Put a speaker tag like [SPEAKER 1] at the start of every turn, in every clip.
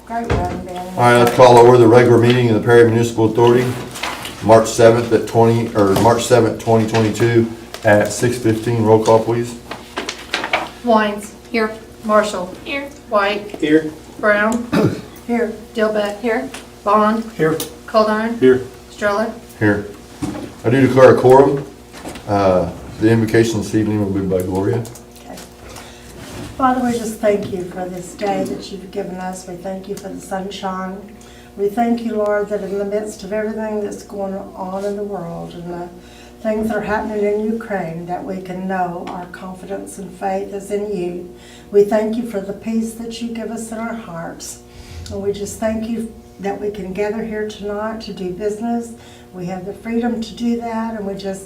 [SPEAKER 1] Great run, Ben.
[SPEAKER 2] All right, let's call over the regular meeting of the Perry Municipal Authority, March 7th at March 7th, 2022 at 6:15. Roll call, please.
[SPEAKER 3] Wines. Here. Marshall.
[SPEAKER 4] Here.
[SPEAKER 3] White.
[SPEAKER 5] Here.
[SPEAKER 3] Brown.
[SPEAKER 1] Here.
[SPEAKER 3] Dilbeck.
[SPEAKER 4] Here.
[SPEAKER 3] Bond.
[SPEAKER 5] Here.
[SPEAKER 3] Coldarn.
[SPEAKER 5] Here.
[SPEAKER 3] Stroller.
[SPEAKER 2] Here. I do declare a quorum. The invocation this evening will be by Gloria.
[SPEAKER 1] Okay. Father, we just thank you for this day that you've given us. We thank you for the sunshine. We thank you, Lord, that in the midst of everything that's going on in the world and the things that are happening in Ukraine, that we can know our confidence and faith is in you. We thank you for the peace that you give us in our hearts. And we just thank you that we can gather here tonight to do business. We have the freedom to do that, and we just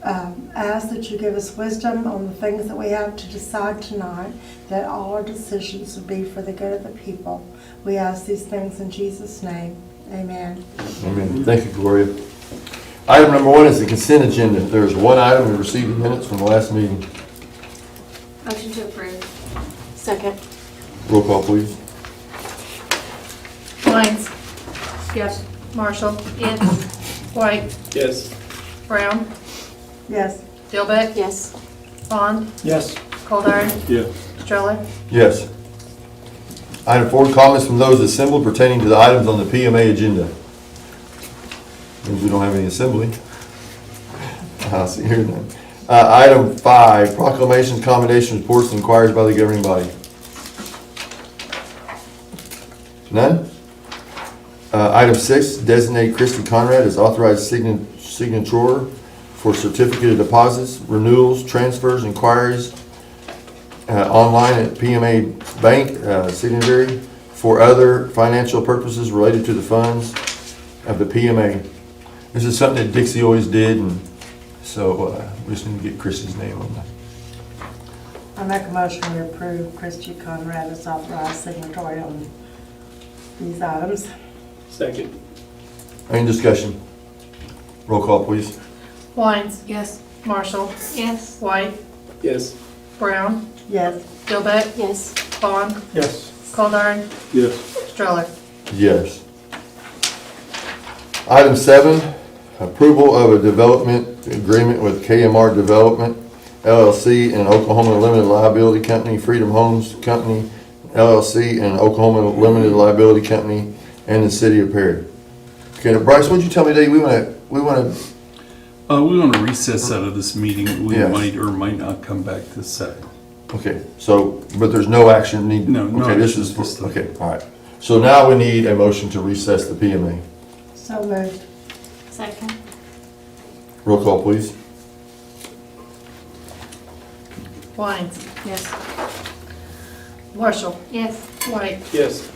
[SPEAKER 1] ask that you give us wisdom on the things that we have to decide tonight, that all our decisions will be for the good of the people. We ask these things in Jesus' name. Amen.
[SPEAKER 2] Amen. Thank you, Gloria. Item number 1 is the consent agenda. There's one item we received the minutes from the last meeting.
[SPEAKER 4] Motion to approve. Second.
[SPEAKER 2] Roll call, please.
[SPEAKER 3] Wines. Yes. Marshall.
[SPEAKER 4] Yes.
[SPEAKER 3] White.
[SPEAKER 5] Yes.
[SPEAKER 3] Brown.
[SPEAKER 1] Yes.
[SPEAKER 3] Dilbeck.
[SPEAKER 4] Yes.
[SPEAKER 3] Bond.
[SPEAKER 5] Yes.
[SPEAKER 3] Coldarn.
[SPEAKER 5] Yes.
[SPEAKER 3] Stroller.
[SPEAKER 2] Yes. Item 4, comments from those assembled pertaining to the items on the PMA agenda. Means we don't have any assembly. I see here none. Item 5, proclamations, commendations, reports, and inquiries by the governing body. None? Item 6, designate Christy Conrad as authorized signature for certificate of deposits, renewals, transfers, inquiries online at PMA Bank, signatory for other financial purposes related to the funds of the PMA. This is something that Dixie always did, and so we just need to get Christy's name on that.
[SPEAKER 1] I make a motion to approve Christy Conrad as authorized signatory on these items.
[SPEAKER 5] Second.
[SPEAKER 2] Any discussion? Roll call, please.
[SPEAKER 3] Wines. Yes. Marshall.
[SPEAKER 4] Yes.
[SPEAKER 3] White.
[SPEAKER 5] Yes.
[SPEAKER 3] Brown.
[SPEAKER 1] Yes.
[SPEAKER 3] Dilbeck.
[SPEAKER 4] Yes.
[SPEAKER 3] Bond.
[SPEAKER 5] Yes.
[SPEAKER 3] Coldarn.
[SPEAKER 5] Yes.
[SPEAKER 3] Stroller.
[SPEAKER 2] Yes. Item 7, approval of a development agreement with KMR Development, LLC, and Oklahoma Limited Liability Company, Freedom Homes Company, LLC, and Oklahoma Limited Liability Company, and the City of Perry. Okay, now Bryce, what'd you tell me today? We want
[SPEAKER 6] to recess out of this meeting. We
[SPEAKER 2] Yes.
[SPEAKER 6] might or might not come back to set.
[SPEAKER 2] okay, so, but there's no action needed?
[SPEAKER 6] No, no
[SPEAKER 2] Okay, this
[SPEAKER 6] action
[SPEAKER 2] is,
[SPEAKER 6] at this time.
[SPEAKER 2] okay, all right. So now we need a motion to recess the PMA.
[SPEAKER 1] So moved.
[SPEAKER 4] Second.
[SPEAKER 2] Roll call, please.
[SPEAKER 3] Wines.
[SPEAKER 4] Yes.
[SPEAKER 3] Marshall.
[SPEAKER 4] Yes.
[SPEAKER 3] White.
[SPEAKER 5] Yes.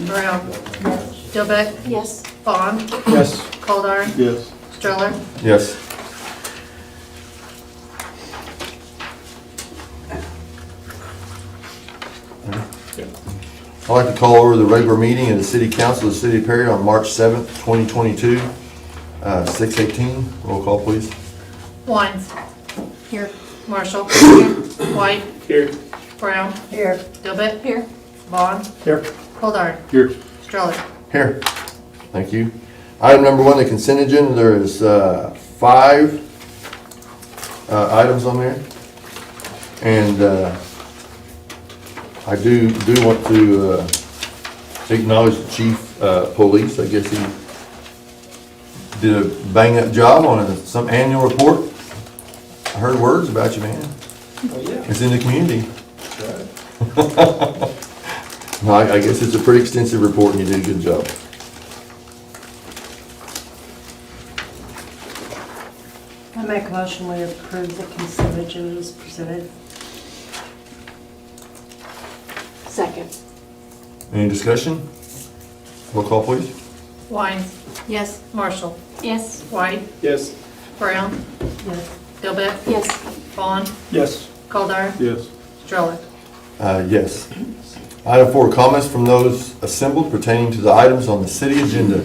[SPEAKER 3] Brown.
[SPEAKER 1] Yes.
[SPEAKER 3] Dilbeck.
[SPEAKER 4] Yes.
[SPEAKER 3] Bond.
[SPEAKER 5] Yes.
[SPEAKER 3] Coldarn.
[SPEAKER 5] Yes.
[SPEAKER 3] Stroller.
[SPEAKER 2] Yes. I'd like to call over the regular meeting of the City Council of the City of Perry on March 7th, 2022, 6:18. Roll call, please.
[SPEAKER 3] Wines. Here. Marshall. White.
[SPEAKER 5] Here.
[SPEAKER 3] Brown.
[SPEAKER 1] Here.
[SPEAKER 3] Dilbeck.
[SPEAKER 4] Here.
[SPEAKER 3] Bond.
[SPEAKER 5] Here.
[SPEAKER 3] Coldarn.
[SPEAKER 5] Here.
[SPEAKER 3] Stroller.
[SPEAKER 2] Here. Thank you. Item number 1, the consent agenda. There is 5 items on there. And I do want to acknowledge the chief police. I guess he did a bang-up job on some annual report. I heard words about you, man.
[SPEAKER 5] Oh, yeah.
[SPEAKER 2] It's in the community.
[SPEAKER 5] That's right.
[SPEAKER 2] No, I guess it's a pretty extensive report, and you did a good job.
[SPEAKER 1] I make a motion we approve the consent agenda as presented.
[SPEAKER 4] Second.
[SPEAKER 2] Any discussion? Roll call, please.
[SPEAKER 3] Wines.
[SPEAKER 4] Yes.
[SPEAKER 3] Marshall.
[SPEAKER 4] Yes.
[SPEAKER 3] White.
[SPEAKER 5] Yes.
[SPEAKER 3] Brown.
[SPEAKER 1] Yes.
[SPEAKER 3] Dilbeck.
[SPEAKER 4] Yes.
[SPEAKER 3] Bond.
[SPEAKER 5] Yes.
[SPEAKER 3] Coldarn.
[SPEAKER 5] Yes.
[SPEAKER 3] Stroller.
[SPEAKER 2] Yes. Item 4, comments from those assembled pertaining to the items on the city agenda.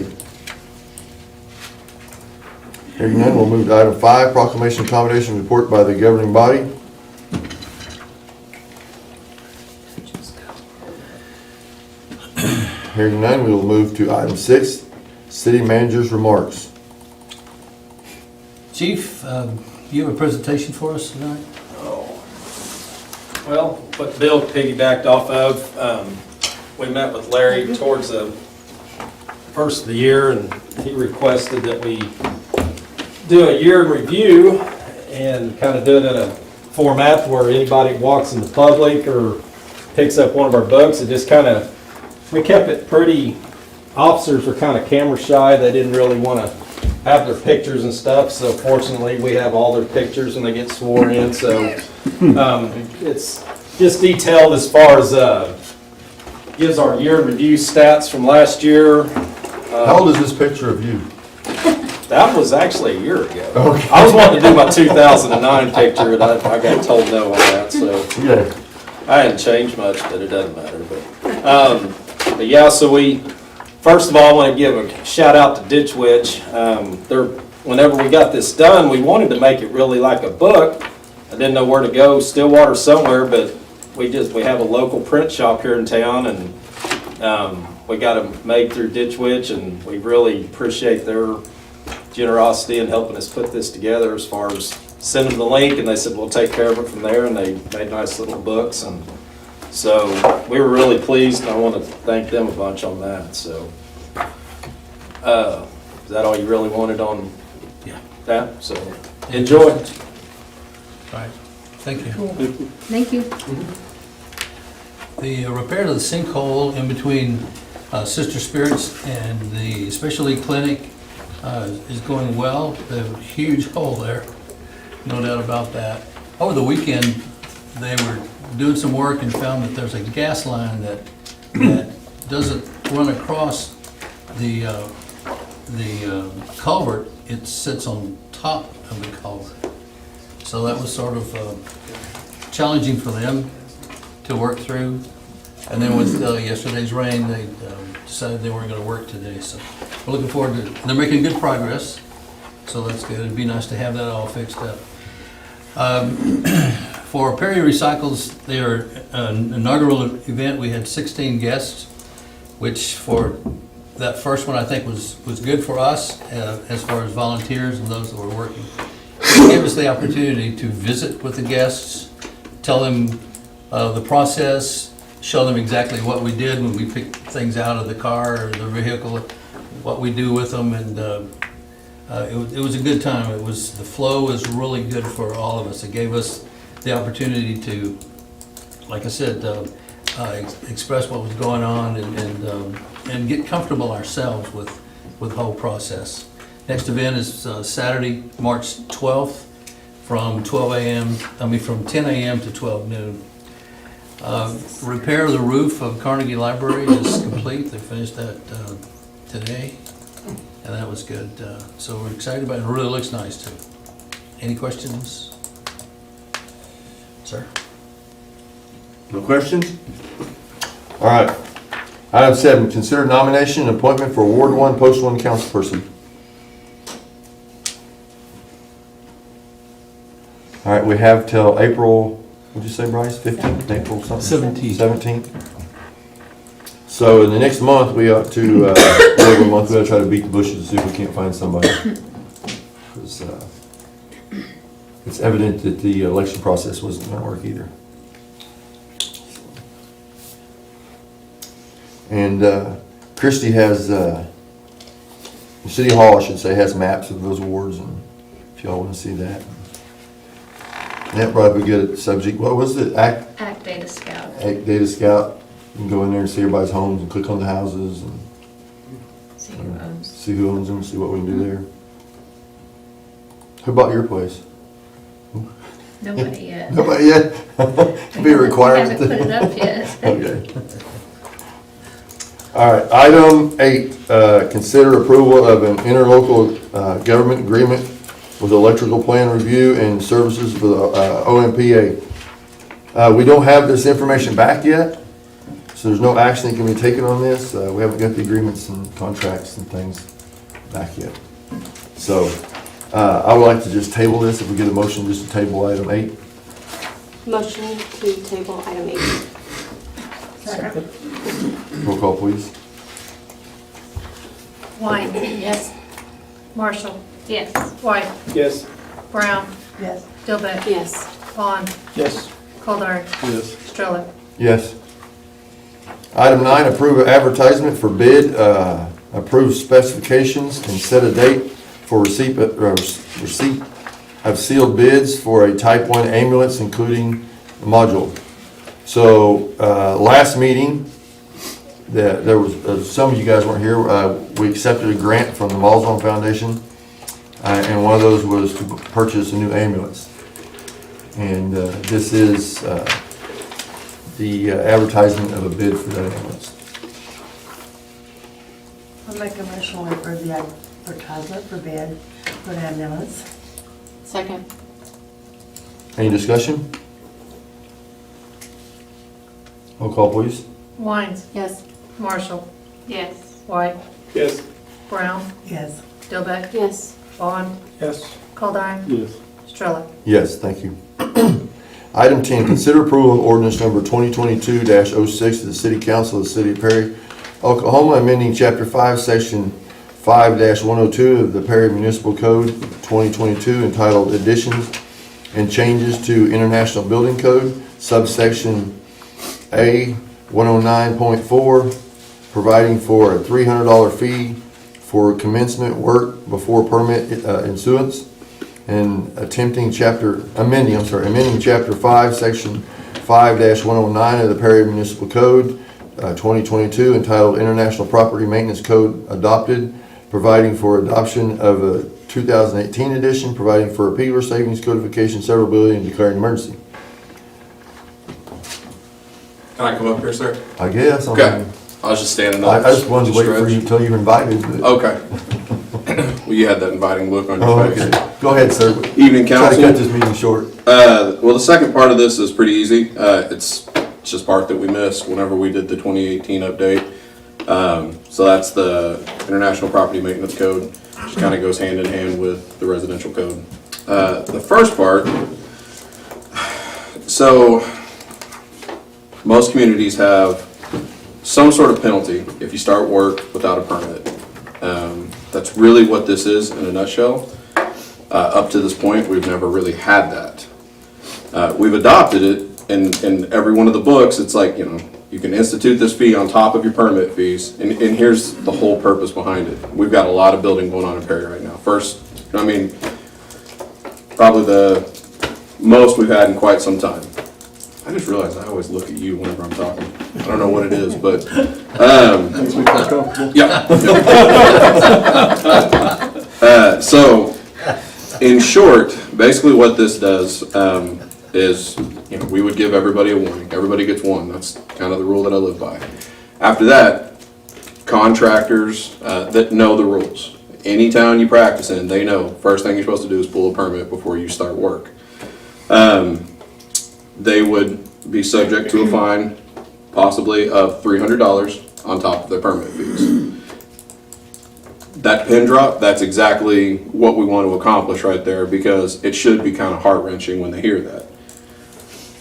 [SPEAKER 2] Hearing none, we'll move to item 5, proclamation accommodation report by the governing body. Hearing none, we will move to item 6, city manager's remarks.
[SPEAKER 7] Chief, you have a presentation for us tonight?
[SPEAKER 5] Well, what Bill piggybacked off of, we met with Larry towards the first of the year, and he requested that we do a year in review and kind of do it in a format where anybody walks in the public or picks up one of our books. It just kind of, we kept it pretty, officers were kind of camera shy. They didn't really want to have their pictures and stuff, so fortunately we have all their pictures when they get sworn in, so it's just detailed as far as gives our year in review stats from last year.
[SPEAKER 2] How old is this picture of you?
[SPEAKER 5] That was actually a year ago.
[SPEAKER 2] Okay.
[SPEAKER 5] I was wanting to do my 2009 picture, and I got told no on that, so
[SPEAKER 2] Yeah.
[SPEAKER 5] I hadn't changed much, but it doesn't matter. But yeah, so first of all, I want to give a shout out to Ditch Witch. Whenever we got this done, we wanted to make it really like a book. I didn't know where to go, Stillwater somewhere, but we have a local print shop here in town, and we got them made through Ditch Witch, and we really appreciate their generosity in helping us put this together as far as sending the link, and they said we'll take care of it from there, and they made nice little books, and so we were really pleased, and I want to thank them a bunch on that. So is that all you really wanted on that? So enjoy.
[SPEAKER 7] All right, thank you.
[SPEAKER 4] Thank you.
[SPEAKER 7] The repair to the sinkhole in between Sister Spirits and the specialty clinic is going well. There's a huge hole there, no doubt about that. Over the weekend, they were doing some work and found that there's a gas line that doesn't run across the culvert. It sits on top of the culvert. So that was sort of challenging for them to work through. And then with yesterday's rain, they decided they weren't going to work today. So we're looking forward to it. They're making good progress, so that's good. It'd be nice to have that all fixed up. For Perry Recycles, their inaugural event, we had 16 guests, which for that first one I think was good for us as far as volunteers and those that were working. It gave us the opportunity to visit with the guests, tell them the process, show them exactly what we did when we picked things out of the car or the vehicle, what we do with them, and it was a good time. The flow was really good for all of us. It gave us the opportunity to, like I said, express what was going on and get comfortable ourselves with the whole process. Next event is Saturday, March 12th, from 10 a.m. to 12 noon. Repair of the roof of Carnegie Library is complete. They finished that today, and that was good. So we're excited about it. It really looks nice too. Any questions? Sir?
[SPEAKER 2] No questions? All right. Item 7, consider nomination and appointment for Ward 1, Post 1 councilperson. All right, we have till April, what'd you say, Bryce, 15th, April something? 17th. So in the next month, we ought to, every month, we ought to try to beat the bushes to see if we can't find somebody. 'Cause, it's evident that the election process wasn't gonna work either. And Christie has, City Hall, I should say, has maps of those wards, and if y'all want to see that. That probably be good at the subject. What was it? Act
[SPEAKER 4] Data Scout.
[SPEAKER 2] Data Scout. You can go in there and see everybody's homes and click on the houses and
[SPEAKER 4] See who owns.
[SPEAKER 2] see who owns them, see what we can do there. Who bought your place?
[SPEAKER 4] Nobody yet.
[SPEAKER 2] Nobody yet? It'd be a requirement.
[SPEAKER 4] We haven't put it up yet.
[SPEAKER 2] Okay. All right, item 8, consider approval of an interlocal government agreement with electrical plan review and services for the OMPA. We don't have this information back yet, so there's no action that can be taken on this. We haven't got the agreements and contracts and things back yet. So I would like to just table this, if we get a motion just to table item 8.
[SPEAKER 4] Motion to table item 8.
[SPEAKER 1] Second.
[SPEAKER 2] Roll call, please.
[SPEAKER 3] Wines.
[SPEAKER 4] Yes.
[SPEAKER 3] Marshall.
[SPEAKER 4] Yes.
[SPEAKER 3] White.
[SPEAKER 5] Yes.
[SPEAKER 3] Brown.
[SPEAKER 1] Yes.
[SPEAKER 3] Dilbeck.
[SPEAKER 4] Yes.
[SPEAKER 3] Vaughn.
[SPEAKER 5] Yes.
[SPEAKER 3] Goldar.
[SPEAKER 5] Yes.
[SPEAKER 3] Stroller.
[SPEAKER 2] Yes. Item 9, approve advertisement for bid, approve specifications and set a date for receipt of sealed bids for a type 1 ambulance, including a module. So, last meeting, there was, some of you guys weren't here, we accepted a grant from the Malzahn Foundation, and one of those was to purchase a new ambulance. And this is the advertisement of a bid for that ambulance.
[SPEAKER 1] I'll make a motion we approve the advertisement for bid for an ambulance.
[SPEAKER 4] Second.
[SPEAKER 2] Any discussion? Roll call, please.
[SPEAKER 3] Wines.
[SPEAKER 4] Yes.
[SPEAKER 3] Marshall.
[SPEAKER 4] Yes.
[SPEAKER 3] White.
[SPEAKER 5] Yes.
[SPEAKER 3] Brown.
[SPEAKER 1] Yes.
[SPEAKER 3] Dilbeck.
[SPEAKER 4] Yes.
[SPEAKER 3] Vaughn.
[SPEAKER 5] Yes.
[SPEAKER 3] Goldar.
[SPEAKER 5] Yes.
[SPEAKER 3] Stroller.
[SPEAKER 2] Yes, thank you. Item 10, consider approval of ordinance number 2022-06 of the City Council of the City of Perry, Oklahoma, amending Chapter 5, Section 5-102 of the Perry Municipal Code 2022 entitled Additions and Changes to International Building Code, subsection A 109.4, providing for a $300 fee for commencement work before permit issuance, and amending Chapter 5, Section 5-109 of the Perry Municipal Code 2022 entitled International Property Maintenance Code adopted, providing for adoption of a 2018 edition, providing for a Peeler Savings Codification severability, and declaring emergency.
[SPEAKER 8] Can I come up here, sir?
[SPEAKER 2] I guess.
[SPEAKER 8] Okay. I was just standing up.
[SPEAKER 2] I just wanted to wait for you until you were invited. But.
[SPEAKER 8] Okay. Well, you had that inviting look on your
[SPEAKER 2] Oh,
[SPEAKER 8] face.
[SPEAKER 2] okay. Go ahead, sir.
[SPEAKER 8] Evening,
[SPEAKER 2] Try to cut
[SPEAKER 8] council.
[SPEAKER 2] this meeting short.
[SPEAKER 8] Well, the second part of this is pretty easy. It's just part that we missed whenever we did the 2018 update. So that's the International Property Maintenance Code, which kind of goes hand in hand with the residential code. The first part, so most communities have some sort of penalty if you start work without a permit. That's really what this is in a nutshell. Up to this point, we've never really had that. We've adopted it, and in every one of the books, it's like, you can institute this fee on top of your permit fees, and here's the whole purpose behind it. We've got a lot of building going on in Perry right now. First, probably the most we've had in quite some time. I just realized I always look at you whenever I'm talking. I don't know what it is, but yeah. So, in short, basically what this does is, we would give everybody a warning. Everybody gets one. That's kind of the rule that I live by. After that, contractors that know the rules. Any town you practice in, they know first thing you're supposed to do is pull a permit before you start work. They would be subject to a fine, possibly of $300 on top of their permit fees. That pin drop, that's exactly what we want to accomplish right there, because it should be kind of heart-wrenching when they hear that.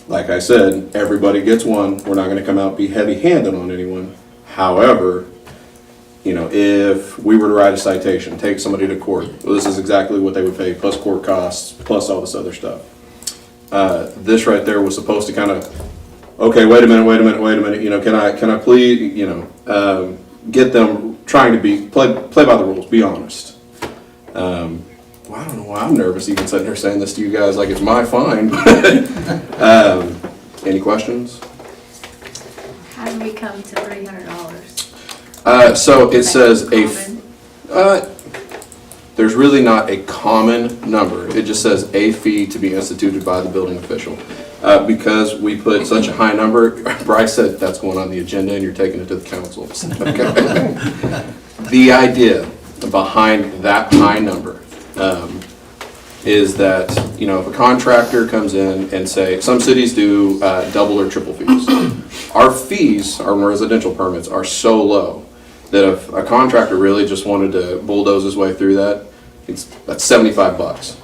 [SPEAKER 8] Like I said, everybody gets one. We're not going to come out and be heavy-handed on anyone. However, if we were to write a citation, take somebody to court, well, this is exactly what they would pay, plus court costs, plus all this other stuff. This right there was supposed to kind of, okay, wait a minute, can I please, get them trying to play by the rules, be honest. Well, I don't know why I'm nervous even sitting here saying this to you guys like it's my fine. Any questions?
[SPEAKER 4] How do we come to $300?
[SPEAKER 8] So it says there's really not a common number. It just says a fee to be instituted by the building official. Because we put such a high number, Bryce said that's going on the agenda and you're taking it to the council. Okay. The idea behind that high number is that, if a contractor comes in and say, some cities do double or triple fees. Our fees, our residential permits, are so low that if a contractor really just wanted to bulldoze his way through that, that's $75.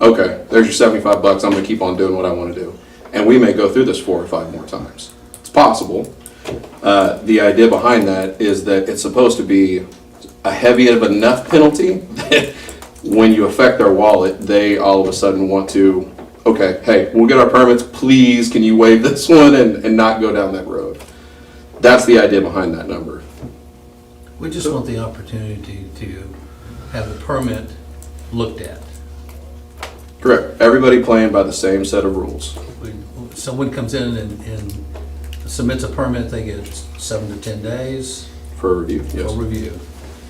[SPEAKER 8] Okay, there's your $75. I'm going to keep on doing what I want to do. And we may go through this 4 or 5 more times. It's possible. The idea behind that is that it's supposed to be a heavy of enough penalty that when you affect their wallet, they all of a sudden want to, okay, hey, we'll get our permits, please, can you waive this one and not go down that road? That's the idea behind that number.
[SPEAKER 7] We just want the opportunity to have the permit looked at.
[SPEAKER 8] Correct. Everybody playing by the same set of rules.
[SPEAKER 7] Someone comes in and submits a permit, they get 7 to 10 days
[SPEAKER 8] For review,
[SPEAKER 7] for
[SPEAKER 8] yes.
[SPEAKER 7] review.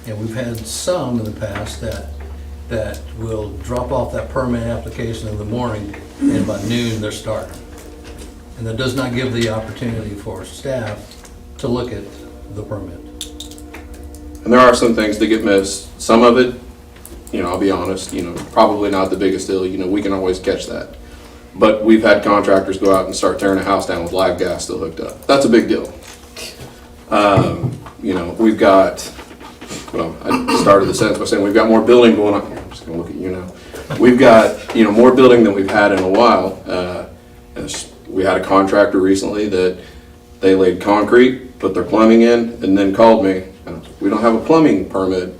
[SPEAKER 7] And we've had some in the past that will drop off that permit application in the morning, and by noon, they're starting. And that does not give the opportunity for staff to look at the permit.
[SPEAKER 8] And there are some things that get missed. Some of it, I'll be honest, probably not the biggest deal. We can always catch that. But we've had contractors go out and start tearing a house down with live gas still hooked up. That's a big deal. We've got, I started the sentence by saying we've got more building going on. I'm just gonna look at you now. We've got, more building than we've had in a while. We had a contractor recently that they laid concrete, put their plumbing in, and then called me. We don't have a plumbing permit.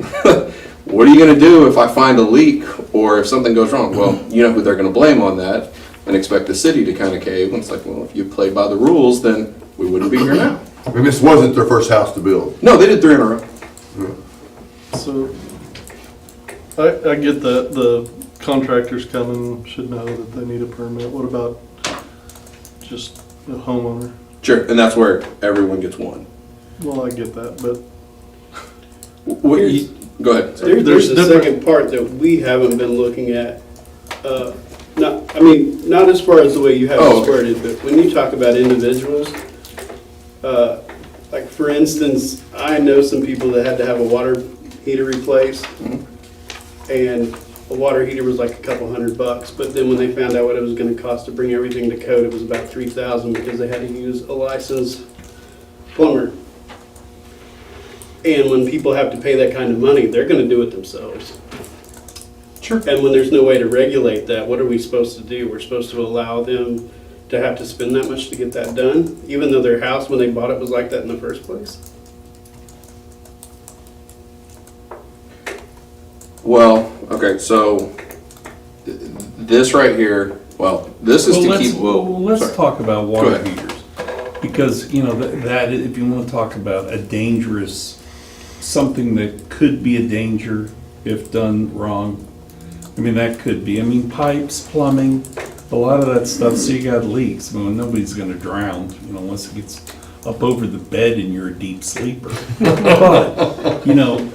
[SPEAKER 8] What are you gonna do if I find a leak or if something goes wrong? Well, you know who they're gonna blame on that and expect the city to kind of cave. And it's like, well, if you played by the rules, then we wouldn't be here now.
[SPEAKER 2] And this wasn't their first house to build.
[SPEAKER 8] No, they did 3 in a row.
[SPEAKER 9] So, I get that the contractors coming should know that they need a permit. What about just the homeowner?
[SPEAKER 8] Sure, and that's where everyone gets one.
[SPEAKER 9] Well, I get that, but
[SPEAKER 8] Go ahead.
[SPEAKER 9] There's
[SPEAKER 10] There's a
[SPEAKER 9] different-
[SPEAKER 10] second part that we haven't been looking at. Not as far as the way you have
[SPEAKER 8] Oh,
[SPEAKER 10] it
[SPEAKER 8] okay.
[SPEAKER 10] worded, but when you talk about individuals, like for instance, I know some people that had to have a water heater replaced, and a water heater was like a couple $100, but then when they found out what it was gonna cost to bring everything to code, it was about $3,000 because they had to use a licensed plumber. And when people have to pay that kind of money, they're gonna do it themselves.
[SPEAKER 8] Sure.
[SPEAKER 10] And when there's no way to regulate that, what are we supposed to do? We're supposed to allow them to have to spend that much to get that done, even though their house, when they bought it, was like that in the first place?
[SPEAKER 8] Well, okay, so this right here, this is to keep.
[SPEAKER 6] Let's
[SPEAKER 8] Sorry.
[SPEAKER 6] talk about
[SPEAKER 8] Go
[SPEAKER 6] water
[SPEAKER 8] ahead.
[SPEAKER 6] heaters. Because, that, if you want to talk about a dangerous, something that could be a danger if done wrong, that could be. Pipes, plumbing, a lot of that stuff, so you got leaks. Nobody's gonna drown, unless it gets up over the bed and you're a deep sleeper. But, the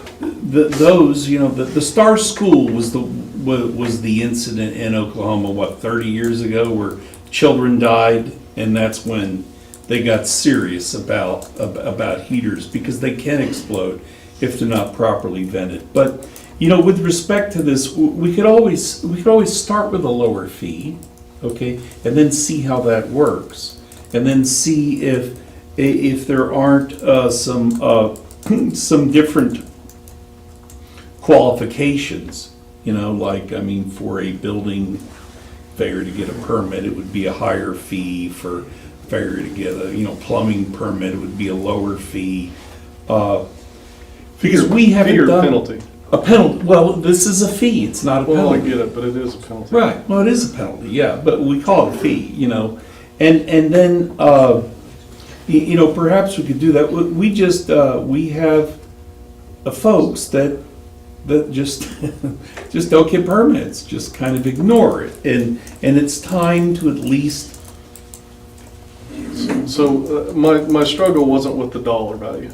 [SPEAKER 6] Star School was the incident in Oklahoma, 30 years ago, where children died, and that's when they got serious about heaters, because they can explode if they're not properly vented. But, with respect to this, we could always start with a lower fee, okay, and then see how that works, and then see if there aren't some different qualifications, for a building failure to get a permit, it would be a higher fee. For failure to get a plumbing permit, it would be a lower fee. Because we haven't
[SPEAKER 9] fee or
[SPEAKER 6] done
[SPEAKER 9] penalty.
[SPEAKER 6] a penalty. Well, this is a fee. It's not a
[SPEAKER 9] Well, I
[SPEAKER 6] penalty.
[SPEAKER 9] get it, but it is a penalty.
[SPEAKER 6] Right. Well, it is a penalty. Yeah, but we call it a fee. And then perhaps we could do that. We have folks that just just don't get permits, just kind of ignore it, and it's time to at least.
[SPEAKER 9] So, my struggle wasn't with the dollar value.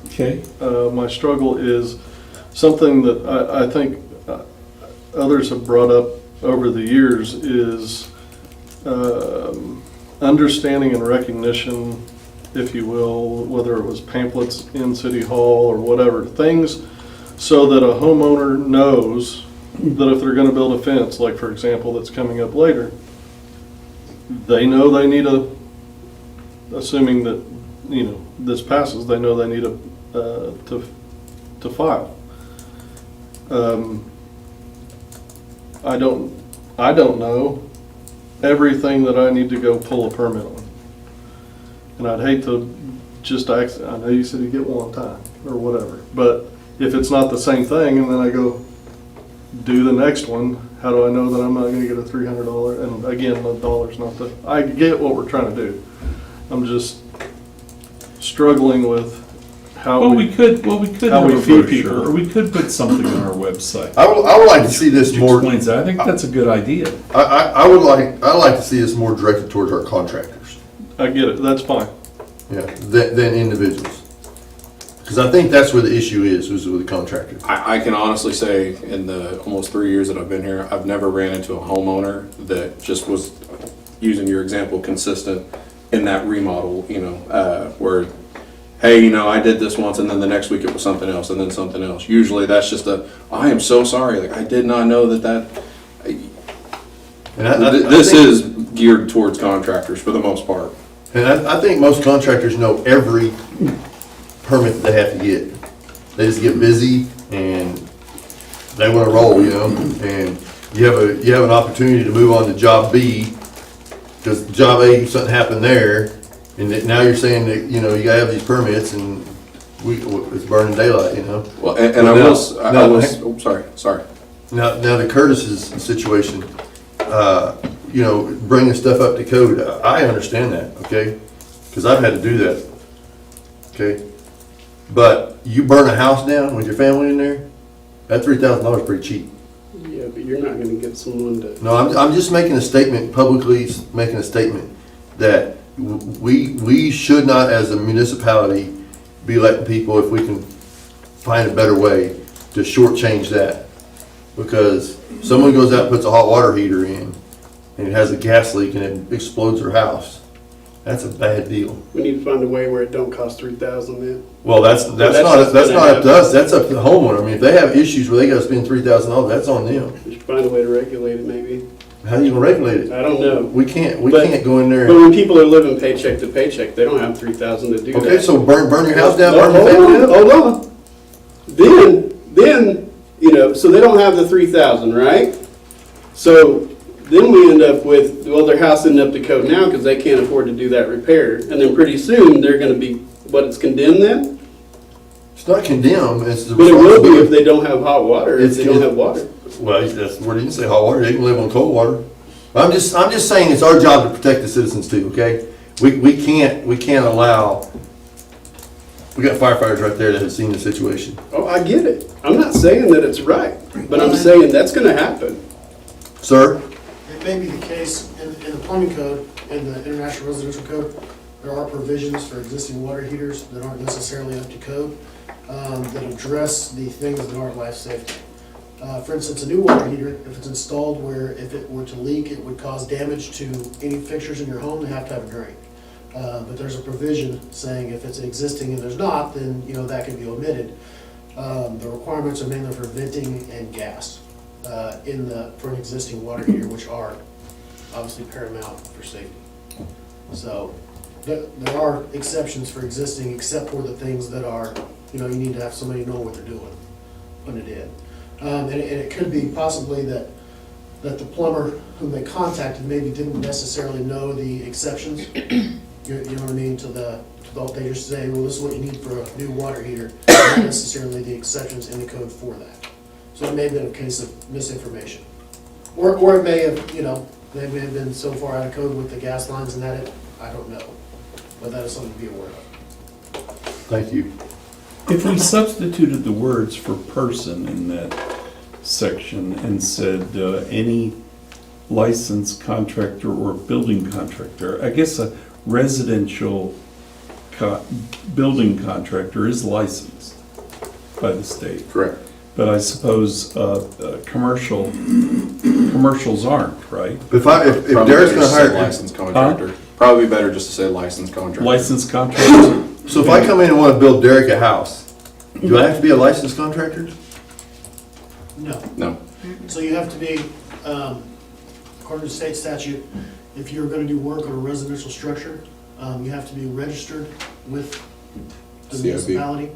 [SPEAKER 6] Okay.
[SPEAKER 9] My struggle is something that I think others have brought up over the years is understanding and recognition, if you will, whether it was pamphlets in City Hall or whatever, things so that a homeowner knows that if they're going to build a fence, like for example that's coming up later, they know they need assuming that this passes, they know they need to file. I don't know everything that I need to go pull a permit on, and I'd hate to just ask. I know you said you get one time or whatever, but if it's not the same thing, and then I go do the next one, how do I know that I'm not gonna get a $300? And again, the dollar's not the, I get what we're trying to do. I'm just struggling with how
[SPEAKER 6] Well, we could
[SPEAKER 9] how
[SPEAKER 6] have
[SPEAKER 9] we
[SPEAKER 6] a
[SPEAKER 9] feed
[SPEAKER 6] brochure,
[SPEAKER 9] people.
[SPEAKER 6] or we could put something on our website.
[SPEAKER 2] I would like to see this
[SPEAKER 6] Which
[SPEAKER 2] more,
[SPEAKER 6] explains that. I think that's a good idea.
[SPEAKER 2] I'd like to see this more directed towards our contractors,
[SPEAKER 9] I get it, that's fine.
[SPEAKER 2] yeah, than individuals. Because I think that's where the issue is with the contractors.
[SPEAKER 8] I can honestly say, in the almost 3 years that I've been here, I've never ran into a homeowner that just was, using your example, consistent in that remodel, where, hey, I did this once, and then the next week it was something else, and then something else. Usually that's just I am so sorry, like, I did not know that.
[SPEAKER 2] And I
[SPEAKER 8] This
[SPEAKER 2] think-
[SPEAKER 8] is geared towards contractors for the most part.
[SPEAKER 2] And I think most contractors know every permit that they have to get. They just get busy and they want to roll, and you have an opportunity to move on to job B, because job A, something happened there, and now you're saying that, you gotta have these permits, and it's burning daylight,
[SPEAKER 8] Well, and I
[SPEAKER 2] Well,
[SPEAKER 8] was,
[SPEAKER 2] now-
[SPEAKER 8] sorry.
[SPEAKER 2] Now the Curtis's situation, bringing stuff up to code, I understand that, okay? Because I've had to do that, okay? But you burn a house down with your family in there, that $3,000 is pretty cheap.
[SPEAKER 10] Yeah, but you're not gonna get someone to,
[SPEAKER 2] No, I'm just making a statement, publicly making a statement, that we should not, as a municipality, be letting people, if we can find a better way, to shortchange that. Because someone goes out and puts a hot water heater in, and it has a gas leak and it explodes their house. That's a bad deal.
[SPEAKER 10] we need to find a way where it don't cost $3,000 then.
[SPEAKER 2] Well, that's
[SPEAKER 10] just
[SPEAKER 2] not up
[SPEAKER 10] gonna
[SPEAKER 2] to us, that's up to the homeowner. I mean, if they have issues where they gotta spend $3,000, that's on them.
[SPEAKER 10] We should find a way to regulate it maybe.
[SPEAKER 2] How are you gonna regulate it?
[SPEAKER 10] I don't know.
[SPEAKER 2] We can't
[SPEAKER 10] But-
[SPEAKER 2] go in there.
[SPEAKER 10] But when people are living paycheck to paycheck, they don't have 3,000 to do that.
[SPEAKER 2] Okay, so burn your house down,
[SPEAKER 10] No,
[SPEAKER 2] burn your family down?
[SPEAKER 10] hold on. Then, so they don't have the 3,000, right? So then we end up with, their house isn't up to code now because they can't afford to do that repair. And then pretty soon, they're gonna be, it's condemned then?
[SPEAKER 2] It's not condemned, it's the
[SPEAKER 10] But it will be if
[SPEAKER 2] responsibility.
[SPEAKER 10] they don't have hot water, if they don't have water.
[SPEAKER 2] Well, that's where you can say hot water, they can live on cold water. I'm just saying it's our job to protect the citizens too, okay? We can't allow, we got firefighters right there that have seen the situation.
[SPEAKER 10] Oh, I get it. I'm not saying that it's right, but I'm saying that's gonna happen.
[SPEAKER 2] Sir?
[SPEAKER 11] It may be the case in the plumbing code and the international residential code, there are provisions for existing water heaters that aren't necessarily up to code, that address the things that aren't life safety. For instance, a new water heater, if it's installed where if it were to leak, it would cause damage to any fixtures in your home, they have to have a drain. But there's a provision saying if it's existing and there's not, then, that can be omitted. The requirements are mainly for venting and gas. For an existing water heater, which are obviously paramount for safety. So there are exceptions for existing, except for the things that are, you need to have somebody know what they're doing, putting it in. And it could be possibly that the plumber whom they contacted maybe didn't necessarily know the exceptions. You know what I mean, they just say, well, this is what you need for a new water heater, not necessarily the exceptions in the code for that. So it may have been a case of misinformation. Or it may have, they may have been so far out of code with the gas lines and that I don't know. But that is something to be aware of.
[SPEAKER 2] Thank you.
[SPEAKER 6] If we substituted the words for person in that section and said any licensed contractor or building contractor, I guess a residential building contractor is licensed by the state.
[SPEAKER 8] Correct.
[SPEAKER 6] But I suppose commercials aren't, right?
[SPEAKER 2] If
[SPEAKER 8] Probably
[SPEAKER 2] Derek's
[SPEAKER 8] better
[SPEAKER 2] gonna
[SPEAKER 8] to say
[SPEAKER 2] hire,
[SPEAKER 8] licensed contractor. Probably better just to say licensed contractor.
[SPEAKER 6] Licensed contractors?
[SPEAKER 2] so if I come in and wanna build Derek a house, do I have to be a licensed contractor?
[SPEAKER 11] No.
[SPEAKER 8] No.
[SPEAKER 11] So you have to be, according to state statute, if you're gonna do work on a residential structure, you have to be registered with the
[SPEAKER 8] CIB.
[SPEAKER 11] municipality.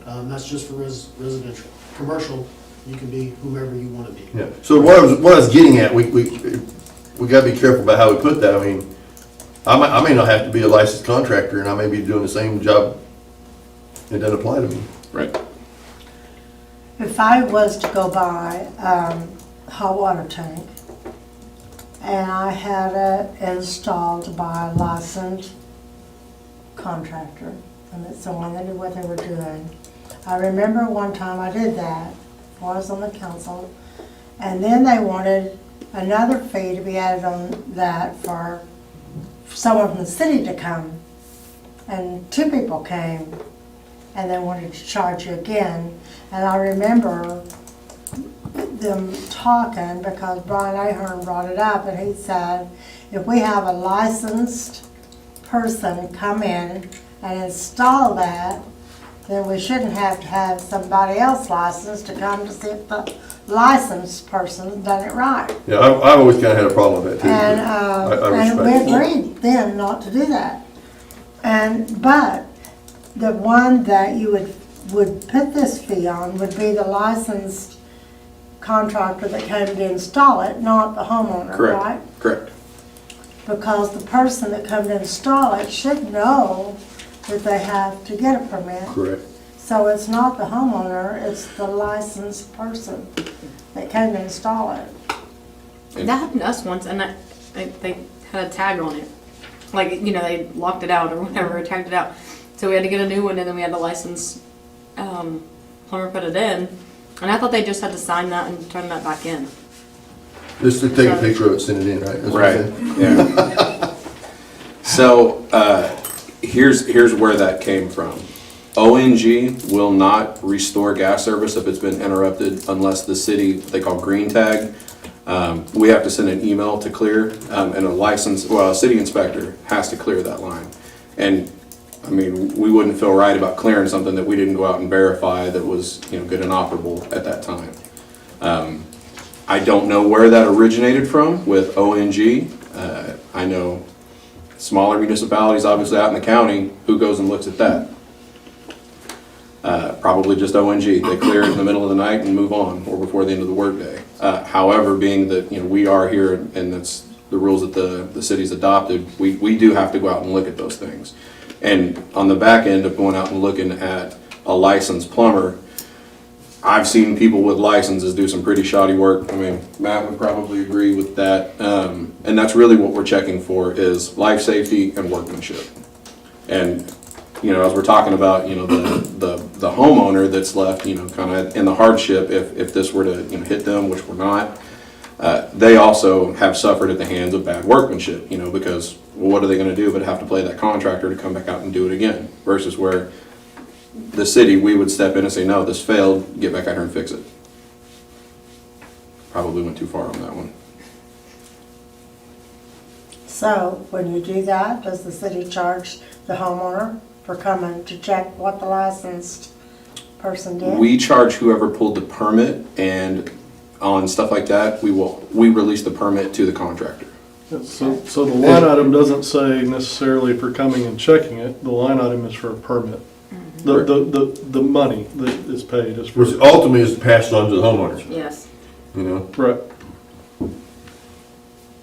[SPEAKER 11] That's just for residential. Commercial, you can be whomever you wanna be.
[SPEAKER 2] Yeah. So what I was getting at, we gotta be careful about how we put that. I mean, I may not have to be a licensed contractor and I may be doing the same job. It doesn't apply to me.
[SPEAKER 8] Right.
[SPEAKER 1] if I was to go buy hot water tank and I had it installed by a licensed contractor, and it's someone that knew what they were doing. I remember one time I did that while I was on the council, and then they wanted another fee to be added on that for someone from the city to come. And 2 people came, and they wanted to charge you again. And I remember them talking, because Brian Ahern brought it up, and he said, if we have a licensed person come in and install that, then we shouldn't have to have somebody else licensed to come to see if the licensed person's done it right.
[SPEAKER 2] Yeah, I've always kind of had a problem with that too.
[SPEAKER 1] And,
[SPEAKER 2] I
[SPEAKER 1] and we
[SPEAKER 2] respect it.
[SPEAKER 1] agreed then not to do that. But the one that you would put this fee on would be the licensed contractor that came to install it, not the homeowner, right?
[SPEAKER 8] Correct.
[SPEAKER 1] Because the person that come to install it should know that they have to get a permit.
[SPEAKER 2] Correct.
[SPEAKER 1] So it's not the homeowner, it's the licensed person that came to install it.
[SPEAKER 3] That happened to us once, and they had a tag on it. Like, you know, they locked it out or whatever, tagged it out. So we had to get a new one, and then we had the licensed plumber put it in. And I thought they just had to sign that and turn that back in.
[SPEAKER 2] Just to take a picture of it, send it in, right? That's what
[SPEAKER 8] Right,
[SPEAKER 2] I'm saying.
[SPEAKER 8] yeah. So, here's where that came from. ONG will not restore gas service if it's been interrupted unless the city, they call green tag. We have to send an email to clear, and a city inspector has to clear that line. And, I mean, we wouldn't feel right about clearing something that we didn't go out and verify that was, good and operable at that time. I don't know where that originated from with ONG. I know smaller municipalities, obviously out in the county, who goes and looks at that? Probably just ONG. They clear it in the middle of the night and move on, or before the end of the workday. However, being that, we are here and that's the rules that the city's adopted, we do have to go out and look at those things. And on the back end of going out and looking at a licensed plumber, I've seen people with licenses do some pretty shoddy work. I mean, Matt would probably agree with that. And that's really what we're checking for is life safety and workmanship. And, as we're talking about, the homeowner that's left, kind of in the hardship if this were to, hit them, which we're not, they also have suffered at the hands of bad workmanship, because what are they going to do but have to play that contractor to come back out and do it again, versus where the city, we would step in and say, no, this failed, get back out here and fix it. Probably went too far on that one.
[SPEAKER 1] So when you do that, does the city charge the homeowner for coming to check what the licensed person did?
[SPEAKER 8] We charge whoever pulled the permit, and on stuff like that, we release the permit to the contractor.
[SPEAKER 9] So the line item doesn't say necessarily for coming and checking it, the line item is for a permit. The money that is paid is for.
[SPEAKER 2] Which ultimately is passed on to the homeowners,
[SPEAKER 3] Yes.
[SPEAKER 9] Right.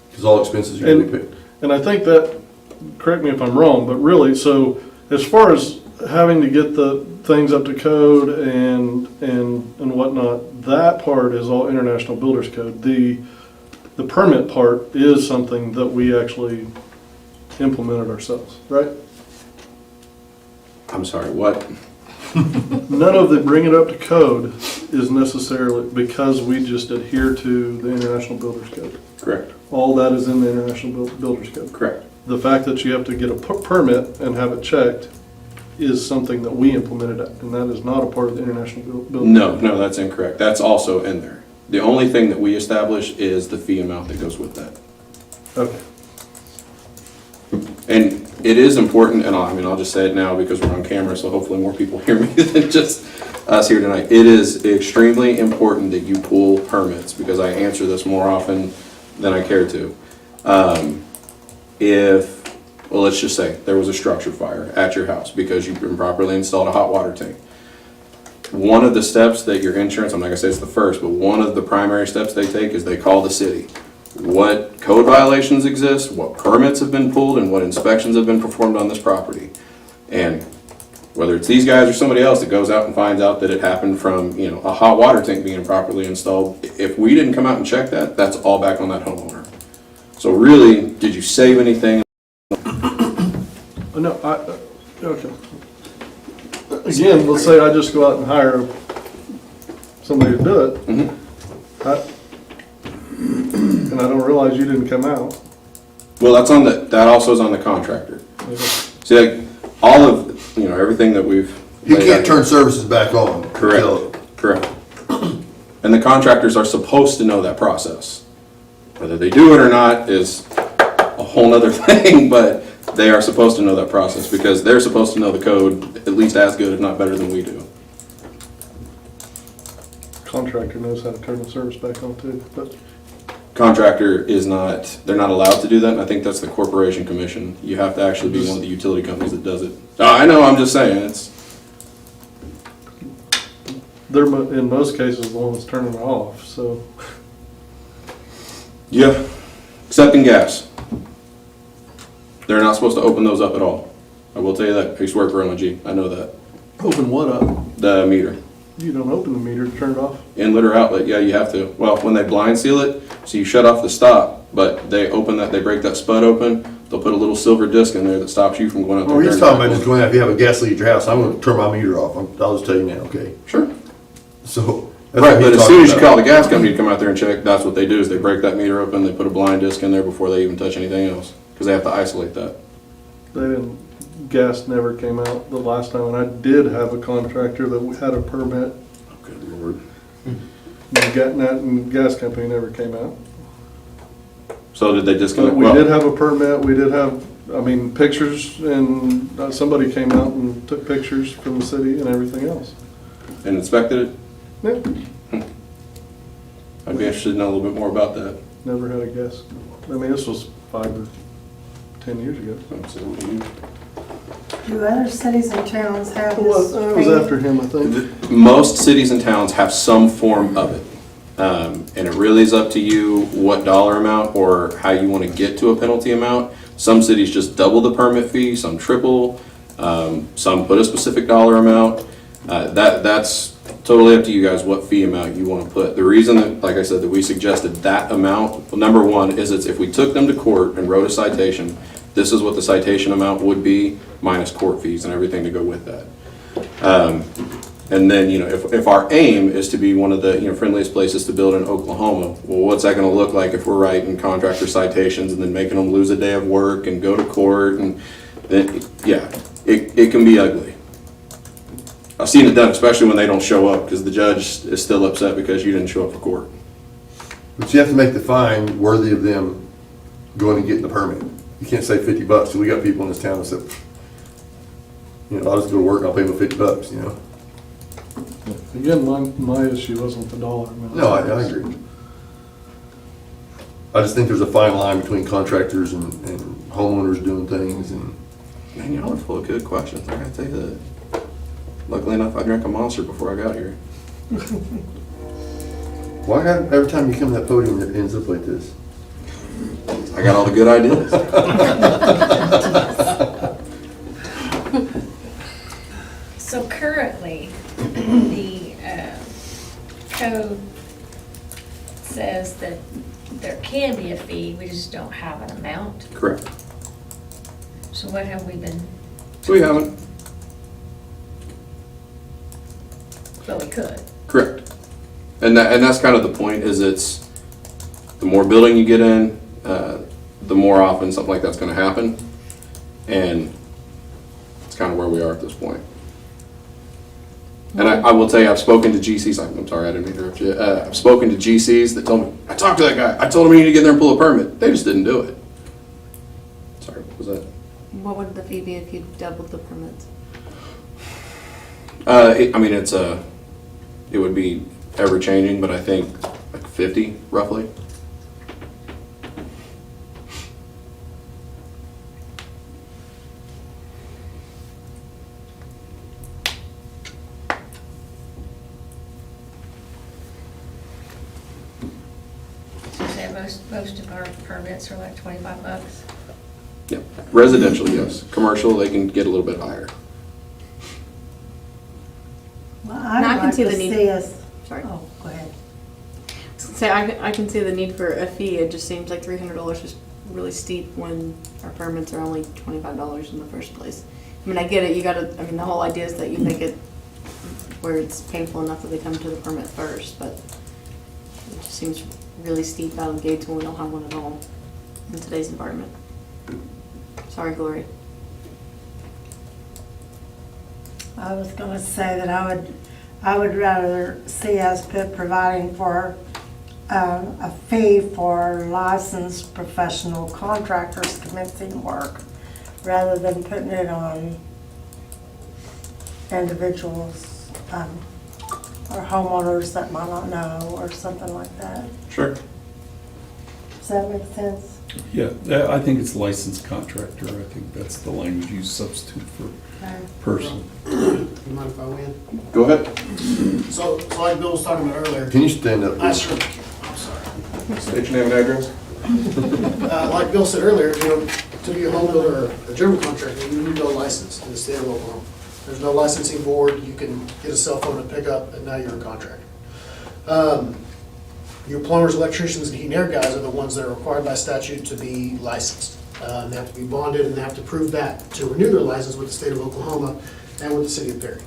[SPEAKER 2] because all expenses are going to be paid.
[SPEAKER 9] And I think that, correct me if I'm wrong, but really, so as far as having to get the things up to code and whatnot, that part is all International Builders Code. The permit part is something that we actually implemented ourselves, right?
[SPEAKER 8] I'm sorry, what?
[SPEAKER 9] None of the bring it up to code is necessarily because we just adhere to the International Builders Code.
[SPEAKER 8] Correct.
[SPEAKER 9] All that is in the International Builders Code.
[SPEAKER 8] Correct.
[SPEAKER 9] The fact that you have to get a permit and have it checked is something that we implemented, and that is not a part of the International Builders Code.
[SPEAKER 8] No, that's incorrect. That's also in there. The only thing that we establish is the fee amount that goes with that.
[SPEAKER 9] Okay.
[SPEAKER 8] And it is important, and I'll just say it now because we're on camera, so hopefully more people hear me than just us here tonight. It is extremely important that you pull permits, because I answer this more often than I care to. Let's just say there was a structure fire at your house because you've improperly installed a hot water tank. One of the steps that your insurance, I'm not gonna say it's the first, but one of the primary steps they take is they call the city. What code violations exist, what permits have been pulled, and what inspections have been performed on this property. And Whether it's these guys or somebody else that goes out and finds out that it happened from, you know, a hot water tank being improperly installed, if we didn't come out and check that, that's all back on that homeowner. So really, did you save anything?
[SPEAKER 9] No, okay. Again, let's say I just go out and hire somebody to do it. And I don't realize you didn't come out.
[SPEAKER 8] Well, that also is on the contractor. See, like, all of, you know, everything that we've.
[SPEAKER 2] He can't turn services back on.
[SPEAKER 8] Correct, correct. And the contractors are supposed to know that process. Whether they do it or not is a whole nother thing, but they are supposed to know that process because they're supposed to know the code at least as good, if not better than we do.
[SPEAKER 9] Contractor knows how to turn the service back on too, but
[SPEAKER 8] Contractor is not, they're not allowed to do that, and I think that's the Corporation Commission. You have to actually be one of the utility companies that does it. I know, I'm just saying,
[SPEAKER 9] they're in most cases the one that's turning it off, so.
[SPEAKER 8] yeah, except in gas. They're not supposed to open those up at all. I will tell you that. I used to work for LNG. I know that.
[SPEAKER 9] Open what up?
[SPEAKER 8] The meter.
[SPEAKER 9] You don't open the meter to turn it off?
[SPEAKER 8] Inlet or outlet, yeah, you have to. Well, when they blind seal it, so you shut off the stop, but they open that, they break that spud open, they'll put a little silver disc in there that stops you from going out there.
[SPEAKER 2] Well, he's talking about just going out, if you have a gas leak at your house, I'm gonna turn my meter off. I'll just tell you now, okay?
[SPEAKER 8] Sure.
[SPEAKER 2] So. that's
[SPEAKER 8] Right,
[SPEAKER 2] what
[SPEAKER 8] but
[SPEAKER 2] he's
[SPEAKER 8] as soon as you
[SPEAKER 2] talking
[SPEAKER 8] call
[SPEAKER 2] about.
[SPEAKER 8] the gas company to come out there and check, that's what they do, is they break that meter open, they put a blind disc in there before they even touch anything else, because they have to isolate that.
[SPEAKER 9] They didn't, gas never came out the last time, and I did have a contractor that had a permit.
[SPEAKER 8] Good Lord.
[SPEAKER 9] And gas company never came out.
[SPEAKER 8] So did they
[SPEAKER 9] But
[SPEAKER 8] disconnect?
[SPEAKER 9] we
[SPEAKER 8] Well,
[SPEAKER 9] did have a permit, we did have, I mean, pictures, and somebody came out and took pictures from the city and everything else.
[SPEAKER 8] and inspected it?
[SPEAKER 9] Yeah,
[SPEAKER 8] I'd be interested to know a little bit more about that.
[SPEAKER 9] never had a gas. I mean, this was 5 or 10 years ago.
[SPEAKER 8] Absolutely.
[SPEAKER 1] Do other cities and towns have
[SPEAKER 9] It
[SPEAKER 1] this?
[SPEAKER 9] was after him, I think.
[SPEAKER 8] Most cities and towns have some form of it. And it really is up to you what dollar amount or how you want to get to a penalty amount. Some cities just double the permit fee, some triple, some put a specific dollar amount. That's totally up to you guys what fee amount you want to put. The reason that, like I said, that we suggested that amount, well, number one, is it's if we took them to court and wrote a citation, this is what the citation amount would be minus court fees and everything to go with that. And then, you know, if our aim is to be one of the, you know, friendliest places to build in Oklahoma, well, what's that going to look like if we're writing contractor citations and then making them lose a day of work and go to court? And then, yeah, it can be ugly. I've seen it done, especially when they don't show up because the judge is still upset because you didn't show up for court.
[SPEAKER 2] But you have to make the fine worthy of them going and getting the permit. You can't say $50. So we got people in this town that said, you know, I'll just go to work and I'll pay them $50, you know?
[SPEAKER 9] Again, my issue wasn't the dollar amount.
[SPEAKER 2] No, I agree. I just think there's a fine line between contractors and homeowners doing things and.
[SPEAKER 8] Man, y'all are full of good questions, I gotta tell you that. Luckily enough, I drank a Monster before I got here.
[SPEAKER 2] Why every time you come to that podium it ends up like this?
[SPEAKER 8] I got all the good ideas.
[SPEAKER 4] So currently, the code says that there can be a fee, we just don't have an amount.
[SPEAKER 8] Correct.
[SPEAKER 4] So what have we been,
[SPEAKER 8] So we haven't.
[SPEAKER 4] well, we could.
[SPEAKER 8] Correct. And that's kind of the point, is it's, the more building you get in, the more often something like that's gonna happen. And it's kind of where we are at this point. And I will tell you, I've spoken to GCs, I'm sorry, I didn't mean to interrupt you. I've spoken to GCs that told me, I talked to that guy, I told him he needed to get there and pull a permit. They just didn't do it. Sorry, what was that?
[SPEAKER 3] What would the fee be if you doubled the permits?
[SPEAKER 8] I mean, it would be ever changing, but I think like 50 roughly.
[SPEAKER 4] So say most of our permits are like $25.
[SPEAKER 8] Yeah, residential, yes. Commercial, they can get a little bit higher.
[SPEAKER 1] Well,
[SPEAKER 3] No, I
[SPEAKER 1] I'd
[SPEAKER 3] can
[SPEAKER 1] like
[SPEAKER 3] see
[SPEAKER 1] to
[SPEAKER 3] the need.
[SPEAKER 1] see us,
[SPEAKER 3] Sorry.
[SPEAKER 1] oh, go ahead.
[SPEAKER 3] Say, I can see the need for a fee. It just seems like $300 is really steep when our permits are only $25 in the first place. I mean, I get it. I mean, the whole idea is that you make it where it's painful enough that they come to the permit first, but it just seems really steep out of the gates when we don't have one at all in today's environment. Sorry, Gloria.
[SPEAKER 1] I was gonna say that I would rather see us put providing for a fee for licensed professional contractors commencing work, rather than putting it on individuals, or homeowners that might not know, or something like that.
[SPEAKER 8] Sure.
[SPEAKER 1] Does that make sense?
[SPEAKER 6] Yeah, I think it's licensed contractor. I think that's the language you substitute for
[SPEAKER 1] Okay.
[SPEAKER 6] person.
[SPEAKER 11] You mind if I win?
[SPEAKER 8] Go ahead.
[SPEAKER 11] So like Bill was talking about earlier,
[SPEAKER 2] Can you stand up?
[SPEAKER 11] I
[SPEAKER 2] please?
[SPEAKER 11] sure, I'm sorry.
[SPEAKER 8] State your name and address.
[SPEAKER 11] Like Bill said earlier, to be a home builder or a general contractor, you need no license in the state of Oklahoma. There's no licensing board, you can get a cell phone and pick up, and now you're a contractor. Your plumbers, electricians, and heat and air guys are the ones that are required by statute to be licensed. They have to be bonded, and they have to prove that to renew their license with the state of Oklahoma and with the city of Perry.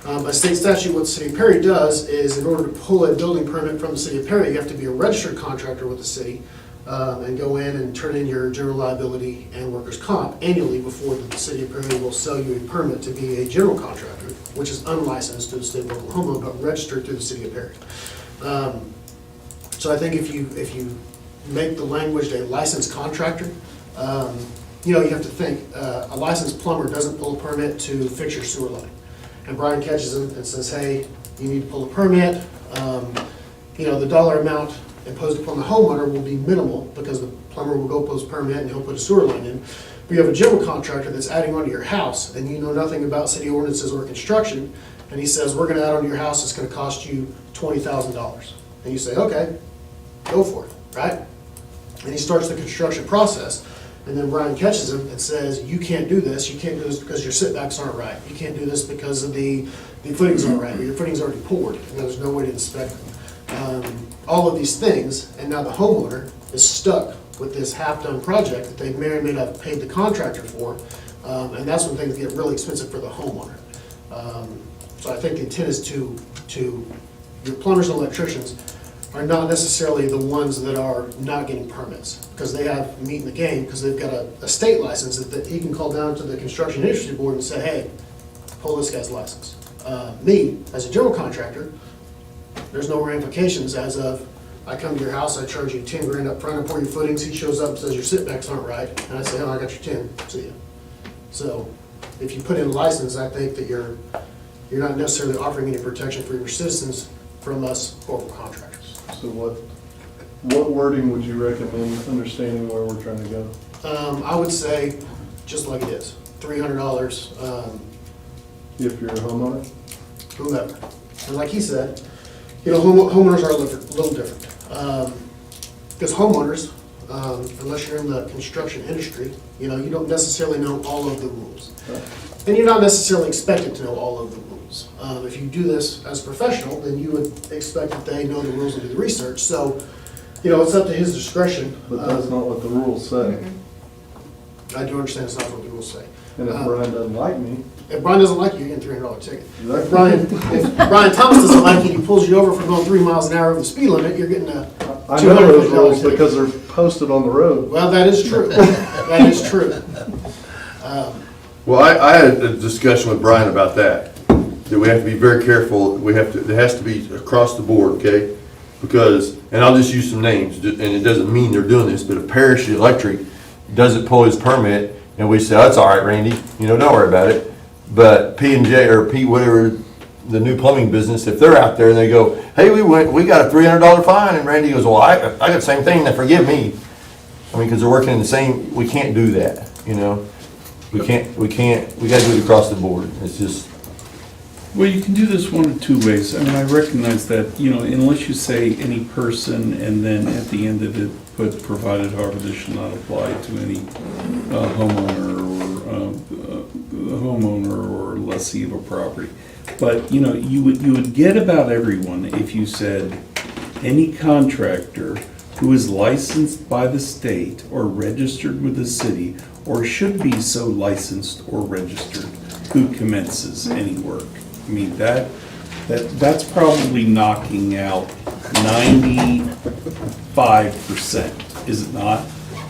[SPEAKER 11] By state statute, what the city of Perry does is, in order to pull a building permit from the city of Perry, you have to be a registered contractor with the city, and go in and turn in your general liability and workers' comp annually before the city of Perry will sell you a permit to be a general contractor, which is unlicensed to the state of Oklahoma, but registered through the city of Perry. So I think if you make the language a licensed contractor, you have to think, a licensed plumber doesn't pull a permit to fix your sewer line. And Brian catches him and says, hey, you need to pull a permit. The dollar amount imposed upon the homeowner will be minimal because the plumber will go post permit and he'll put a sewer line in. But you have a general contractor that's adding onto your house and you know nothing about city ordinances or construction, and he says, we're gonna add onto your house, it's gonna cost you $20,000. And you say, okay, go for it, right? And he starts the construction process, and then Brian catches him and says, you can't do this because your setbacks aren't right. You can't do this because the footings aren't right, or your footings already poured, and there's no way to inspect them. All of these things, and now the homeowner is stuck with this half-done project that they may or may not have paid the contractor for, and that's when things get really expensive for the homeowner. So I think the intent is to your plumbers and electricians are not necessarily the ones that are not getting permits, because they have meat in the game, because they've got a state license that he can call down to the construction industry board and say, hey, pull this guy's license. Me, as a general contractor, there's no ramifications as of, I come to your house, I charge you 10 grand up front, I pour your footings, he shows up and says your setbacks aren't right, and I say, oh, I got your 10, see ya. So if you put in a license, I think that you're not necessarily offering any protection for your citizens from us corporate contractors.
[SPEAKER 9] So what wording would you recommend, understanding where we're trying to go?
[SPEAKER 11] I would say, just like it is, $300,
[SPEAKER 9] If you're a homeowner?
[SPEAKER 11] whomever. And like he said, homeowners are a little different. Because homeowners, unless you're in the construction industry, you don't necessarily know all of the rules. And you're not necessarily expected to know all of the rules. If you do this as a professional, then you would expect that they know the rules and do the research. So, it's up to his discretion.
[SPEAKER 9] But that's not what the rules say.
[SPEAKER 11] I do understand it's not what the rules say.
[SPEAKER 9] And if Brian doesn't like me,
[SPEAKER 11] If Brian doesn't like you, you're getting a $300 ticket.
[SPEAKER 9] Exactly.
[SPEAKER 11] If Brian Thomas doesn't like you and he pulls you over for going 3 miles an hour over the speed limit, you're getting a
[SPEAKER 9] I know those rules
[SPEAKER 11] $250 ticket.
[SPEAKER 9] because they're posted on the road.
[SPEAKER 11] Well, that is true. That is true.
[SPEAKER 2] Well, I had a discussion with Brian about that we have to be very careful. It has to be across the board, okay? Because, and I'll just use some names, and it doesn't mean they're doing this, but if Parrish Electric doesn't pull his permit, and we say, that's all right, Randy, don't worry about it. But P&J, or P, whatever, the new plumbing business, if they're out there and they go, hey, we got a $300 fine, and Randy goes, well, I got the same thing, now forgive me. Because they're working in the same, we can't do that, We gotta do it across the board. It's just.
[SPEAKER 6] Well, you can do this one of two ways. I mean, I recognize that, unless you say any person and then at the end of it, put provided, however, this shall not apply to any homeowner or the homeowner or lessee of a property. But, you know, you would get about everyone if you said, any contractor who is licensed by the state or registered with the city or should be so licensed or registered who commences any work. I mean, that's probably knocking out 95%, is it not?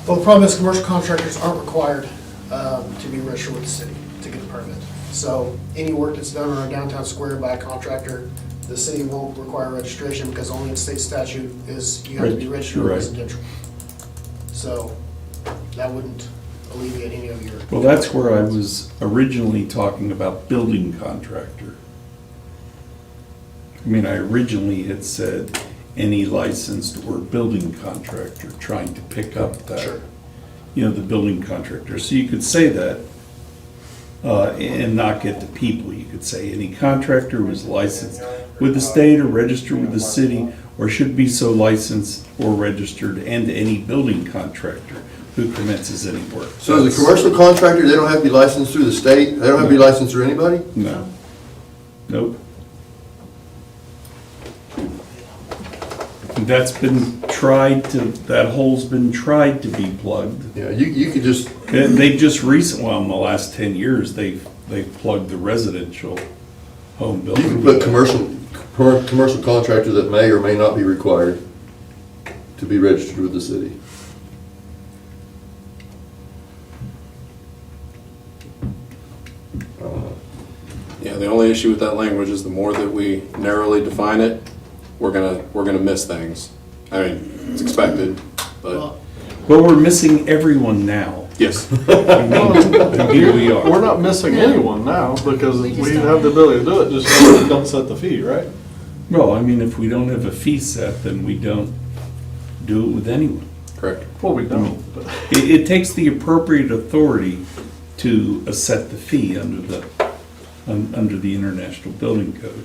[SPEAKER 11] Well, the problem is commercial contractors aren't required to be registered with the city to get a permit. So any work that's done on a downtown square by a contractor, the city won't require registration because only in state statute is you have to be registered
[SPEAKER 6] Right.
[SPEAKER 11] residential. So that wouldn't alleviate any of your.
[SPEAKER 6] Well, that's where I was originally talking about building contractor. I mean, I originally had said any licensed or building contractor, trying to pick up that,
[SPEAKER 11] Sure.
[SPEAKER 6] you know, the building contractor. So you could say that and not get the people. You could say any contractor who is licensed with the state or registered with the city or should be so licensed or registered, and any building contractor who commences any work.
[SPEAKER 2] So as a commercial contractor, they don't have to be licensed through the state? They don't have to be licensed through anybody?
[SPEAKER 6] No. Nope. That hole's been tried to be plugged.
[SPEAKER 2] Yeah, you could just,
[SPEAKER 6] They just well, in the last 10 years, they've plugged the residential home
[SPEAKER 2] you
[SPEAKER 6] building.
[SPEAKER 2] can put commercial contractor that may or may not be required to be registered with the city.
[SPEAKER 8] Yeah, the only issue with that language is the more that we narrowly define it, we're gonna miss things. I mean, it's expected, but
[SPEAKER 11] Well,
[SPEAKER 6] Well, we're missing everyone now.
[SPEAKER 8] yes.
[SPEAKER 6] I mean, here we are.
[SPEAKER 9] We're not missing anyone now because
[SPEAKER 4] We just
[SPEAKER 9] we
[SPEAKER 4] don't-
[SPEAKER 9] have the ability to do it, just don't set the fee, right?
[SPEAKER 6] Well, I mean, if we don't have a fee set, then we don't do it with anyone.
[SPEAKER 8] Correct.
[SPEAKER 9] Well, we don't, but.
[SPEAKER 6] It takes the appropriate authority to set the fee under the International Building Code.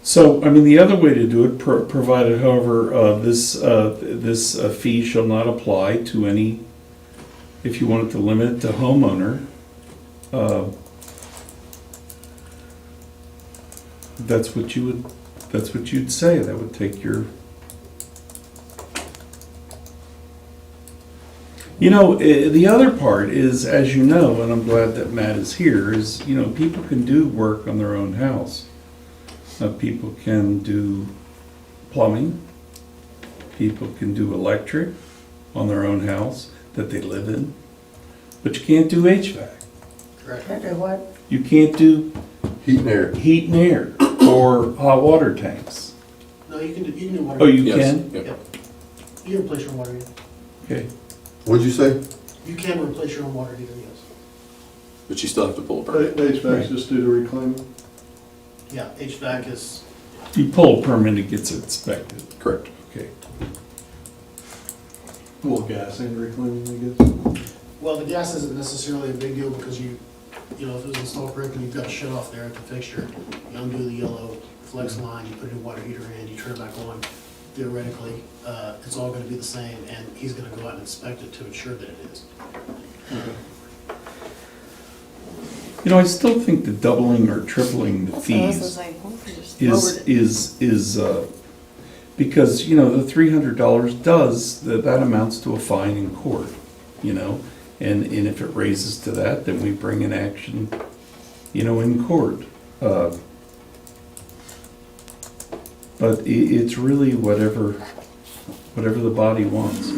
[SPEAKER 6] So, I mean, the other way to do it, provided however, this fee shall not apply to any, if you wanted to limit it to homeowner, that's what you'd say, that would take your. You know, the other part is, as you know, and I'm glad that Matt is here, is, you know, people can do work on their own house. People can do plumbing, people can do electric on their own house that they live in, but you can't do HVAC.
[SPEAKER 11] correct.
[SPEAKER 1] Can't do what?
[SPEAKER 6] You can't do
[SPEAKER 2] Heat and air.
[SPEAKER 6] heat and air or hot water tanks.
[SPEAKER 11] No, you can do water.
[SPEAKER 6] Oh, you
[SPEAKER 8] Yes.
[SPEAKER 6] can?
[SPEAKER 8] Yep.
[SPEAKER 11] You can replace your own water heater.
[SPEAKER 6] Okay.
[SPEAKER 2] What'd you say?
[SPEAKER 11] You can replace your own water heater, yes.
[SPEAKER 8] But you still have to pull a permit.
[SPEAKER 9] HVAC's just due to reclaiming.
[SPEAKER 11] Yeah, HVAC is,
[SPEAKER 6] You pull a permit, it gets inspected.
[SPEAKER 8] Correct.
[SPEAKER 6] Okay.
[SPEAKER 9] Well, gas and reclaiming, I guess.
[SPEAKER 11] well, the gas isn't necessarily a big deal because you know, if it was installed correctly, you've got a shut off there at the fixture. You undo the yellow flex line, you put a new water heater in, you turn it back on. Theoretically, it's all gonna be the same, and he's gonna go out and inspect it to ensure that it is.
[SPEAKER 6] You know, I still think the doubling or tripling the
[SPEAKER 3] That's what I was
[SPEAKER 6] fees
[SPEAKER 3] like, what if we just lowered it?
[SPEAKER 6] is because, you know, the $300 that amounts to a fine in court, you know? And if it raises to that, then we bring an action, you know, in court. But it's really whatever the body wants.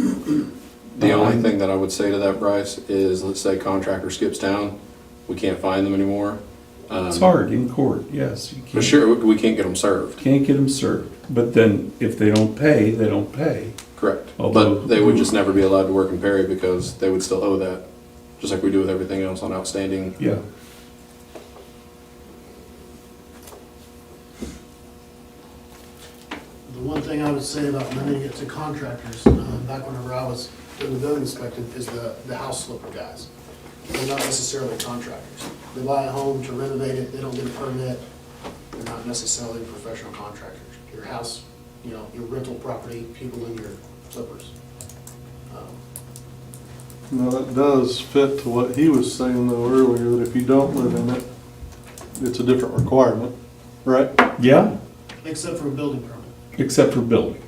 [SPEAKER 8] The only thing that I would say to that, Bryce, is let's say contractor skips town, we can't find them anymore.
[SPEAKER 6] It's hard in court, yes. You
[SPEAKER 8] For
[SPEAKER 6] can't-
[SPEAKER 8] sure, we can't get them served.
[SPEAKER 6] Can't get them served, but then if they don't pay, they don't pay.
[SPEAKER 8] Correct.
[SPEAKER 6] Although-
[SPEAKER 8] But they would just never be allowed to work in Perry because they would still owe that, just like we do with everything else on outstanding.
[SPEAKER 6] Yeah.
[SPEAKER 11] The one thing I would say about limiting it to contractors, back whenever I was doing the building inspection, is the house flipper guys. They're not necessarily contractors. They buy a home to renovate it, they don't get a permit, they're not necessarily professional contractors. Your house, you know, your rental property, people in your flippers.
[SPEAKER 9] Now, that does fit to what he was saying though earlier, that if you don't live in it, it's a different requirement, right?
[SPEAKER 6] Yeah,
[SPEAKER 11] Except for a building permit.
[SPEAKER 6] except for building.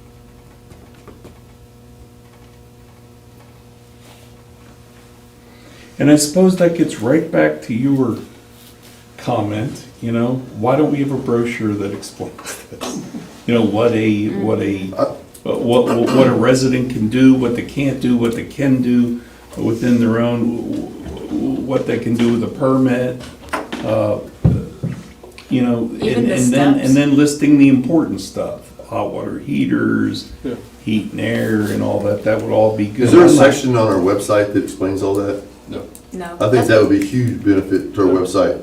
[SPEAKER 6] And I suppose that gets right back to your comment, you know, why don't we have a brochure that explains this? You know, what a resident can do, what they can't do, what they can do within their own, what they can do with a permit, you know,
[SPEAKER 3] Even the
[SPEAKER 6] and
[SPEAKER 3] steps.
[SPEAKER 6] then listing the important stuff, hot water heaters,
[SPEAKER 9] Yeah.
[SPEAKER 6] heat and air and all that, that would all be good.
[SPEAKER 2] Is there a
[SPEAKER 6] I'm not-
[SPEAKER 2] section on our website that explains all that?
[SPEAKER 8] No.
[SPEAKER 3] No.
[SPEAKER 2] I think that would be a huge benefit to our website.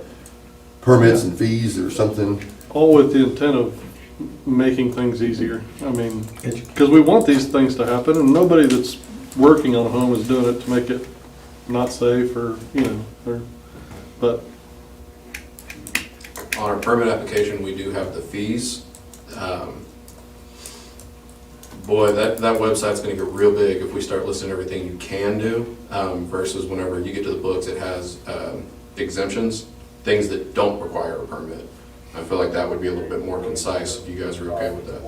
[SPEAKER 2] Permits and fees or something.
[SPEAKER 9] All with the intent of making things easier. I mean, because we want these things to happen, and nobody that's working on a home is doing it to make it not safe or, you know, but
[SPEAKER 8] On our permit application, we do have the fees. Boy, that website's gonna get real big if we start listing everything you can do, versus whenever you get to the books, it has exemptions, things that don't require a permit. I feel like that would be a little bit more concise if you guys are okay with that.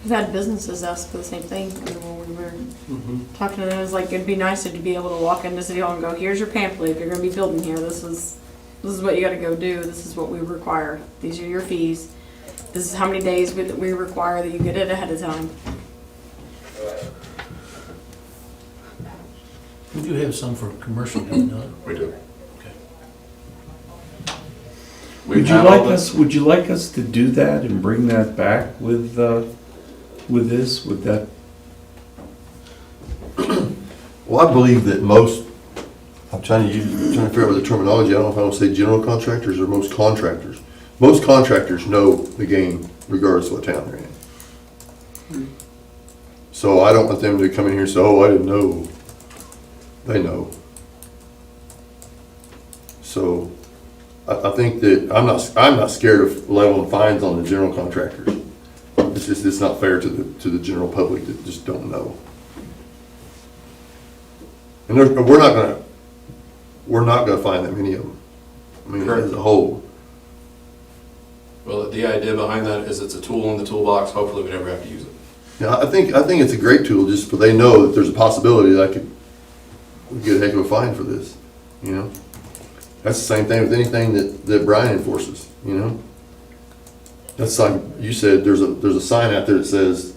[SPEAKER 3] We've had businesses ask for the same thing when we were talking to them. It was like, it'd be nice to be able to walk into City Hall and go, here's your pamphlet. If you're gonna be building here, this is what you gotta go do. This is what we require. These are your fees. This is how many days we require that you get it ahead of time.
[SPEAKER 7] We do have some for commercial, do we not?
[SPEAKER 8] We do.
[SPEAKER 7] Okay.
[SPEAKER 6] Would you like us to do that and bring that back with this, with that?
[SPEAKER 2] Well, I believe that most, I'm trying to figure out the terminology. I don't know if I want to say general contractors or most contractors. Most contractors know the game regardless of what town they're in. So I don't want them to come in here and say, oh, I didn't know. They know. So I think that I'm not scared of leveling fines on the general contractors. It's not fair to the general public that just don't know. And we're not gonna find that many of them. I mean, as a whole.
[SPEAKER 8] Well, the idea behind that is it's a tool in the toolbox. Hopefully, we never have to use it.
[SPEAKER 2] Yeah, I think it's a great tool, just so they know that there's a possibility that we could get a heck of a fine for this, you know? That's the same thing with anything that Brian enforces, you know? That's like you said, there's a sign out there that says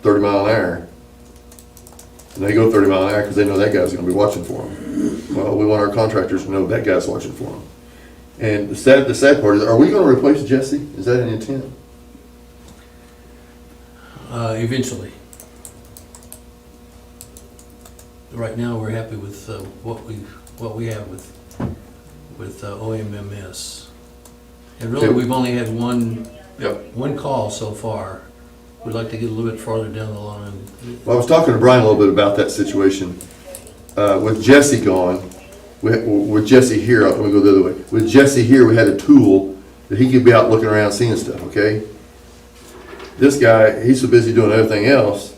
[SPEAKER 2] 30 mile an hour. And they go 30 mile an hour because they know that guy's gonna be watching for them. Well, we want our contractors to know that guy's watching for them. And the sad part is, are we gonna replace Jesse? Is that an intent?
[SPEAKER 7] Eventually. Right now, we're happy with what we have with OMMS. And really,
[SPEAKER 2] Okay.
[SPEAKER 7] we've only had one
[SPEAKER 8] Yep.
[SPEAKER 7] call so far. We'd like to get a little bit farther down the line.
[SPEAKER 2] Well, I was talking to Brian a little bit about that situation. With Jesse gone, with Jesse here, let me go the other way. With Jesse here, we had a tool that he could be out looking around seeing stuff, okay? This guy, he's so busy doing everything else.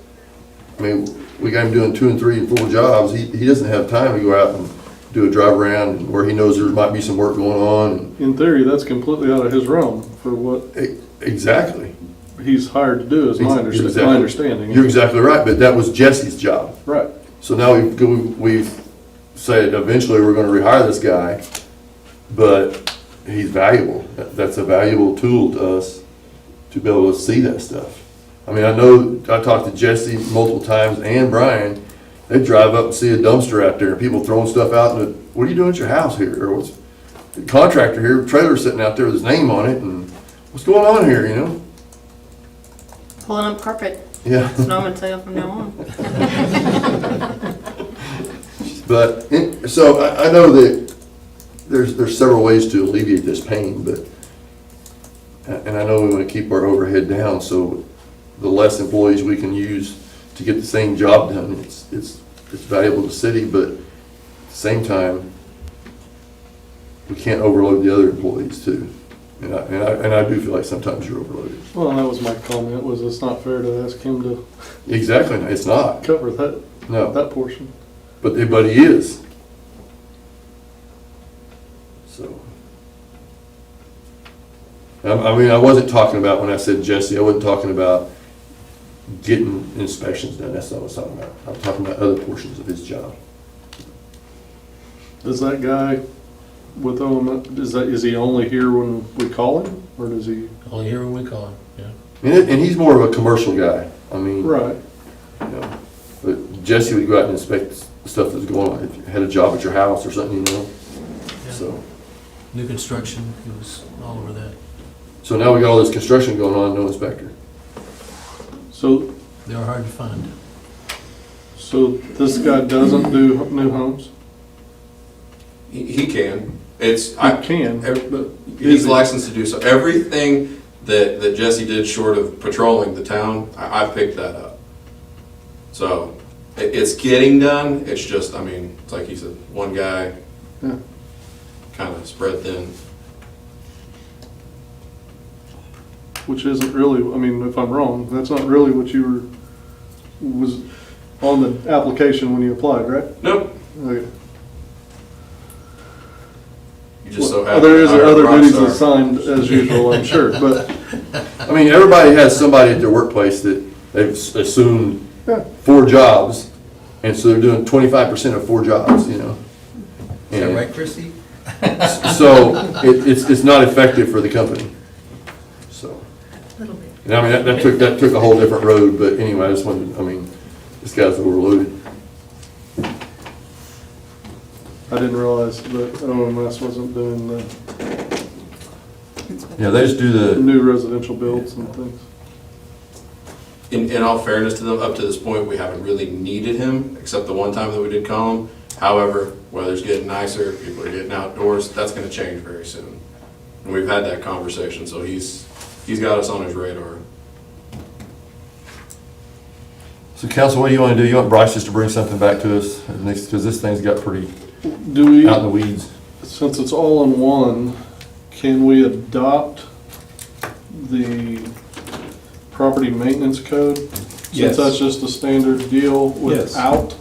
[SPEAKER 2] I mean, we got him doing 2 and 3 and 4 jobs. He doesn't have time to go out and do a drive around where he knows there might be some work going on.
[SPEAKER 9] in theory, that's completely out of his realm for what
[SPEAKER 2] Exactly.
[SPEAKER 9] he's hired to do, is my
[SPEAKER 2] Exactly.
[SPEAKER 9] understanding.
[SPEAKER 2] You're exactly right, but that was Jesse's job.
[SPEAKER 9] Right.
[SPEAKER 2] So now we've said eventually we're gonna rehire this guy, but he's valuable. That's a valuable tool to us to be able to see that stuff. I mean, I know, I talked to Jesse multiple times and Brian, they drive up and see a dumpster out there and people throwing stuff out and, what are you doing at your house here? Or what's, the contractor here, trailer sitting out there with his name on it and what's going on here, you know?
[SPEAKER 3] Pulling up carpet.
[SPEAKER 2] Yeah.
[SPEAKER 3] That's what I'm gonna tell you from now on.
[SPEAKER 2] But, so I know that there's several ways to alleviate this pain, but, and I know we want to keep our overhead down, so the less employees we can use to get the same job done, it's valuable to the city, but at the same time, we can't overload the other employees too. And I do feel like sometimes you're overloaded.
[SPEAKER 9] Well, that was my comment, was it's not fair to ask him to
[SPEAKER 2] Exactly, it's not,
[SPEAKER 9] cover that,
[SPEAKER 2] no,
[SPEAKER 9] that portion.
[SPEAKER 2] but he is. So. I mean, I wasn't talking about, when I said Jesse, I wasn't talking about getting inspections done, that's not what I was talking about. I'm talking about other portions of his job.
[SPEAKER 9] Does that guy with OM, is he only here when we call him, or does he?
[SPEAKER 7] Only here when we call him, yeah.
[SPEAKER 2] And he's more of a commercial guy, I mean.
[SPEAKER 9] Right.
[SPEAKER 2] You know, but Jesse would go out and inspect stuff that's going on, if you had a job at your house or something, you know,
[SPEAKER 7] Yeah.
[SPEAKER 2] so.
[SPEAKER 7] New construction, he was all over that.
[SPEAKER 2] So now we got all this construction going on, no inspector.
[SPEAKER 9] So,
[SPEAKER 7] They are hard to find.
[SPEAKER 9] so this guy doesn't do new homes?
[SPEAKER 8] He can. It's,
[SPEAKER 9] He
[SPEAKER 8] I,
[SPEAKER 9] can,
[SPEAKER 8] Every-
[SPEAKER 9] but
[SPEAKER 8] he's licensed to do so. Everything that Jesse did short of patrolling the town, I picked that up. So it's getting done. It's just, I mean, it's like you said, one guy,
[SPEAKER 9] Yeah.
[SPEAKER 8] kind of spread thin.
[SPEAKER 9] which isn't really, I mean, if I'm wrong, that's not really what you was on the application when you applied, right?
[SPEAKER 8] Nope.
[SPEAKER 9] Okay.
[SPEAKER 8] You just so
[SPEAKER 9] Well,
[SPEAKER 8] happen.
[SPEAKER 9] there is
[SPEAKER 8] to hire a
[SPEAKER 9] other
[SPEAKER 8] rock
[SPEAKER 9] duties
[SPEAKER 8] star.
[SPEAKER 9] assigned as usual, I'm sure, but
[SPEAKER 2] I mean, everybody has somebody at their workplace that they've assumed
[SPEAKER 9] yeah,
[SPEAKER 2] 4 jobs, and so they're doing 25% of 4 jobs, you know?
[SPEAKER 7] Is that
[SPEAKER 2] And
[SPEAKER 7] right, Chrissy?
[SPEAKER 2] So it's not effective for the company, so.
[SPEAKER 4] A little bit.
[SPEAKER 2] And I mean, that took a whole different road, but anyway, I just wanted, I mean, this guy's overloaded.
[SPEAKER 9] I didn't realize that OMS wasn't doing the
[SPEAKER 2] Yeah, they just do the,
[SPEAKER 9] new residential builds and things.
[SPEAKER 8] In all fairness to them, up to this point, we haven't really needed him, except the one time that we did call him. However, weather's getting nicer, people are getting outdoors, that's gonna change very soon. And we've had that conversation, so he's got us on his radar.
[SPEAKER 2] so council, what do you want to do? You want Bryce just to bring something back to us next, because this thing's got pretty
[SPEAKER 9] Do we,
[SPEAKER 2] out in the weeds.
[SPEAKER 9] since it's all in one, can we adopt the property maintenance code?
[SPEAKER 6] Yes.
[SPEAKER 9] Since that's just a standard deal
[SPEAKER 6] Yes.
[SPEAKER 9] without,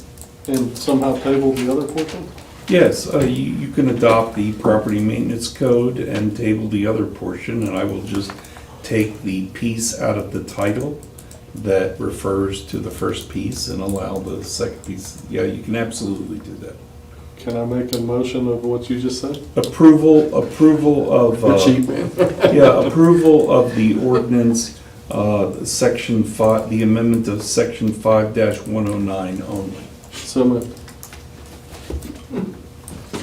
[SPEAKER 9] and somehow table the other portion?
[SPEAKER 6] Yes, you can adopt the property maintenance code and table the other portion, and I will just take the piece out of the title that refers to the first piece and allow the second piece. Yeah, you can absolutely do that.
[SPEAKER 9] Can I make a motion of what you just said?
[SPEAKER 6] Approval of.
[SPEAKER 2] You're cheap, man.
[SPEAKER 6] Yeah, approval of the ordinance, section 5, the amendment of section 5-109 only.
[SPEAKER 9] So moved.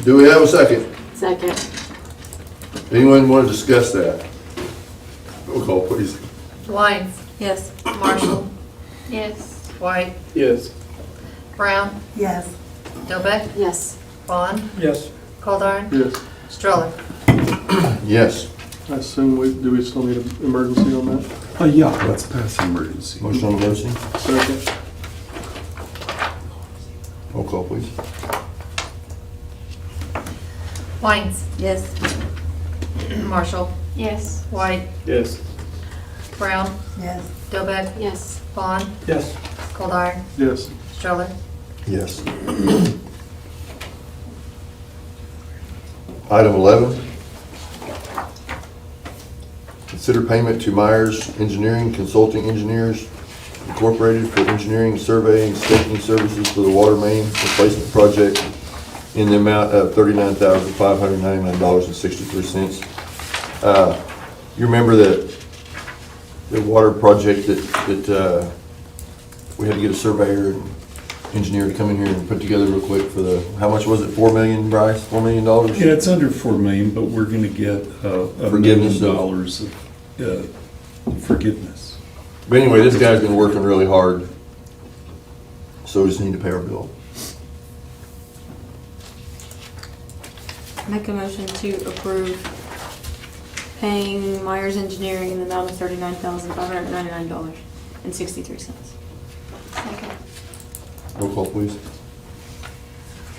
[SPEAKER 2] Do we have a second?
[SPEAKER 3] Second.
[SPEAKER 2] Anyone want to discuss that? Roll call, please.
[SPEAKER 12] Lyons,
[SPEAKER 3] Yes.
[SPEAKER 12] Marshall,
[SPEAKER 4] Yes.
[SPEAKER 12] White,
[SPEAKER 10] Yes.
[SPEAKER 12] Brown,
[SPEAKER 1] Yes.
[SPEAKER 12] Dilbeck,
[SPEAKER 3] Yes.
[SPEAKER 12] Vaughn,
[SPEAKER 10] Yes.
[SPEAKER 12] Goldar,
[SPEAKER 9] Yes.
[SPEAKER 12] Stroller.
[SPEAKER 2] Yes.
[SPEAKER 9] I assume do we still need an emergency on that?
[SPEAKER 6] Yeah, let's pass emergency.
[SPEAKER 2] Motion on emergency.
[SPEAKER 9] Second.
[SPEAKER 2] Roll call, please.
[SPEAKER 12] Lyons,
[SPEAKER 3] Yes.
[SPEAKER 12] Marshall,
[SPEAKER 4] Yes.
[SPEAKER 12] White,
[SPEAKER 10] Yes.
[SPEAKER 12] Brown,
[SPEAKER 1] Yes.
[SPEAKER 12] Dilbeck,
[SPEAKER 3] Yes.
[SPEAKER 12] Vaughn,
[SPEAKER 10] Yes.
[SPEAKER 12] Goldar,
[SPEAKER 9] Yes.
[SPEAKER 12] Stroller.
[SPEAKER 2] Yes. Item 11. Consider payment to Myers Engineering Consulting Engineers Incorporated for engineering, surveying, staking services for the water main replacement project in the amount of $39,599.63. You remember that the water project that we had to get a surveyor and engineer to come in here and put together real quick for the, how much was it, 4 million, Bryce? $4 million?
[SPEAKER 6] Yeah, it's under 4 million, but we're gonna get $1
[SPEAKER 2] Forgiveness
[SPEAKER 6] million
[SPEAKER 2] of-
[SPEAKER 6] of forgiveness.
[SPEAKER 2] But anyway, this guy's been working really hard, so we just need to pay our bill.
[SPEAKER 3] Make a motion to approve paying Myers Engineering in the amount of $39,599.63.
[SPEAKER 4] Second.
[SPEAKER 2] Roll call, please.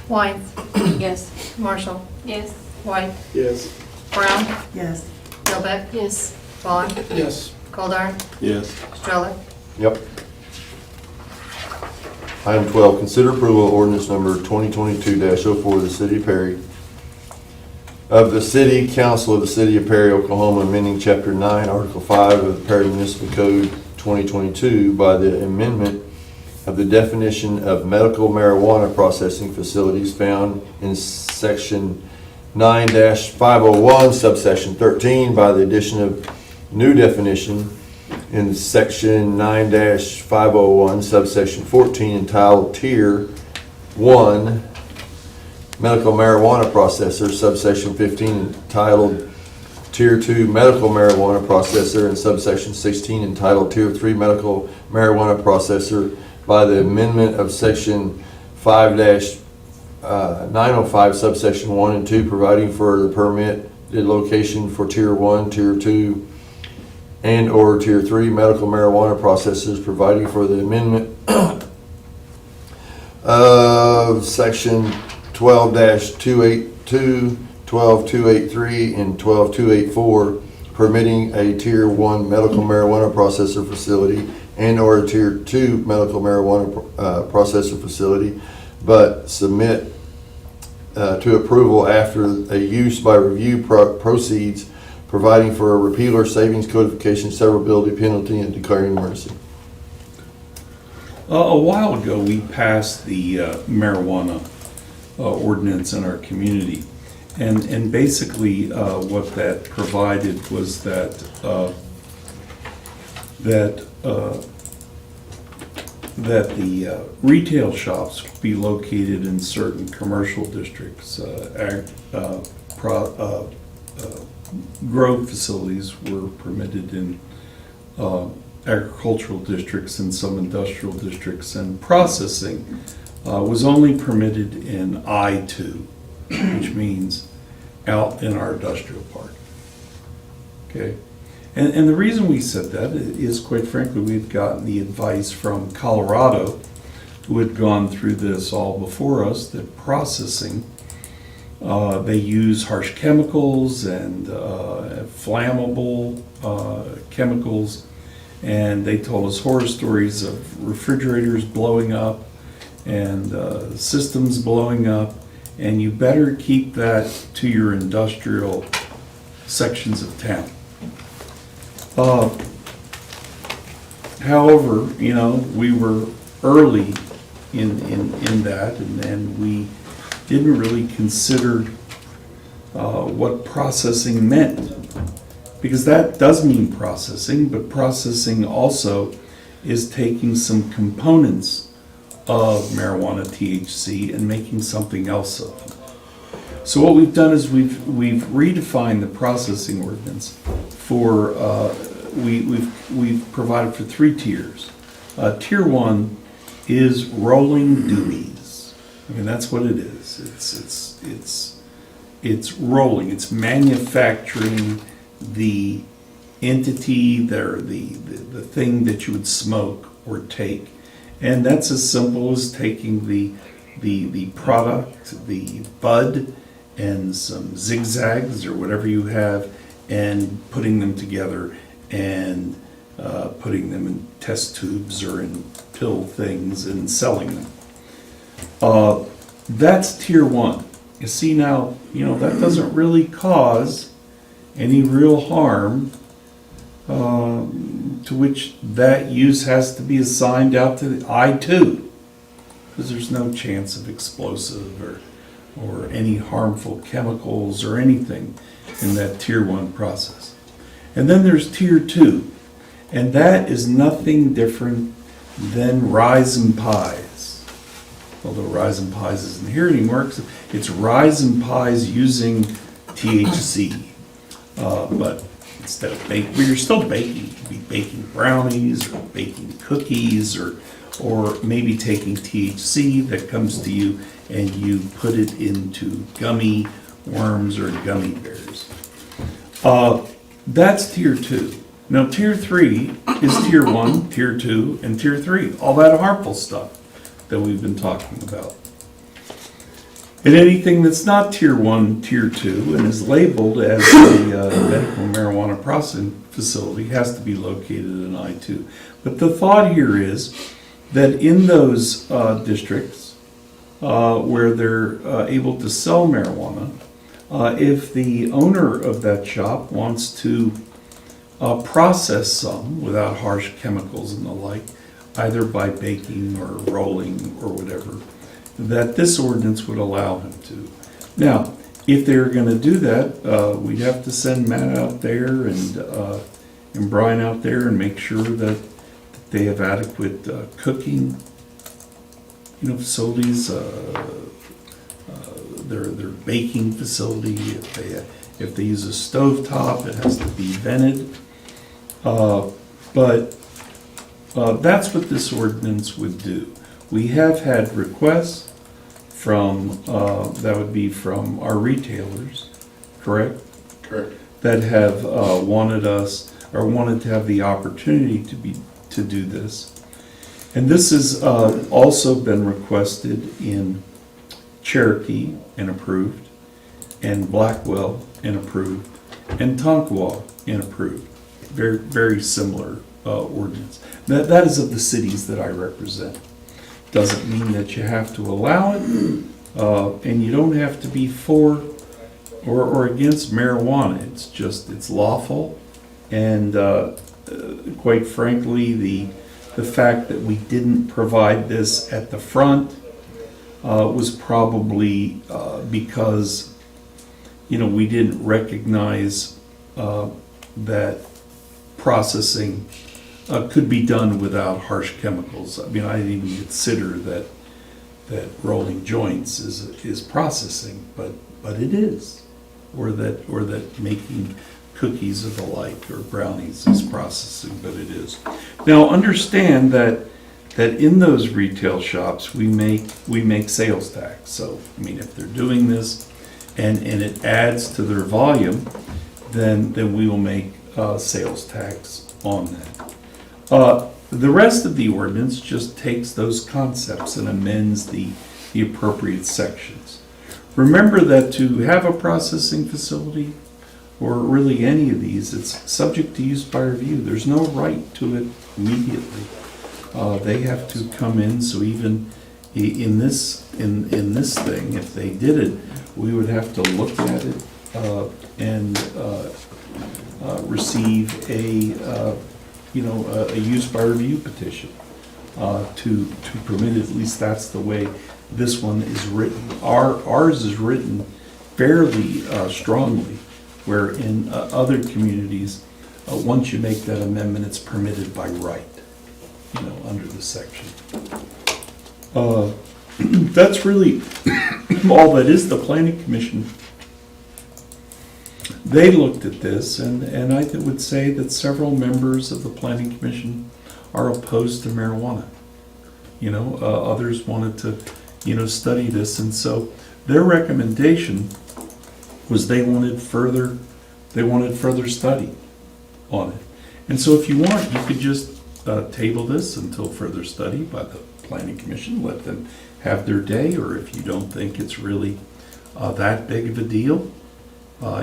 [SPEAKER 12] Lyons,
[SPEAKER 3] Yes.
[SPEAKER 12] Marshall,
[SPEAKER 4] Yes.
[SPEAKER 12] White,
[SPEAKER 10] Yes.
[SPEAKER 12] Brown,
[SPEAKER 1] Yes.
[SPEAKER 12] Dilbeck?
[SPEAKER 3] Yes.
[SPEAKER 12] Vaughn?
[SPEAKER 11] Yes.
[SPEAKER 12] Goldar?
[SPEAKER 9] Yes.
[SPEAKER 12] Stroller?
[SPEAKER 2] Yep. Item 12, consider approval of ordinance number 2022-04 of the City of Perry, of the City Council of the City of Perry, Oklahoma, amending Chapter 9, Article 5 of the Perry Municipal Code 2022 by the amendment of the definition of medical marijuana processing facilities found in Section 9-501, subsection 13, by the addition of new definition in Section 9-501, subsection 14, entitled Tier 1, Medical Marijuana Processor, subsection 15, entitled Tier 2, Medical Marijuana Processor, and subsection 16, entitled Tier 3, Medical Marijuana Processor, by the amendment of Section 5-905, subsection 1 and 2, providing for the permitted location for Tier 1, Tier 2, and/or Tier 3 medical marijuana processors, providing for the amendment of Section 12-282, 12-283, and 12-284, permitting a Tier 1 medical marijuana processor facility and/or a Tier 2 medical marijuana processor facility, but submit to approval after a use by review proceeds, providing for a repeal or savings codification, severability penalty, and declaring emergency.
[SPEAKER 6] A while ago, we passed the marijuana ordinance in our community. And basically, what that provided was that the retail shops be located in certain commercial districts. Grow facilities were permitted in agricultural districts and some industrial districts, and processing was only permitted in I-2, which means out in our industrial park. Okay? And the reason we said that is, quite frankly, we've gotten the advice from Colorado, who had gone through this all before us, that processing, they use harsh chemicals and flammable chemicals, and they told us horror stories of refrigerators blowing up and systems blowing up, and you better keep that to your industrial sections of town. However, you know, we were early in that, and we didn't really consider what processing meant. Because that does mean processing, but processing also is taking some components of marijuana THC and making something else of them. So what we've done is we've redefined the processing ordinance for we've provided for 3 tiers. Tier 1 is rolling doobies. I mean, that's what it is. It's rolling. It's manufacturing the entity, the thing that you would smoke or take, and that's as simple as taking the product, the bud, and some zigzags or whatever you have, and putting them together and putting them in test tubes or in pill things and selling them. That's tier 1. You see now, you know, that doesn't really cause any real harm to which that use has to be assigned out to the I-2, because there's no chance of explosive or any harmful chemicals or anything in that tier 1 process. And then there's tier 2, and that is nothing different than Rise and Pies. Although Rise and Pies isn't here anymore, it's Rise and Pies using THC. But instead of baking, well, you're still baking. You could be baking brownies or baking cookies, or maybe taking THC that comes to you and you put it into gummy worms or gummy bears. That's tier 2. Now tier 3 is tier 1, tier 2, and tier 3. All that harmful stuff that we've been talking about. And anything that's not tier 1, tier 2, and is labeled as a medical marijuana processing facility has to be located in I2. But the thought here is that in those districts where they're able to sell marijuana, if the owner of that shop wants to process some without harsh chemicals and the like, either by baking or rolling or whatever, that this ordinance would allow him to. Now, if they're gonna do that, we'd have to send Matt out there and Brian out there and make sure that they have adequate cooking, facilities, their baking facility. If they use a stovetop, it has to be vented. But that's what this ordinance would do. We have had requests from, that would be from our retailers, correct?
[SPEAKER 8] Correct.
[SPEAKER 6] That have wanted us, or wanted to have the opportunity to do this. And this has also been requested in Cherokee and approved, and Blackwell and approved, and Tonkawa and approved. Very, very similar ordinance. That is of the cities that I represent. Doesn't mean that you have to allow it, and you don't have to be for or against marijuana. It's just, it's lawful, and quite frankly, the fact that we didn't provide this at the front was probably because, we didn't recognize that processing could be done without harsh chemicals. I mean, I didn't even consider that rolling joints is processing, but it is, or that making cookies or the like, or brownies is processing, but it is. Now, understand that in those retail shops, we make sales tax. So, I mean, if they're doing this and it adds to their volume, then we will make sales tax on that. The rest of the ordinance just takes those concepts and amends the appropriate sections. Remember that to have a processing facility, or really any of these, it's subject to use by review. There's no right to it immediately. They have to come in, so even in this thing, if they did it, we would have to look at it and receive a use by review petition to permit it. At least that's the way this one is written. Ours is written fairly strongly, where in other communities, once you make that amendment, it's permitted by right, under the section. That's really all that is. The Planning Commission, they looked at this, and I would say that several members of the Planning Commission are opposed to marijuana. Others wanted to, study this, and so their recommendation was they wanted further study on it. And so if you want, you could just table this until further study by the Planning Commission, let them have their day, or if you don't think it's really that big of a deal,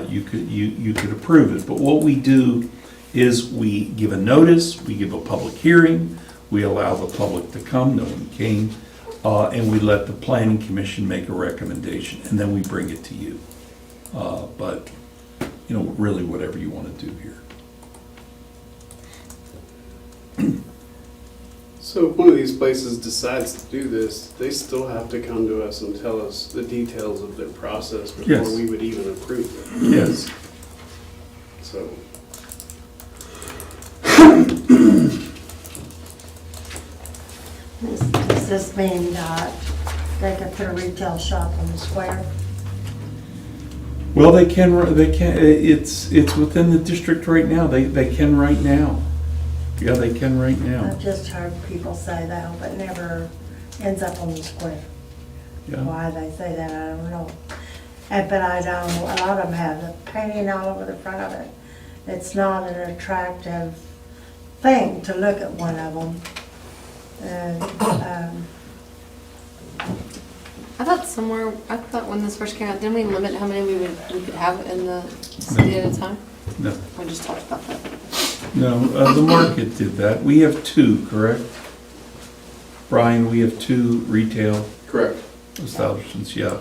[SPEAKER 6] you could approve it. But what we do is we give a notice, we give a public hearing, we allow the public to come, no one came, and we let the Planning Commission make a recommendation, and then we bring it to you. But, really whatever you want to do here.
[SPEAKER 10] So if one of these places decides to do this, they still have to come to us and tell us the details of their process before
[SPEAKER 6] Yes.
[SPEAKER 10] we would even approve it.
[SPEAKER 6] Yes.
[SPEAKER 10] So,
[SPEAKER 1] Does this mean that they could put a retail shop on the square?
[SPEAKER 6] Well, they can, it's within the district right now. They can right now. Yeah, they can right now.
[SPEAKER 1] I've just heard people say that, but never ends up on the square.
[SPEAKER 6] Yeah.
[SPEAKER 1] Why they say that, I don't know. But I know a lot of them have the painting all over the front of it. It's not an attractive thing to look at one of them. And,
[SPEAKER 3] I thought when this first came out, didn't we limit how many we could have in the city at a time?
[SPEAKER 6] No,
[SPEAKER 3] We just talked about that.
[SPEAKER 6] no, the market did that. We have two, correct? Brian, we have two retail
[SPEAKER 8] Correct.
[SPEAKER 6] establishments, yeah.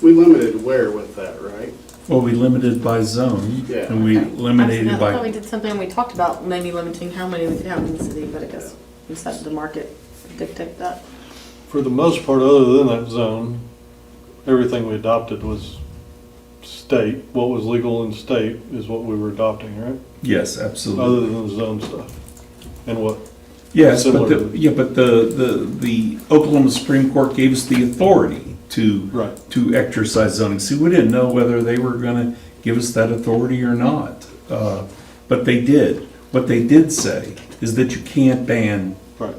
[SPEAKER 10] We limited where with that, right?
[SPEAKER 6] Well, we limited by zone,
[SPEAKER 10] Yeah.
[SPEAKER 6] and we
[SPEAKER 3] Okay.
[SPEAKER 6] eliminated
[SPEAKER 3] I thought we
[SPEAKER 6] by,
[SPEAKER 3] did something, and we talked about maybe limiting how many we could have in the city, but I guess we set the market dictate that.
[SPEAKER 9] For the most part, other than that zone, everything we adopted was state. What was legal in state is what we were adopting, right?
[SPEAKER 6] yes,
[SPEAKER 9] Other
[SPEAKER 6] absolutely.
[SPEAKER 9] than the zone stuff. And what?
[SPEAKER 6] Yes, but
[SPEAKER 9] similar
[SPEAKER 6] the,
[SPEAKER 9] to-
[SPEAKER 6] yeah, but the Oklahoma Supreme Court gave us the authority
[SPEAKER 9] Right.
[SPEAKER 6] to exercise zoning. See, we didn't know whether they were gonna give us that authority or not. But they did. What they did say is that you can't ban
[SPEAKER 9] Right.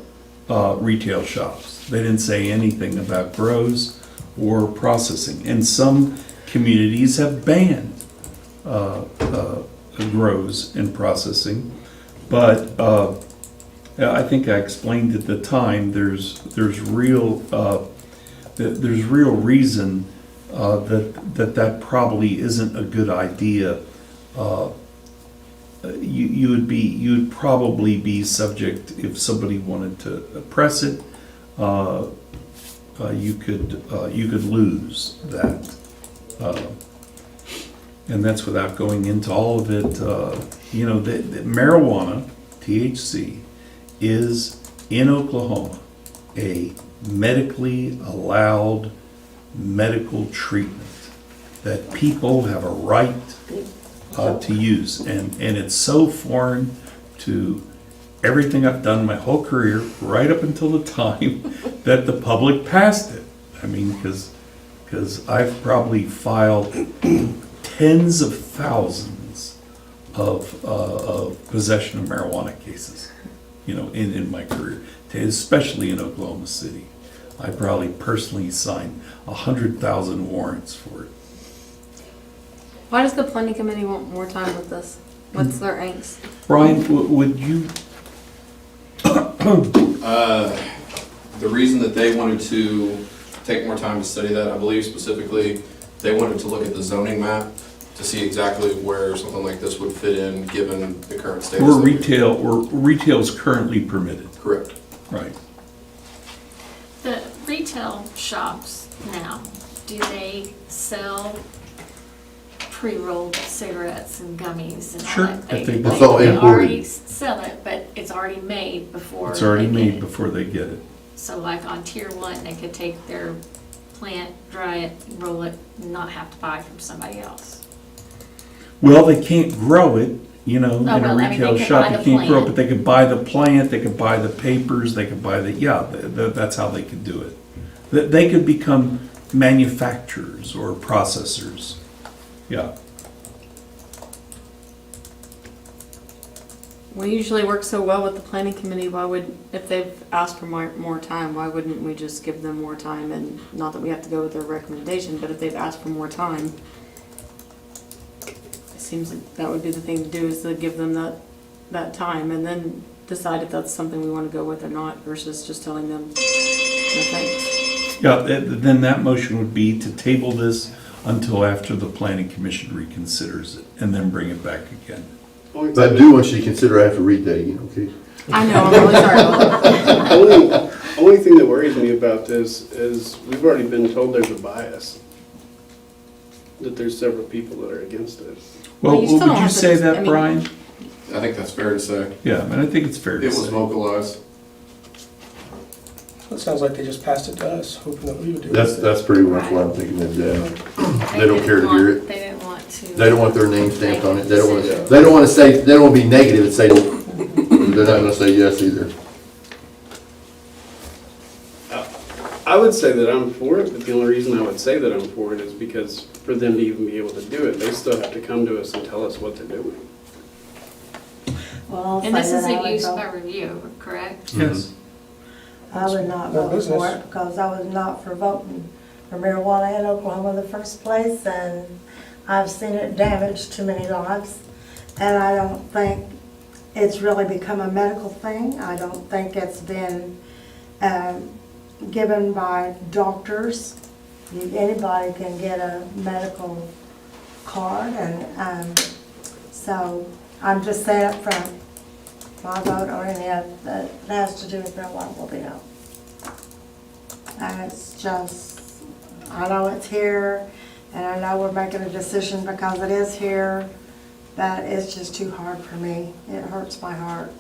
[SPEAKER 6] retail shops. They didn't say anything about grows or processing. And some communities have banned grows and processing. But I think I explained at the time, there's real reason that probably isn't a good idea. You'd probably be subject, if somebody wanted to press it, you could lose that. And that's without going into all of it. The marijuana, THC, is in Oklahoma a medically allowed medical treatment that people have a right to use. And it's so foreign to everything I've done my whole career, right up until the time that the public passed it. I mean, because I've probably filed tens of thousands of possession of marijuana cases, in my career, especially in Oklahoma City. I probably personally signed 100,000 warrants for it.
[SPEAKER 3] Why does the planning committee want more time with this? What's their angst?
[SPEAKER 6] Brian, would you,
[SPEAKER 8] The reason that they wanted to take more time to study that, I believe specifically, they wanted to look at the zoning map to see exactly where something like this would fit in, given the current status.
[SPEAKER 6] or
[SPEAKER 8] that we-
[SPEAKER 6] retail is currently permitted,
[SPEAKER 8] Correct.
[SPEAKER 6] right?
[SPEAKER 4] The retail shops now, do they sell pre-rolled cigarettes and gummies and all
[SPEAKER 6] Sure,
[SPEAKER 4] that?
[SPEAKER 6] if they-
[SPEAKER 2] It's all
[SPEAKER 4] They
[SPEAKER 2] imported.
[SPEAKER 4] already sell it, but it's already made before.
[SPEAKER 6] It's already
[SPEAKER 4] they get
[SPEAKER 6] made
[SPEAKER 4] it.
[SPEAKER 6] before they get it.
[SPEAKER 4] So like on tier one, they could take their plant, dry it, roll it, and not have to buy from somebody else.
[SPEAKER 6] Well, they can't grow it, in a
[SPEAKER 4] well, I mean, they
[SPEAKER 6] retail
[SPEAKER 4] could
[SPEAKER 6] shop,
[SPEAKER 4] buy
[SPEAKER 6] you
[SPEAKER 4] the
[SPEAKER 6] can't grow it,
[SPEAKER 4] plant.
[SPEAKER 6] but they could buy the plant, they could buy the papers, they could buy that's how they could do it. They could become manufacturers or processors, yeah.
[SPEAKER 3] We usually work so well with the planning committee, if they've asked for more time, why wouldn't we just give them more time? And not that we have to go with their recommendation, but if they've asked for more time, it seems like that would be the thing to do, is to give them that time and then decide if that's something we want to go with or not, versus just telling them, no thanks.
[SPEAKER 6] Yeah, then that motion would be to table this until after the planning commission reconsiders it, and then bring it back again.
[SPEAKER 2] But I do want you to consider I have to read that again, okay?
[SPEAKER 3] I know, I'm really sorry about that.
[SPEAKER 10] Only thing that worries me about this is we've already been told there's a bias. That there's several people that are against it.
[SPEAKER 3] Well,
[SPEAKER 6] Well,
[SPEAKER 3] you still don't
[SPEAKER 6] would you
[SPEAKER 3] have to
[SPEAKER 6] say
[SPEAKER 3] just- I
[SPEAKER 6] that,
[SPEAKER 3] mean-
[SPEAKER 6] Brian?
[SPEAKER 8] I think that's fair to say.
[SPEAKER 6] Yeah, I mean, I think it's fair to
[SPEAKER 8] It was
[SPEAKER 6] say.
[SPEAKER 8] vocalized.
[SPEAKER 13] It sounds like they just passed it to us, hoping that we would do it.
[SPEAKER 2] That's pretty much what I'm thinking of, yeah. They don't care to hear it.
[SPEAKER 4] They didn't want to.
[SPEAKER 2] They don't want their name stamped on it. They don't want
[SPEAKER 4] Make a
[SPEAKER 2] to, they don't want to say, they don't want to be negative and say, they're not going to say yes either.
[SPEAKER 10] I would say that I'm for it, but the only reason I would say that I'm for it is because for them to even be able to do it, they still have to come to us and tell us what they're doing.
[SPEAKER 1] Well, I'll
[SPEAKER 4] And this
[SPEAKER 1] say
[SPEAKER 4] is
[SPEAKER 1] that I
[SPEAKER 4] a
[SPEAKER 1] would
[SPEAKER 4] use
[SPEAKER 1] go-
[SPEAKER 4] by review, correct?
[SPEAKER 6] Yes.
[SPEAKER 1] I would not
[SPEAKER 13] Their
[SPEAKER 1] vote for
[SPEAKER 13] business.
[SPEAKER 1] it because I was not for voting for marijuana in Oklahoma in the first place, and I've seen it damage too many lives. And I don't think it's really become a medical thing. I don't think it's been given by doctors Anybody can get a medical card, and so I'm just saying up front, my vote on any of that has to do with marijuana will be no. And it's just, I know it's here, and I know we're making a decision because it is here, but it's just too hard for me. It hurts my heart.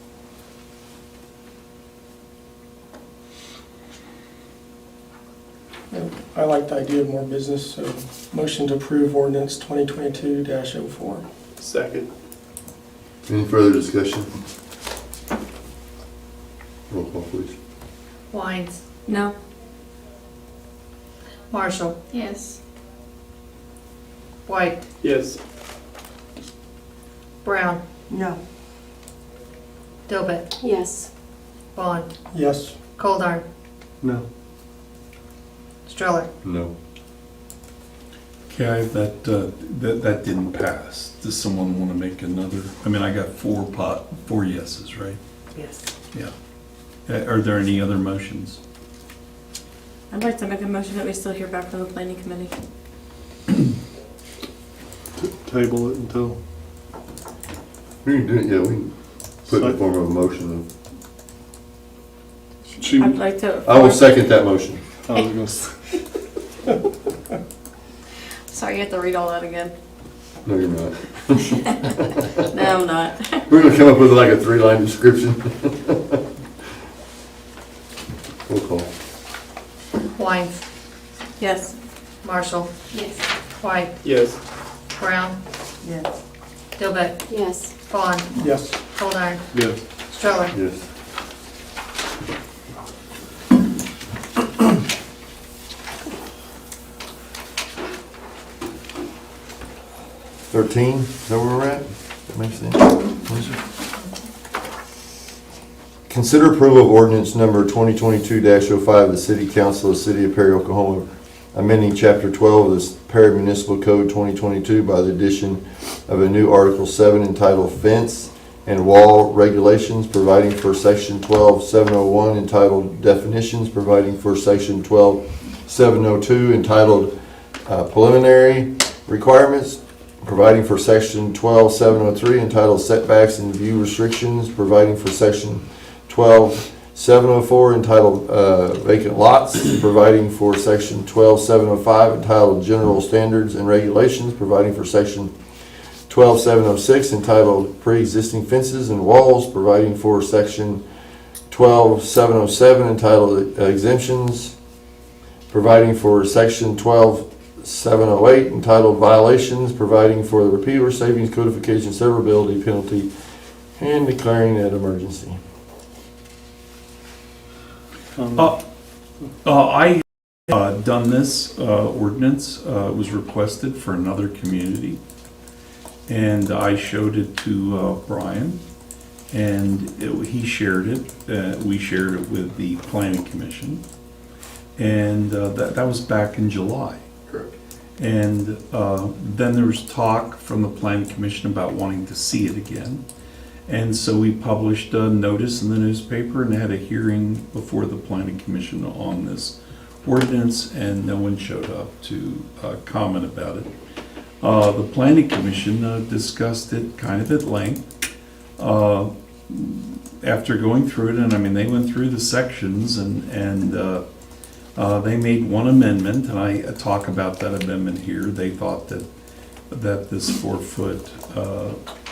[SPEAKER 13] I like the idea of more business, so motion to approve ordinance 2022-04.
[SPEAKER 10] Second.
[SPEAKER 2] Any further discussion? Roll call, please.
[SPEAKER 12] Wines,
[SPEAKER 3] No.
[SPEAKER 12] Marshall,
[SPEAKER 4] Yes.
[SPEAKER 12] White,
[SPEAKER 10] Yes.
[SPEAKER 12] Brown,
[SPEAKER 1] No.
[SPEAKER 12] Dilbeck,
[SPEAKER 3] Yes.
[SPEAKER 12] Vaughn,
[SPEAKER 13] Yes.
[SPEAKER 12] Goldar,
[SPEAKER 9] No.
[SPEAKER 12] Stroller.
[SPEAKER 2] No.
[SPEAKER 6] Okay, that didn't pass. Does someone want to make another? I mean, I got four yeses, right?
[SPEAKER 12] Yes.
[SPEAKER 6] Yeah. Are there any other motions?
[SPEAKER 3] I'd like to make a motion that we still hear back from the planning committee.
[SPEAKER 9] Table it until.
[SPEAKER 2] We can do it, yeah, we can put it in the form of a motion.
[SPEAKER 9] She,
[SPEAKER 3] I'd like to.
[SPEAKER 2] I will second that motion.
[SPEAKER 9] I was gonna say.
[SPEAKER 3] Sorry, you have to read all that again.
[SPEAKER 2] No, you're not.
[SPEAKER 3] No, I'm not.
[SPEAKER 2] We're gonna come up with like a 3-line description. Roll call.
[SPEAKER 12] Wines,
[SPEAKER 3] Yes.
[SPEAKER 12] Marshall,
[SPEAKER 4] Yes.
[SPEAKER 12] White,
[SPEAKER 10] Yes.
[SPEAKER 12] Brown,
[SPEAKER 1] Yes.
[SPEAKER 12] Dilbeck,
[SPEAKER 3] Yes.
[SPEAKER 12] Vaughn,
[SPEAKER 13] Yes.
[SPEAKER 12] Goldar,
[SPEAKER 9] Yes.
[SPEAKER 12] Stroller.
[SPEAKER 2] Yes. $13, is that where we're at? That makes sense. What is it? Consider approval of ordinance number 2022-05 of the City Council of the City of Perry, Oklahoma, amending Chapter 12 of the Perry Municipal Code 2022 by the addition of a new Article 7 entitled Fence and Wall Regulations, providing for Section 12-701 entitled Definitions, providing for Section 12-702 entitled Preliminary Requirements, providing for Section 12-703 entitled Setbacks and View Restrictions, providing for Section 12-704 entitled Vacant Lots, providing for Section 12-705 entitled General Standards and Regulations, providing for Section 12-706 entitled Pre-Existing Fences and Walls, providing for Section 12-707 entitled Exemptions, providing for Section 12-708 entitled Violations, providing for the repeal or savings codification, severability, penalty, and declaring an emergency.
[SPEAKER 6] I done this ordinance, was requested for another community, and I showed it to Brian, and he shared it. We shared it with the Planning Commission, and that was back in July.
[SPEAKER 2] Correct.
[SPEAKER 6] And then there was talk from the Planning Commission about wanting to see it again. And so we published a notice in the newspaper and had a hearing before the Planning Commission on this ordinance, and no one showed up to comment about it. The Planning Commission discussed it kind of at length after going through it, and I mean, they went through the sections and they made one amendment, and I talk about that amendment here. They thought that this 4-foot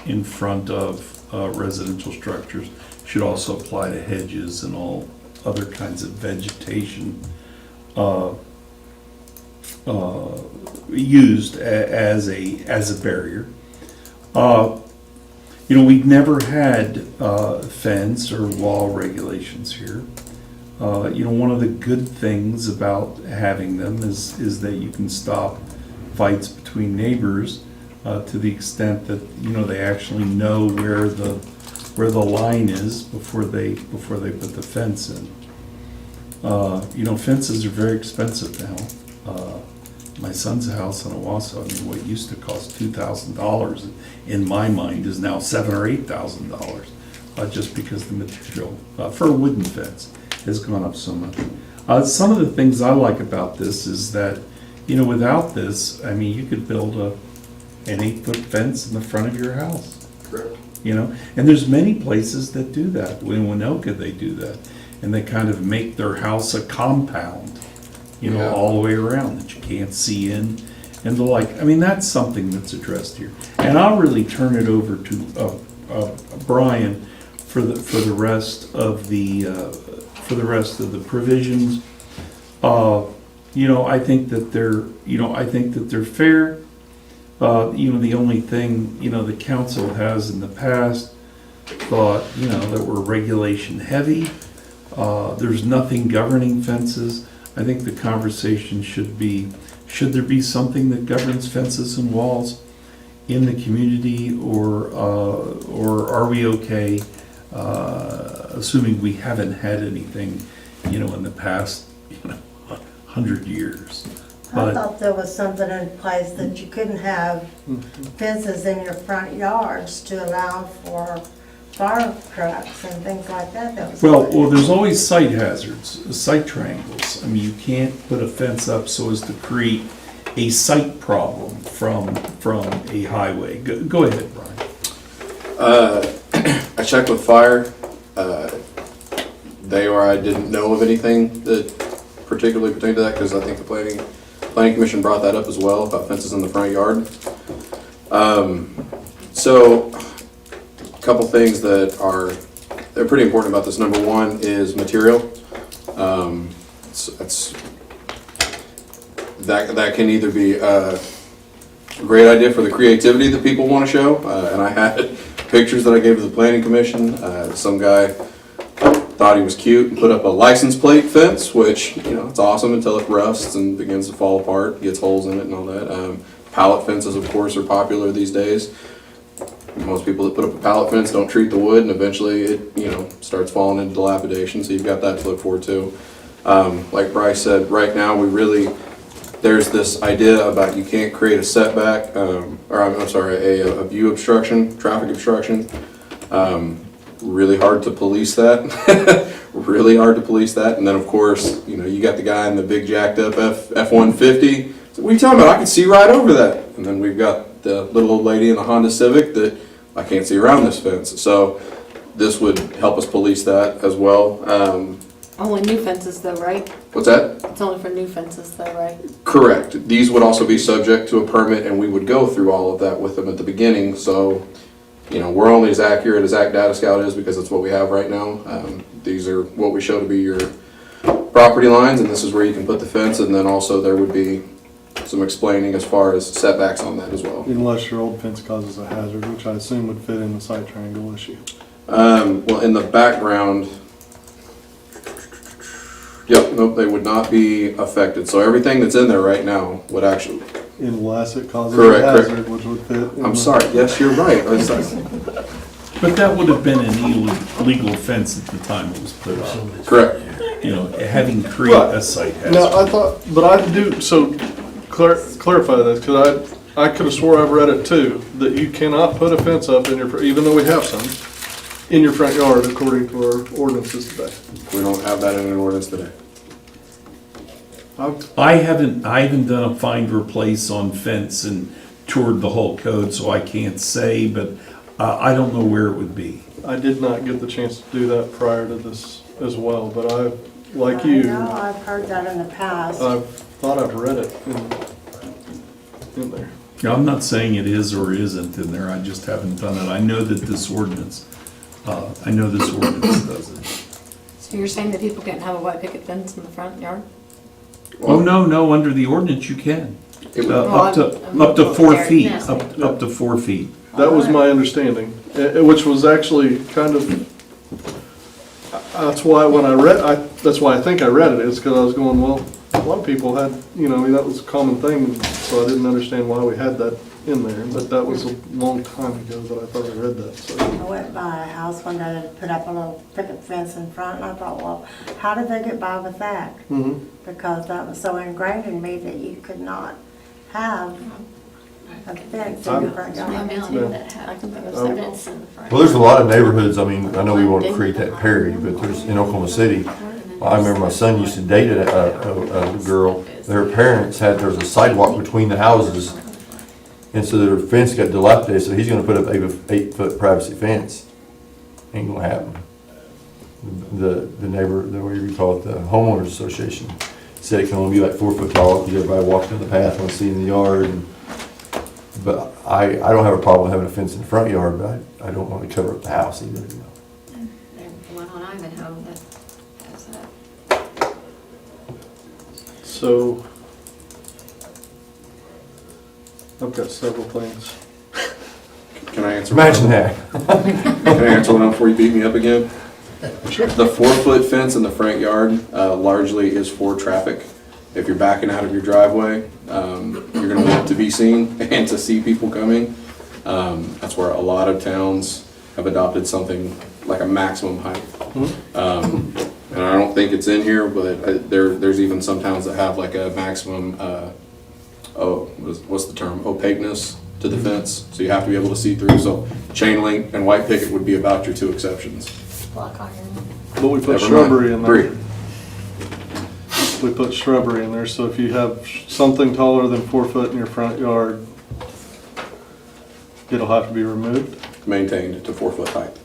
[SPEAKER 6] in front of residential structures should also apply to hedges and all other kinds of vegetation used as a barrier. You know, we've never had fence or wall regulations here. You know, one of the good things about having them is that you can stop fights between neighbors to the extent that, you know, they actually know where the line is before they put the fence in. You know, fences are very expensive now. My son's house in Owasso, I mean, what used to cost $2,000 in my mind is now $7,000 or $8,000, just because the material for a wooden fence has gone up so much. Some of the things I like about this is that you know, without this, I mean, you could build an 8-foot fence in the front of your house.
[SPEAKER 8] Correct.
[SPEAKER 6] You know, and there's many places that do that. In Winoka, they do that. And they kind of make their house a compound, you know,
[SPEAKER 8] Yeah.
[SPEAKER 6] all the way around that you can't see in and the like. I mean, that's something that's addressed here. And I'll really turn it over to Brian for the rest of the provisions. You know, I think that they're fair. You know, the only thing, you know, the council has in the past thought, you know, that we're regulation heavy. There's nothing governing fences. I think the conversation should be, should there be something that governs fences and walls in the community, or are we okay, assuming we haven't had anything, you know, in the past, 100 years.
[SPEAKER 1] I thought there was something in place that you couldn't have fences in your front yards to allow for fire trucks and things like that. That was.
[SPEAKER 6] Well, there's always site hazards, site triangles. I mean, you can't put a fence up so as to create a site problem from a highway. Go ahead, Brian.
[SPEAKER 8] I checked with fire. I didn't know of anything that particularly pertained to that, because I think the planning commission brought that up as well, about fences in the front yard. So a couple things they're pretty important about this. Number one is material. That can either be a great idea for the creativity that people want to show, and I had pictures that I gave to the planning commission. Some guy thought he was cute and put up a license plate fence, which, you know, it's awesome until it rusts and begins to fall apart, gets holes in it and all that. Pallet fences, of course, are popular these days. Most people that put up a pallet fence don't treat the wood, and eventually it, you know, starts falling into dilapidation, so you've got that to look forward to. Like Bryce said, right now there's this idea about you can't create a setback, a view obstruction, traffic obstruction. Really hard to police that. Really hard to police that. And then, of course, you know, you got the guy in the big jacked up F-150. So what are you talking about? I can see right over that. And then we've got the little old lady in the Honda Civic that I can't see around this fence. So this would help us police that as well.
[SPEAKER 3] Only new fences though, right?
[SPEAKER 8] What's that?
[SPEAKER 3] It's only for new fences though, right?
[SPEAKER 8] Correct. These would also be subject to a permit, and we would go through all of that with them at the beginning. So, you know, we're only as accurate as Act Data Scout is, because it's what we have right now. These are what we show to be your property lines, and this is where you can put the fence, and then also there would be some explaining as far as setbacks on that as well.
[SPEAKER 9] Unless your old fence causes a hazard, which I assume would fit in the site triangle issue.
[SPEAKER 8] Well, in the background, yep, nope, they would not be affected. So everything that's in there right now would actually.
[SPEAKER 9] Unless it causes
[SPEAKER 8] Correct,
[SPEAKER 9] a
[SPEAKER 8] correct.
[SPEAKER 9] hazard, which would fit. in
[SPEAKER 8] I'm
[SPEAKER 9] the-
[SPEAKER 8] sorry. Yes, you're right.
[SPEAKER 6] But that would have been an illegal fence at the time it was put up.
[SPEAKER 8] Correct.
[SPEAKER 6] You know, having created a site hazard.
[SPEAKER 9] Now, I thought, but I do, so clarify this, because I could have swore I've read it too, that you cannot put a fence up in your, even though we have some, in your front yard according to our ordinances today.
[SPEAKER 8] We don't have that in an ordinance today.
[SPEAKER 6] I haven't done a find replace on fence and toured the whole code, so I can't say, but I don't know where it would be.
[SPEAKER 9] I did not get the chance to do that prior to this as well, but like
[SPEAKER 1] I
[SPEAKER 9] you,
[SPEAKER 1] know, I've heard that in the past.
[SPEAKER 9] I've thought I've read it in there.
[SPEAKER 6] Now, I'm not saying it is or isn't in there, I just haven't done it. I know that this ordinance does it.
[SPEAKER 3] So you're saying that people can't have a white picket fence in the front yard?
[SPEAKER 6] Oh, no, under the ordinance you can.
[SPEAKER 8] It would-
[SPEAKER 6] Up to 4 feet, up to 4 feet.
[SPEAKER 9] That was my understanding, which was actually kind of, that's why that's why I think I read it, is because I was going, well, a lot of people had, you know, that was a common thing, so I didn't understand why we had that in there, but that was a long time ago that I thought I read that, so.
[SPEAKER 1] I went by a house one day that put up a little picket fence in front, and I thought, well, how did they get by with that?
[SPEAKER 9] Mhm.
[SPEAKER 1] Because that was so ingrained in me that you could not have a fence in your front yard.
[SPEAKER 3] I can think of several.
[SPEAKER 2] Well, there's a lot of neighborhoods, I mean, I know we want to create that Perry, but there's, in Oklahoma City, I remember my son used to date a girl, their parents there was a sidewalk between the houses, and so their fence got dilapidated, so he's gonna put up a 8-foot privacy fence. Ain't gonna happen. The neighbor, what do you call it, the homeowners association said it can only be like 4 foot tall, because everybody walking on the path wants to see in the yard. But I don't have a problem having a fence in the front yard, but I don't want to cover up the house either, you know.
[SPEAKER 12] There's one on Ivanhoe that has that.
[SPEAKER 9] So, I've got several things.
[SPEAKER 8] Can I answer?
[SPEAKER 2] Imagine that.
[SPEAKER 8] Can I answer one before you beat me up again? Sure. The 4-foot fence in the front yard largely is for traffic. If you're backing out of your driveway, you're gonna want to be seen and to see people coming. That's where a lot of towns have adopted something like a maximum height. And I don't think it's in here, but there's even some towns that have like a maximum, what's the term, opaqueness to the fence. So you have to be able to see through. So chain link and white picket would be about your 2 exceptions.
[SPEAKER 12] Black iron.
[SPEAKER 9] But we put
[SPEAKER 8] Never
[SPEAKER 9] shrubbery in
[SPEAKER 8] mind.
[SPEAKER 9] there.
[SPEAKER 8] 3.
[SPEAKER 9] We put shrubbery in there, so if you have something taller than 4 foot in your front yard, it'll have to be removed.
[SPEAKER 8] Maintained to 4-foot height.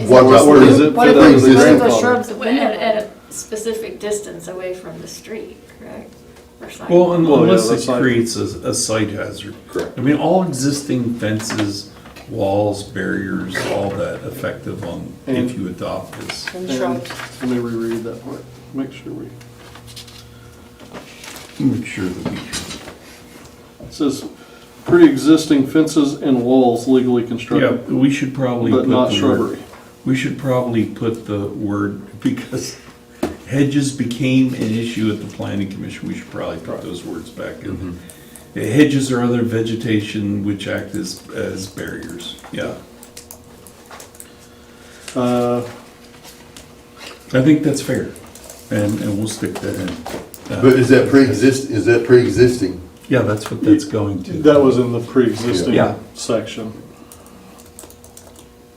[SPEAKER 2] What
[SPEAKER 9] Or does it
[SPEAKER 12] What
[SPEAKER 9] fit
[SPEAKER 12] if
[SPEAKER 9] under
[SPEAKER 12] the
[SPEAKER 9] the grandfather?
[SPEAKER 12] shrubs have been there?
[SPEAKER 4] At a specific distance away from the street, correct? Or side.
[SPEAKER 6] Well,
[SPEAKER 9] Well, yeah,
[SPEAKER 6] unless
[SPEAKER 9] that's
[SPEAKER 6] it
[SPEAKER 9] like-
[SPEAKER 6] creates a site hazard.
[SPEAKER 8] Correct.
[SPEAKER 6] I mean, all existing fences, walls, barriers, all that effective on if you adopt this.
[SPEAKER 12] And
[SPEAKER 9] And
[SPEAKER 12] shrubs.
[SPEAKER 9] let me reread that part, make sure we,
[SPEAKER 6] Make sure that we.
[SPEAKER 9] it says, pre-existing fences and walls legally
[SPEAKER 6] Yeah,
[SPEAKER 9] constructed,
[SPEAKER 6] we should probably
[SPEAKER 9] but
[SPEAKER 6] put
[SPEAKER 9] not
[SPEAKER 6] the word.
[SPEAKER 9] shrubbery.
[SPEAKER 6] We should probably put the word, because hedges became an issue at the planning commission, we should probably put those words back in. Hedges or other vegetation which act as barriers, yeah. I think that's fair, and we'll stick that in.
[SPEAKER 2] But is that pre-existing?
[SPEAKER 6] Yeah, that's what that's going to.
[SPEAKER 9] That was in the pre-existing
[SPEAKER 6] Yeah.
[SPEAKER 9] section.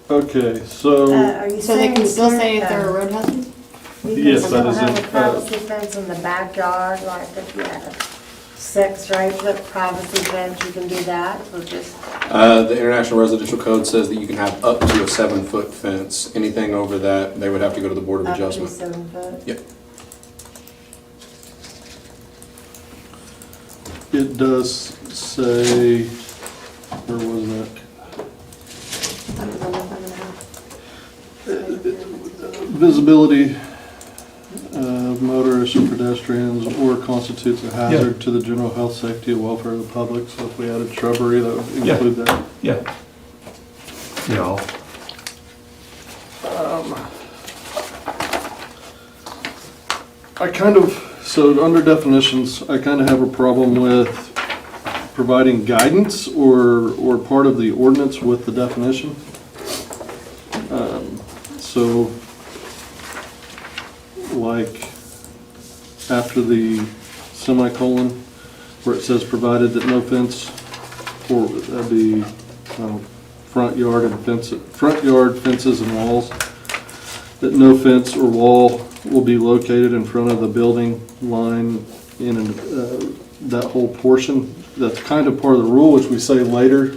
[SPEAKER 9] Okay, so,
[SPEAKER 1] Are you
[SPEAKER 3] So they
[SPEAKER 1] saying
[SPEAKER 3] can still say if
[SPEAKER 1] that
[SPEAKER 3] they're a road hazard?
[SPEAKER 1] you can
[SPEAKER 9] Yes,
[SPEAKER 1] still
[SPEAKER 9] that is
[SPEAKER 1] have
[SPEAKER 9] in,
[SPEAKER 1] a privacy fence in the backyard, like if you had a 6 or 8-foot privacy fence, you can do that, or just,
[SPEAKER 8] The International Residential Code says that you can have up to a 7-foot fence. Anything over that, they would have to go to the Board of
[SPEAKER 1] up to
[SPEAKER 8] Adjustment.
[SPEAKER 1] 7 foot?
[SPEAKER 8] Yep.
[SPEAKER 9] it does say, where was that? Visibility of motorists or pedestrians or constitutes a hazard to the general health, safety, and welfare of the public. So if we added shrubbery, that would
[SPEAKER 6] Yeah.
[SPEAKER 9] include that.
[SPEAKER 6] Yeah. Yeah,
[SPEAKER 9] So under definitions, I kind of have a problem with providing guidance or part of the ordinance with the definition. So, like, after the semicolon, where it says provided that no fence, or that'd be, front yard fences and walls, that no fence or wall will be located in front of the building line in that whole portion. That's kind of part of the rule, which we say later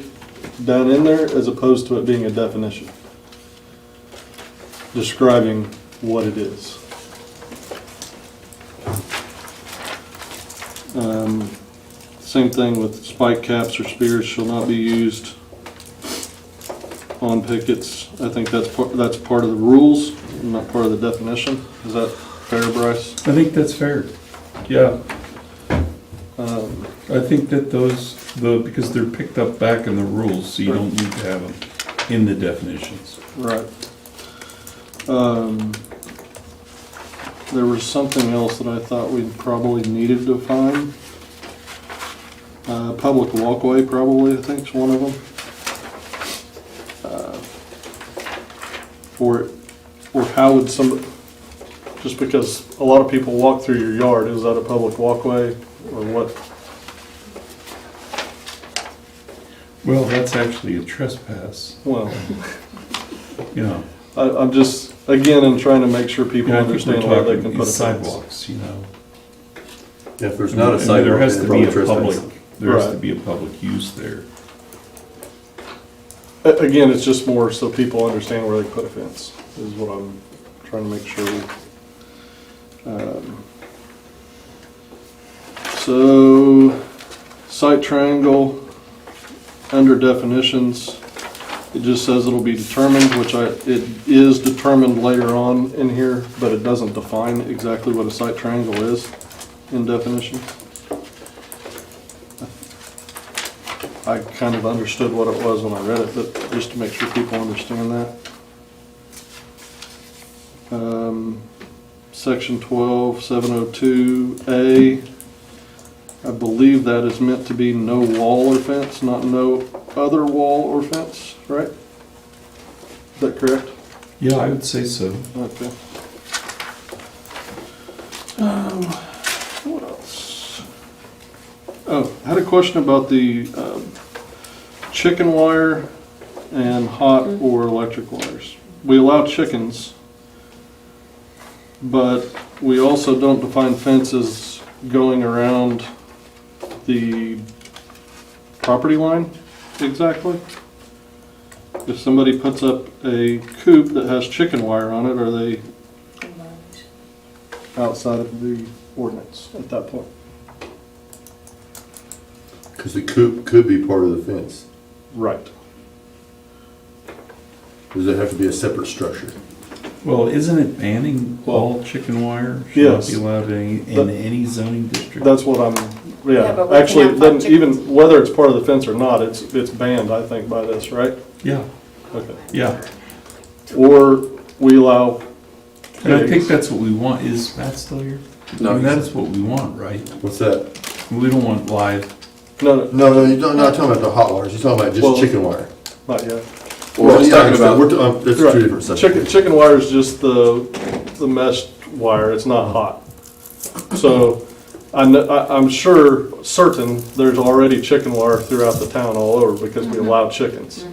[SPEAKER 9] down in there, as opposed to it being a definition describing what it is. Same thing with spike caps or spears shall not be used on pickets. I think that's part of the rules, not part of the definition. Is that fair, Bryce?
[SPEAKER 6] I think that's fair, yeah. I think that because they're picked up back in the rules, so you don't need to have them in the definitions.
[SPEAKER 9] Right. There was something else that I thought we probably needed to define. Public walkway probably, I think, is one of them. Or how would somebody, just because a lot of people walk through your yard, is that a public walkway or what?
[SPEAKER 6] Well, that's actually a trespass,
[SPEAKER 9] Well,
[SPEAKER 6] you know.
[SPEAKER 9] I'm just, again, I'm trying to make sure people
[SPEAKER 6] I think we're
[SPEAKER 9] understand where they can
[SPEAKER 6] talking
[SPEAKER 9] put a fence.
[SPEAKER 6] sidewalks, you know.
[SPEAKER 2] If there's not a
[SPEAKER 6] I mean,
[SPEAKER 2] sidewalk,
[SPEAKER 6] there has
[SPEAKER 2] then
[SPEAKER 6] to be a
[SPEAKER 2] probably
[SPEAKER 6] public,
[SPEAKER 2] trespass.
[SPEAKER 6] there has to
[SPEAKER 9] Right.
[SPEAKER 6] be a public use there.
[SPEAKER 9] Again, it's just more so people understand where they put a fence, is what I'm trying to make sure. So, site triangle, under definitions, it just says it'll be determined, it is determined later on in here, but it doesn't define exactly what a site triangle is in definition. I kind of understood what it was when I read it, but just to make sure people understand that. Section 12, 702A, I believe that is meant to be no wall or fence, not no other wall or fence, right? Is that correct?
[SPEAKER 6] Yeah, I would say so.
[SPEAKER 9] Okay. What else? Oh, I had a question about the chicken wire and hot or electric wires. We allow chickens, but we also don't define fences going around the property line exactly. If somebody puts up a coop that has chicken wire on it, are they outside of the ordinance at that point?
[SPEAKER 2] Because the coop could be part of the fence.
[SPEAKER 9] Right.
[SPEAKER 2] Does it have to be a separate structure?
[SPEAKER 6] Well, isn't it banning all chicken wire? Should
[SPEAKER 9] Yes.
[SPEAKER 6] not be allowed in any zoning district?
[SPEAKER 9] That's what I'm,
[SPEAKER 3] Yeah, but we can
[SPEAKER 9] actually,
[SPEAKER 3] have
[SPEAKER 9] then
[SPEAKER 3] hot
[SPEAKER 9] even whether it's part of the fence or not, it's banned, I think, by this, right?
[SPEAKER 6] Yeah,
[SPEAKER 9] Okay.
[SPEAKER 6] yeah.
[SPEAKER 9] Or we allow
[SPEAKER 6] And I think
[SPEAKER 9] pigs.
[SPEAKER 6] that's what we want. Is Matt still here?
[SPEAKER 8] No,
[SPEAKER 6] I mean, that is what we want, right?
[SPEAKER 2] What's that?
[SPEAKER 6] We don't want live.
[SPEAKER 9] No,
[SPEAKER 2] No, you're not talking about the hot wires, you're talking about
[SPEAKER 9] Well-
[SPEAKER 2] just chicken wire.
[SPEAKER 9] not yet.
[SPEAKER 8] We're just talking about,
[SPEAKER 2] That's
[SPEAKER 9] Right.
[SPEAKER 2] two different subjects.
[SPEAKER 9] Chicken wire is just the mesh wire, it's not hot. So, I'm certain there's already chicken wire throughout the town all over because we allow chickens.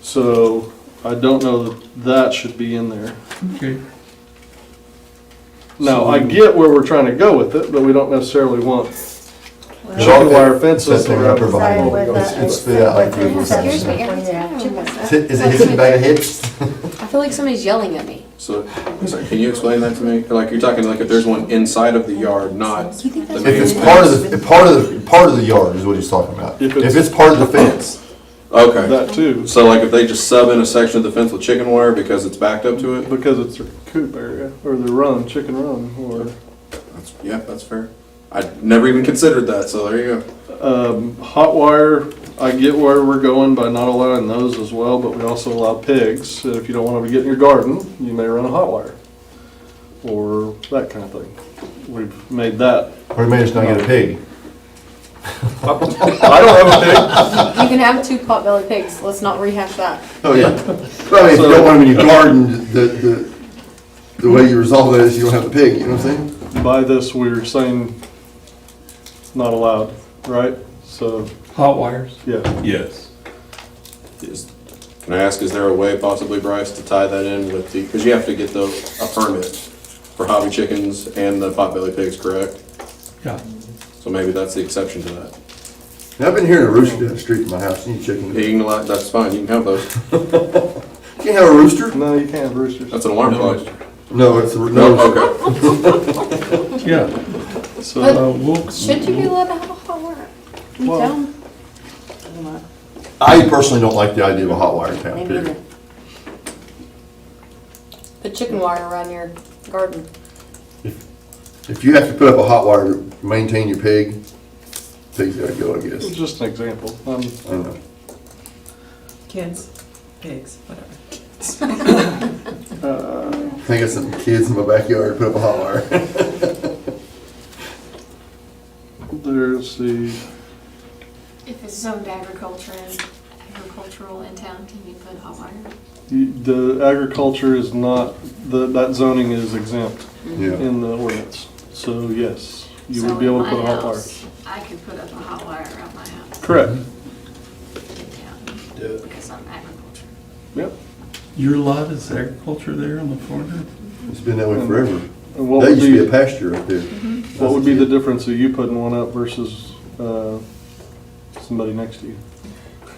[SPEAKER 9] So, I don't know that should be in there.
[SPEAKER 6] Okay.
[SPEAKER 9] Now, I get where we're trying to go with it, but we don't necessarily want
[SPEAKER 1] Well,
[SPEAKER 9] chicken wire fences
[SPEAKER 2] Setting
[SPEAKER 9] around.
[SPEAKER 2] up or behind
[SPEAKER 1] Same
[SPEAKER 2] it.
[SPEAKER 1] with
[SPEAKER 2] It's-
[SPEAKER 1] the-
[SPEAKER 2] it's spit out like
[SPEAKER 1] with the
[SPEAKER 2] you-
[SPEAKER 12] Scares me every
[SPEAKER 1] exception.
[SPEAKER 12] time.
[SPEAKER 2] Is it hitting the bag of hips?
[SPEAKER 3] I feel like somebody's yelling at me.
[SPEAKER 8] so, can you explain that to me? Like, you're talking like if there's one inside of the yard, not
[SPEAKER 3] Do you think
[SPEAKER 8] the
[SPEAKER 3] that's
[SPEAKER 8] main
[SPEAKER 2] If it's
[SPEAKER 8] fence?
[SPEAKER 2] part of the yard is what he's talking about.
[SPEAKER 9] If
[SPEAKER 2] If
[SPEAKER 9] it's-
[SPEAKER 2] it's part of the fence,
[SPEAKER 8] Okay.
[SPEAKER 9] That too,
[SPEAKER 8] So like if they just sub in a section of the fence with chicken wire because it's backed up to it?
[SPEAKER 9] because it's their coop area, or their run, chicken run, or.
[SPEAKER 8] Yeah, that's fair. I never even considered that, so there you go.
[SPEAKER 9] Hot wire, I get where we're going by not allowing those as well, but we also allow pigs. So if you don't want them to get in your garden, you may run a hot wire. Or that kind of thing. We've made that.
[SPEAKER 2] or you may just not get a pig.
[SPEAKER 9] I don't have a pig.
[SPEAKER 3] You can have two pot-bellied pigs. Let's not rehash that.
[SPEAKER 2] Oh, yeah. But I mean, if you don't want them in your garden, the way you resolve that is you don't have a pig, you know what I'm saying?
[SPEAKER 9] By this, we're saying not allowed, right? So,
[SPEAKER 6] Hot wires?
[SPEAKER 9] yeah.
[SPEAKER 6] Yes.
[SPEAKER 8] Can I ask, is there a way possibly, Bryce, to tie that in with the, because you have to get a permit for hobby chickens and the potbelly pigs, correct?
[SPEAKER 6] Yeah.
[SPEAKER 8] So maybe that's the exception to that.
[SPEAKER 2] Now, I've been hearing a rooster down the street from my house, you need chicken.
[SPEAKER 8] Yeah, you can allow, that's fine, you can have those.
[SPEAKER 2] You can't have a rooster?
[SPEAKER 9] No, you can't have roosters.
[SPEAKER 8] That's an alarm
[SPEAKER 6] No.
[SPEAKER 8] clock.
[SPEAKER 2] No, it's a,
[SPEAKER 8] No,
[SPEAKER 2] no.
[SPEAKER 8] okay.
[SPEAKER 6] Yeah.
[SPEAKER 9] So,
[SPEAKER 6] We'll,
[SPEAKER 3] Should you be allowed to have a hot wire in
[SPEAKER 9] Well-
[SPEAKER 3] town?
[SPEAKER 2] I personally don't like the idea of a hot wire town,
[SPEAKER 3] Maybe
[SPEAKER 2] period.
[SPEAKER 3] either. Put chicken wire around your garden.
[SPEAKER 2] If you have to put up a hot wire to maintain your pig, pigs gotta go, I guess.
[SPEAKER 9] it's just an example.
[SPEAKER 2] I don't know.
[SPEAKER 14] Kids, pigs, whatever.
[SPEAKER 2] I got some kids in my backyard put up a hot wire.
[SPEAKER 9] There's the,
[SPEAKER 12] If it's zoned agricultural in town, can you put hot wire?
[SPEAKER 9] the agriculture is not, that zoning is exempt
[SPEAKER 2] Yeah.
[SPEAKER 9] in the ordinance. So yes, you
[SPEAKER 12] So
[SPEAKER 9] would be able to
[SPEAKER 12] in
[SPEAKER 9] put a
[SPEAKER 12] my
[SPEAKER 9] hot wire.
[SPEAKER 12] house, I could put up a hot wire around my house
[SPEAKER 9] Correct.
[SPEAKER 12] in town, because I'm agriculture.
[SPEAKER 9] Yep.
[SPEAKER 6] your lot is agriculture there on the corner?
[SPEAKER 2] It's been that way forever.
[SPEAKER 9] And what
[SPEAKER 2] That
[SPEAKER 9] would
[SPEAKER 2] used to be a
[SPEAKER 9] be,
[SPEAKER 2] pasture up there.
[SPEAKER 9] what would be the difference of you putting one up versus, somebody next to you?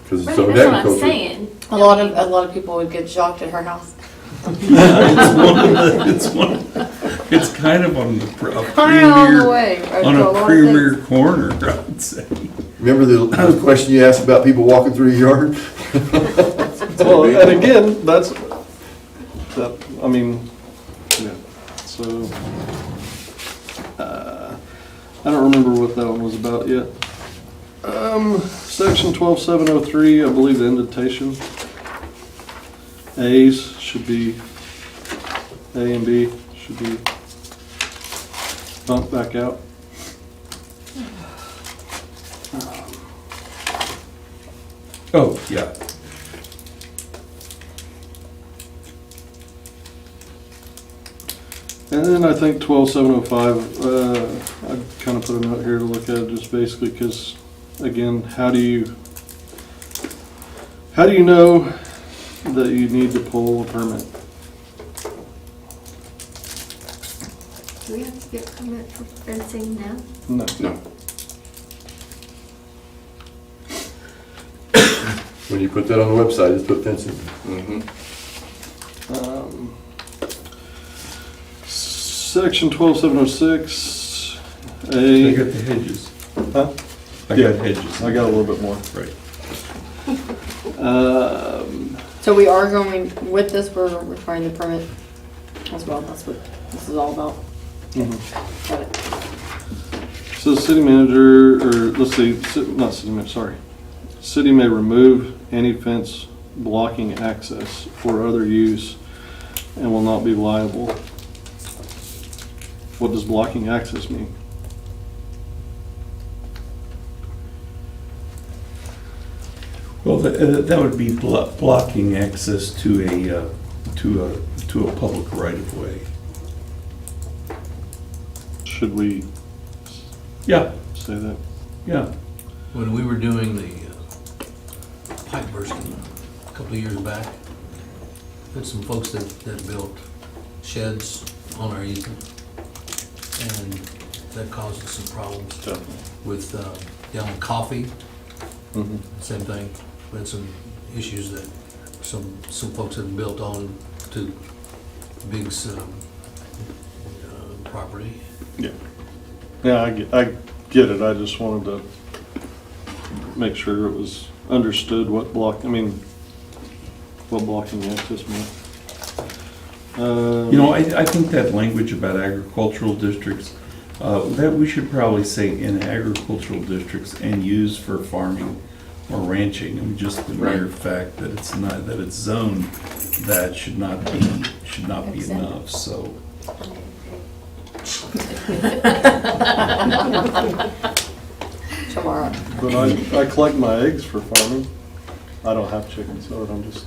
[SPEAKER 2] Because
[SPEAKER 4] Right,
[SPEAKER 2] it's owned
[SPEAKER 4] that's what I'm
[SPEAKER 2] agriculture.
[SPEAKER 4] saying.
[SPEAKER 3] A lot of people would get shocked at her house.
[SPEAKER 6] It's kind of on the
[SPEAKER 3] Kind of on the
[SPEAKER 6] premier,
[SPEAKER 3] way.
[SPEAKER 6] on a premier corner, I would say.
[SPEAKER 2] Remember the question you asked about people walking through your yard?
[SPEAKER 9] Well, and again, that's, that, I mean, yeah, so, I don't remember what that one was about yet. Section 12703, I believe the indentation. A's should be, A and B should be bumped back out.
[SPEAKER 6] Oh, yeah.
[SPEAKER 9] And then I think 12705, I kind of put a note here to look at, just basically because, again, how do you know that you need to pull a permit?
[SPEAKER 4] Do we have to get a permit for fencing now?
[SPEAKER 9] No.
[SPEAKER 8] No.
[SPEAKER 2] When you put that on the website, just put fencing.
[SPEAKER 8] Mm-hmm.
[SPEAKER 9] Section 12706,
[SPEAKER 6] I
[SPEAKER 9] A.
[SPEAKER 6] got the hedges.
[SPEAKER 9] Huh?
[SPEAKER 6] I
[SPEAKER 9] Yeah,
[SPEAKER 6] got hedges.
[SPEAKER 9] I got a little bit more.
[SPEAKER 6] Right.
[SPEAKER 3] So we are going, with this, we're requiring the permit as well. That's what this is all about.
[SPEAKER 9] Mhm.
[SPEAKER 3] Got it.
[SPEAKER 9] So the city manager, or let's see, not city manager, sorry. City may remove any fence blocking access for other use and will not be liable. What does blocking access mean?
[SPEAKER 6] Well, that would be blocking access to a public right of way.
[SPEAKER 9] Should we
[SPEAKER 6] Yeah,
[SPEAKER 9] say that?
[SPEAKER 6] yeah.
[SPEAKER 7] When we were doing the pipe bursting a couple of years back, had some folks that built sheds on our easement, and that caused us some problems with down in Coffee,
[SPEAKER 9] Mhm.
[SPEAKER 7] same thing. We had some issues that some folks had built on to Big's property.
[SPEAKER 9] Yeah. Yeah, I get it. I just wanted to make sure it was understood what blocking access meant.
[SPEAKER 6] You know, I think that language about agricultural districts, that we should probably say in agricultural districts and use for farming or ranching. And just the mere fact that it's not, that it's zoned, that should not be enough, so.
[SPEAKER 3] Tomorrow.
[SPEAKER 9] But I collect my eggs for farming. I don't have chickens, so I'm just.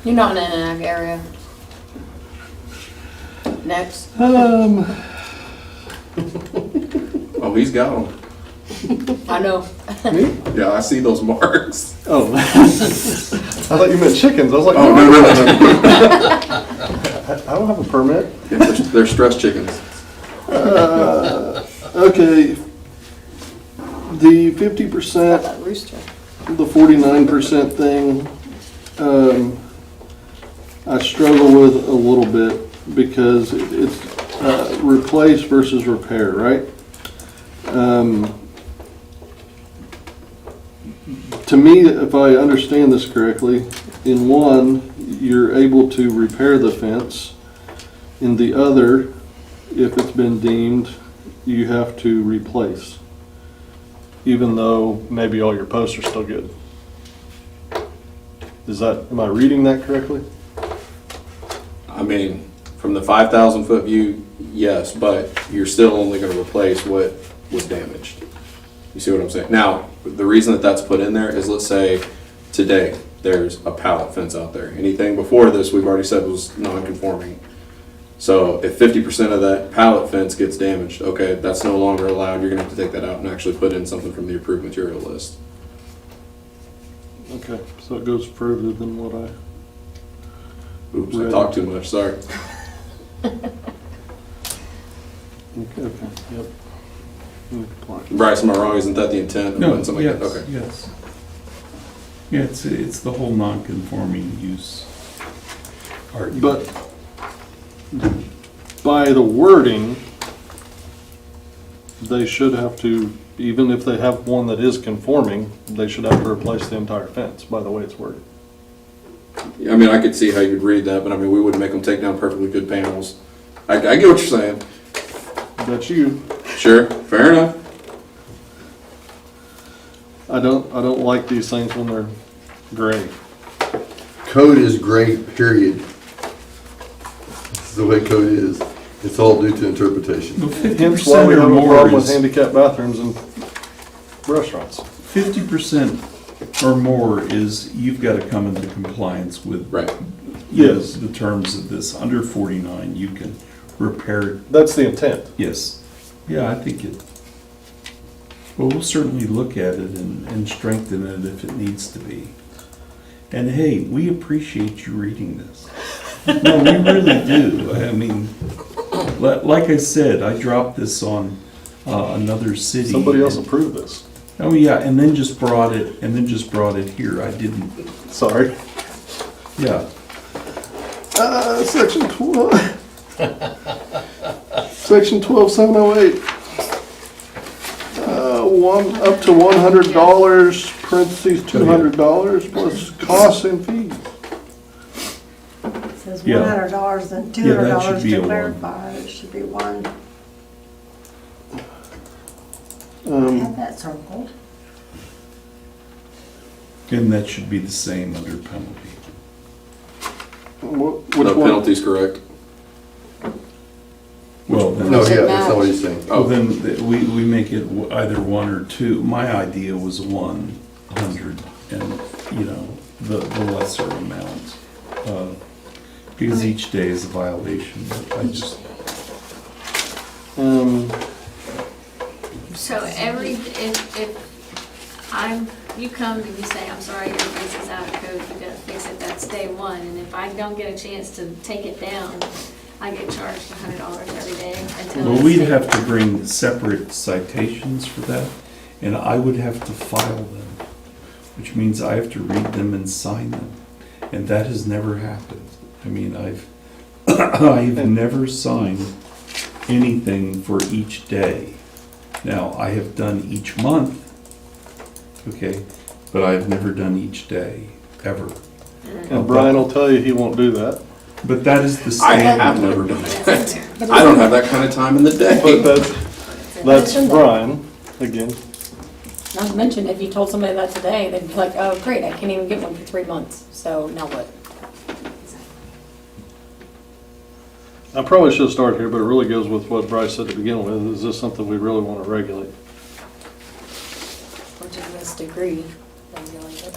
[SPEAKER 3] You're not in an ag area. Next.
[SPEAKER 8] Oh, he's got them.
[SPEAKER 3] I know.
[SPEAKER 8] Yeah, I see those marks.
[SPEAKER 9] Oh. I thought you meant chickens. I was like,
[SPEAKER 8] Oh, no, no,
[SPEAKER 9] I don't have a permit.
[SPEAKER 8] Yeah, they're stress chickens.
[SPEAKER 9] Okay. The 50%.
[SPEAKER 3] That rooster.
[SPEAKER 9] The 49% thing, I struggle with a little bit because it's replace versus repair, right? To me, if I understand this correctly, in one, you're able to repair the fence. In the other, if it's been deemed, you have to replace, even though maybe all your posts are still good. Am I reading that correctly?
[SPEAKER 8] I mean, from the 5,000 foot view, yes, but you're still only going to replace what was damaged. You see what I'm saying? Now, the reason that that's put in there is, let's say today there's a pallet fence out there. Anything before this, we've already said was non-conforming. So if 50% of that pallet fence gets damaged, okay, that's no longer allowed. You're going to have to take that out and actually put in something from the approved material list.
[SPEAKER 9] Okay, so it goes further than what I.
[SPEAKER 8] Oops, I talked too much, sorry.
[SPEAKER 9] Okay, yep. In compliance.
[SPEAKER 8] Bryce, am I wrong? Isn't that the intent of
[SPEAKER 6] No,
[SPEAKER 8] putting something like
[SPEAKER 6] yes,
[SPEAKER 8] that? Okay.
[SPEAKER 6] yes. Yeah, it's the whole non-conforming use argument.
[SPEAKER 9] But by the wording, they should have to, even if they have one that is conforming, they should have to replace the entire fence, by the way it's worded.
[SPEAKER 8] I mean, I could see how you'd read that, but I mean, we wouldn't make them take down perfectly good panels. I get what you're saying.
[SPEAKER 9] That's you.
[SPEAKER 8] Sure, fair enough.
[SPEAKER 9] I don't like these things when they're gray.
[SPEAKER 2] Code is gray, period. This is the way code is. It's all due to interpretation.
[SPEAKER 6] Well,
[SPEAKER 9] Hence why
[SPEAKER 6] 50%
[SPEAKER 9] we
[SPEAKER 6] or
[SPEAKER 9] have a
[SPEAKER 6] more
[SPEAKER 9] problem with
[SPEAKER 6] is,
[SPEAKER 9] handicap bathrooms in restaurants.
[SPEAKER 6] 50% or more is, you've got to come into compliance with.
[SPEAKER 8] Right.
[SPEAKER 9] Yes.
[SPEAKER 6] The terms of this. Under 49, you can repair,
[SPEAKER 9] That's the intent.
[SPEAKER 6] yes. Yeah, I think it, well, we'll certainly look at it and strengthen it if it needs to be. And hey, we appreciate you reading this. No, we really do. I mean, like I said, I dropped this on another city.
[SPEAKER 9] Somebody else
[SPEAKER 6] and-
[SPEAKER 9] approved this.
[SPEAKER 6] Oh, yeah, and then just brought it here. I didn't,
[SPEAKER 9] Sorry.
[SPEAKER 6] yeah.
[SPEAKER 9] Section 12. Section 12708. Up to $100, parentheses, $200 plus costs and fees.
[SPEAKER 1] It says
[SPEAKER 6] Yeah.
[SPEAKER 1] $100 and
[SPEAKER 6] Yeah, that should
[SPEAKER 1] $200
[SPEAKER 6] be a
[SPEAKER 1] to
[SPEAKER 6] one.
[SPEAKER 1] clarify, it should be one. I have that circled.
[SPEAKER 6] And that should be the same under penalty.
[SPEAKER 9] Which
[SPEAKER 8] No
[SPEAKER 9] one?
[SPEAKER 8] penalty's correct.
[SPEAKER 6] Well, then,
[SPEAKER 2] No, yeah, that's not what he's saying.
[SPEAKER 6] well, then we make it either one or two. My idea was 100 and, you know, the lesser amount. Because each day is a violation. I just,
[SPEAKER 4] So if you come and you say, I'm sorry, your fence is out of code, you gotta fix it, that's day one. And if I don't get a chance to take it down, I get charged $100 every day until.
[SPEAKER 6] well,
[SPEAKER 4] it's
[SPEAKER 6] we'd
[SPEAKER 4] safe.
[SPEAKER 6] have to bring separate citations for that, and I would have to file them, which means I have to read them and sign them. And that has never happened. I mean, I've never signed anything for each day. Now, I have done each month, okay, but I've never done each day, ever.
[SPEAKER 9] And Brian will tell you he won't do that.
[SPEAKER 6] But that is the
[SPEAKER 8] I
[SPEAKER 6] standard.
[SPEAKER 8] have never done that. I don't have that kind of time in the
[SPEAKER 9] But
[SPEAKER 8] day.
[SPEAKER 9] that's Brian, again.
[SPEAKER 3] Not to mention, if you told somebody that today, they'd be like, oh, great, I can't even get one for 3 months, so now what?
[SPEAKER 9] I probably should have started here, but it really goes with what Bryce said to begin with. Is this something we really want to regulate?
[SPEAKER 3] Or to this degree, regulate it.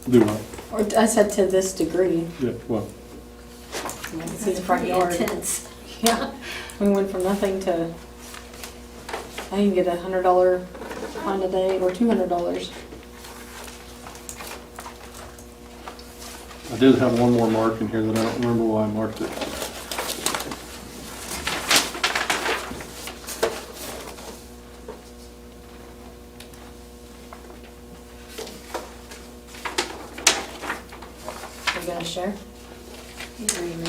[SPEAKER 9] Do what?
[SPEAKER 3] Or I said to this degree,
[SPEAKER 9] Yeah, what?
[SPEAKER 3] you can see the front
[SPEAKER 4] Pretty
[SPEAKER 3] yard.
[SPEAKER 4] intense.
[SPEAKER 3] Yeah, we went from nothing to, I can get $100 fine a day or $200.
[SPEAKER 9] I did have one more mark in here that I don't remember why I marked it.
[SPEAKER 3] Are you gonna share?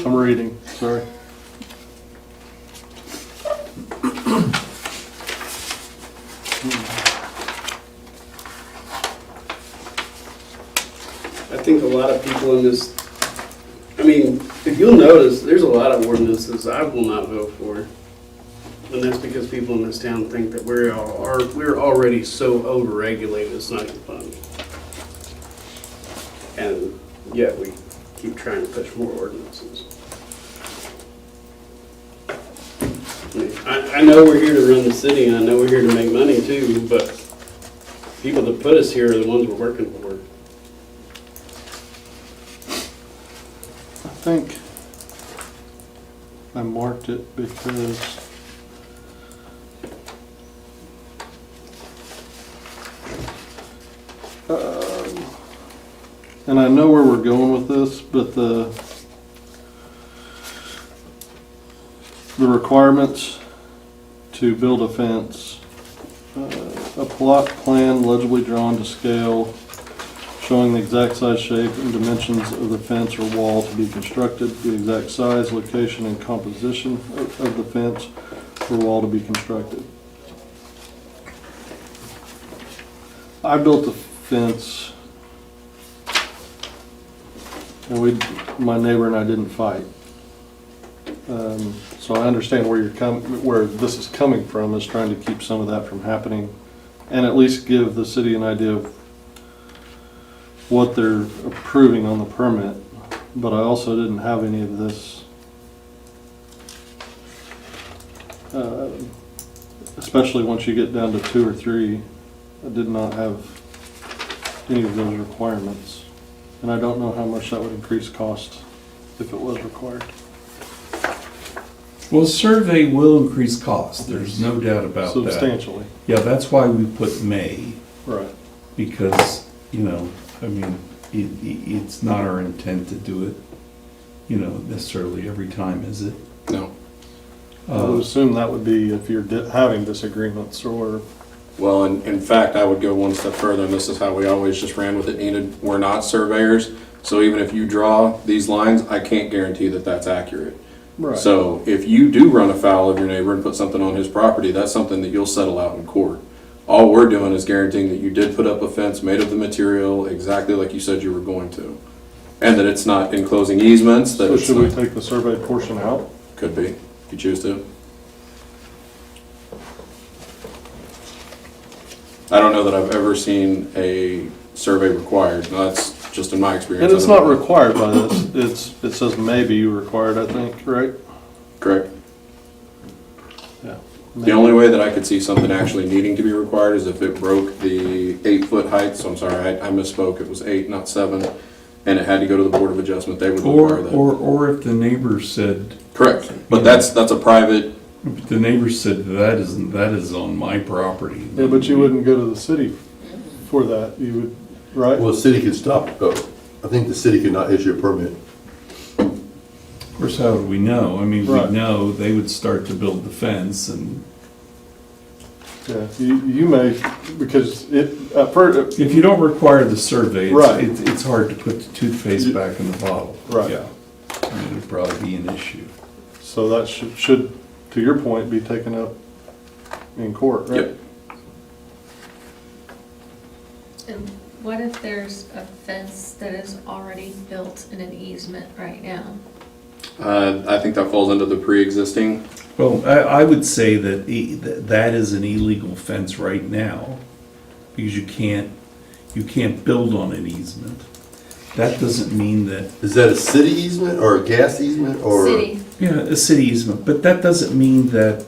[SPEAKER 9] I'm reading, sorry.
[SPEAKER 10] I think a lot of people in this, I mean, if you'll notice, there's a lot of ordinances I will not vote for. And that's because people in this town think that we're already so overregulated, it's not even funny. And yet we keep trying to push more ordinances. I mean, I know we're here to run the city and I know we're here to make money too, but people that put us here are the ones we're working for.
[SPEAKER 9] I think I marked it because and I know where we're going with this, but the requirements to build a fence, a plot plan legibly drawn to scale, showing the exact size, shape, and dimensions of the fence or wall to be constructed, the exact size, location, and composition of the fence or wall to be constructed. I built a fence, and my neighbor and I didn't fight. So I understand where this is coming from, is trying to keep some of that from happening, and at least give the city an idea of what they're approving on the permit. But I also didn't have any of this, especially once you get down to 2 or 3, I did not have any of those requirements. And I don't know how much that would increase cost if it was required.
[SPEAKER 6] Well, survey will increase cost, there's no doubt about that.
[SPEAKER 9] Substantially.
[SPEAKER 6] Yeah, that's why we put may,
[SPEAKER 9] Right.
[SPEAKER 6] because, you know, I mean, it's not our intent to do it, you know, necessarily every time, is it?
[SPEAKER 8] No.
[SPEAKER 9] I would assume that would be if you're having disagreements or.
[SPEAKER 8] Well, in fact, I would go one step further, and this is how we always just ran with it, Enid. We're not surveyors, so even if you draw these lines, I can't guarantee that that's accurate.
[SPEAKER 9] Right.
[SPEAKER 8] So if you do run afoul of your neighbor and put something on his property, that's something that you'll settle out in court. All we're doing is guaranteeing that you did put up a fence made of the material exactly like you said you were going to. And that it's not enclosing easements, that
[SPEAKER 9] So
[SPEAKER 8] it's
[SPEAKER 9] should we
[SPEAKER 8] not,
[SPEAKER 9] take the survey portion out?
[SPEAKER 8] could be, if you choose to. I don't know that I've ever seen a survey required. No, that's just in my experience.
[SPEAKER 9] And it's not required by this, it says maybe required, I think, right?
[SPEAKER 8] Correct.
[SPEAKER 9] Yeah.
[SPEAKER 8] The only way that I could see something actually needing to be required is if it broke the 8-foot height, so I'm sorry, I misspoke, it was 8, not 7, and it had to go to the Board of Adjustment, they would require that.
[SPEAKER 6] Or if the neighbor said,
[SPEAKER 8] Correct, but that's a private,
[SPEAKER 6] if the neighbor said, that is on my property.
[SPEAKER 9] Yeah, but you wouldn't go to the city for that, you would, right?
[SPEAKER 2] Well, the city could stop, I think the city could not issue a permit.
[SPEAKER 6] Of course, how would we know? I mean,
[SPEAKER 9] Right.
[SPEAKER 6] we'd know, they would start to build the fence and
[SPEAKER 9] Yeah, you may, because at first,
[SPEAKER 6] if you don't require the survey,
[SPEAKER 9] Right.
[SPEAKER 6] it's hard to put the toothpaste back in the bottle.
[SPEAKER 9] Right.
[SPEAKER 6] Yeah, I mean, it'd probably be an issue.
[SPEAKER 9] so that should, to your point, be taken up in court, right?
[SPEAKER 8] Yep.
[SPEAKER 4] And what if there's a fence that is already built in an easement right now?
[SPEAKER 8] I think that falls under the pre-existing.
[SPEAKER 6] Well, I would say that that is an illegal fence right now, because you can't build on an easement. That doesn't mean that,
[SPEAKER 2] Is that a city easement or a gas easement or?
[SPEAKER 4] City,
[SPEAKER 6] yeah, a city easement, but that doesn't mean that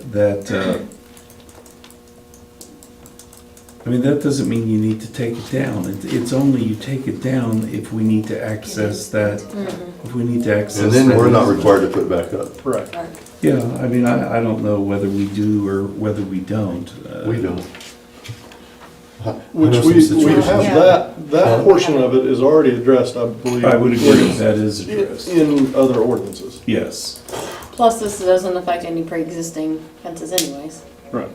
[SPEAKER 6] doesn't mean you need to take it down. It's only you take it down if we need to access that, if we need to access
[SPEAKER 2] And then
[SPEAKER 6] that
[SPEAKER 2] we're not
[SPEAKER 6] easement.
[SPEAKER 2] required to put it back up.
[SPEAKER 9] Right.
[SPEAKER 6] Yeah, I mean, I don't know whether we do or whether we don't.
[SPEAKER 2] We don't. I
[SPEAKER 9] Which
[SPEAKER 2] know some
[SPEAKER 9] we
[SPEAKER 2] situations-
[SPEAKER 9] have that portion of it is already addressed, I believe.
[SPEAKER 6] I would agree that is addressed.
[SPEAKER 9] In other ordinances.
[SPEAKER 6] Yes.
[SPEAKER 3] Plus, this doesn't affect any pre-existing fences anyways.
[SPEAKER 9] Right.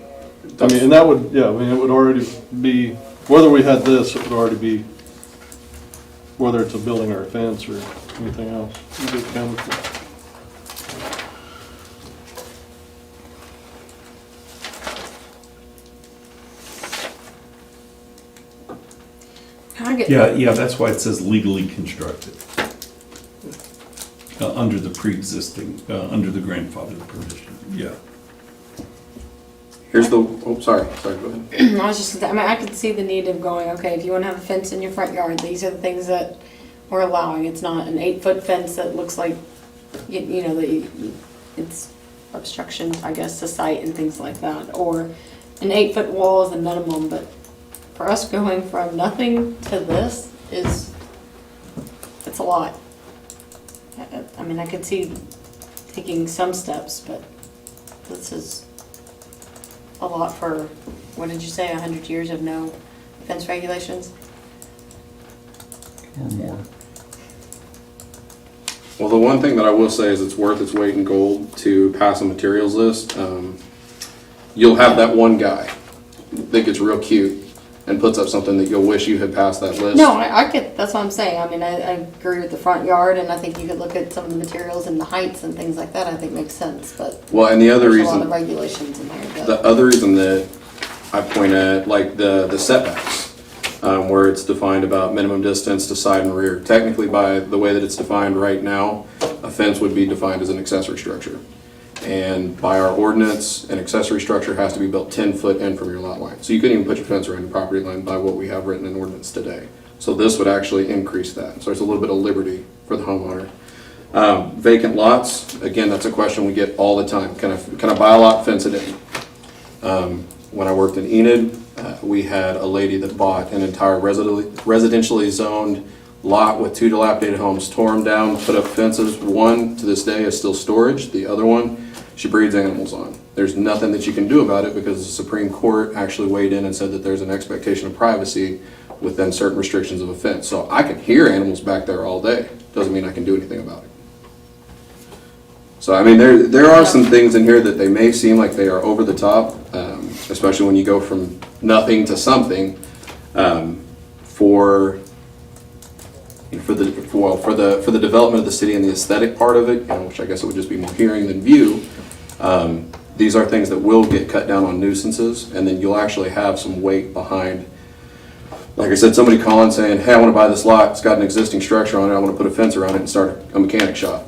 [SPEAKER 9] I mean, and that would, yeah, I mean, it would already be, whether we had this, it would already be, whether it's a building or a fence or anything else. It'd be accounted for.
[SPEAKER 6] Yeah, that's why it says legally constructed. Under the pre-existing, under the grandfather permission, yeah.
[SPEAKER 8] Here's the, oh, sorry, go ahead.
[SPEAKER 3] I was just, I mean, I could see the need of going, okay, if you want to have a fence in your front yard, these are the things that we're allowing. It's not an 8-foot fence that looks like, you know, it's obstruction, I guess, to sight and things like that. Or an 8-foot wall is the minimum, but for us going from nothing to this it's a lot. I mean, I could see taking some steps, but this is a lot for, what did you say, 100 years of no fence regulations?
[SPEAKER 6] Or more.
[SPEAKER 8] Well, the one thing that I will say is it's worth its weight in gold to pass a materials list. you'll have that one guy that gets real cute and puts up something that you'll wish you had passed that list.
[SPEAKER 3] No, I get, that's what I'm saying. I mean, I agree with the front yard, and I think you could look at some of the materials and the heights and things like that. I think makes sense, but
[SPEAKER 8] Well, and the other
[SPEAKER 3] there's a lot of
[SPEAKER 8] reason,
[SPEAKER 3] regulations in here.
[SPEAKER 8] the other reason that I point at, like the setbacks, where it's defined about minimum distance to side and rear. Technically, by the way that it's defined right now, a fence would be defined as an accessory structure. And by our ordinance, an accessory structure has to be built 10 foot in from your lot line. So you couldn't even put your fence around your property line by what we have written in ordinance today. So this would actually increase that. So there's a little bit of liberty for the homeowner. Vacant lots, again, that's a question we get all the time. Can I buy a lot, fence it in? When I worked in Enid, we had a lady that bought an entire residentially zoned lot with 2 dilapidated homes, tore them down, put up fences. One, to this day, is still storage. The other one, she breeds animals on. There's nothing that you can do about it because the Supreme Court actually weighed in and said that there's an expectation of privacy within certain restrictions of a fence. So I can hear animals back there all day. Doesn't mean I can do anything about it. So I mean, there are some things in here that they may seem like they are over the top, especially when you go from nothing to something. For the development of the city and the aesthetic part of it, which I guess it would just be more hearing than view. These are things that will get cut down on nuisances, and then you'll actually have some weight behind. Like I said, somebody calling saying, "Hey, I want to buy this lot. It's got an existing structure on it. I want to put a fence around it and start a mechanic shop."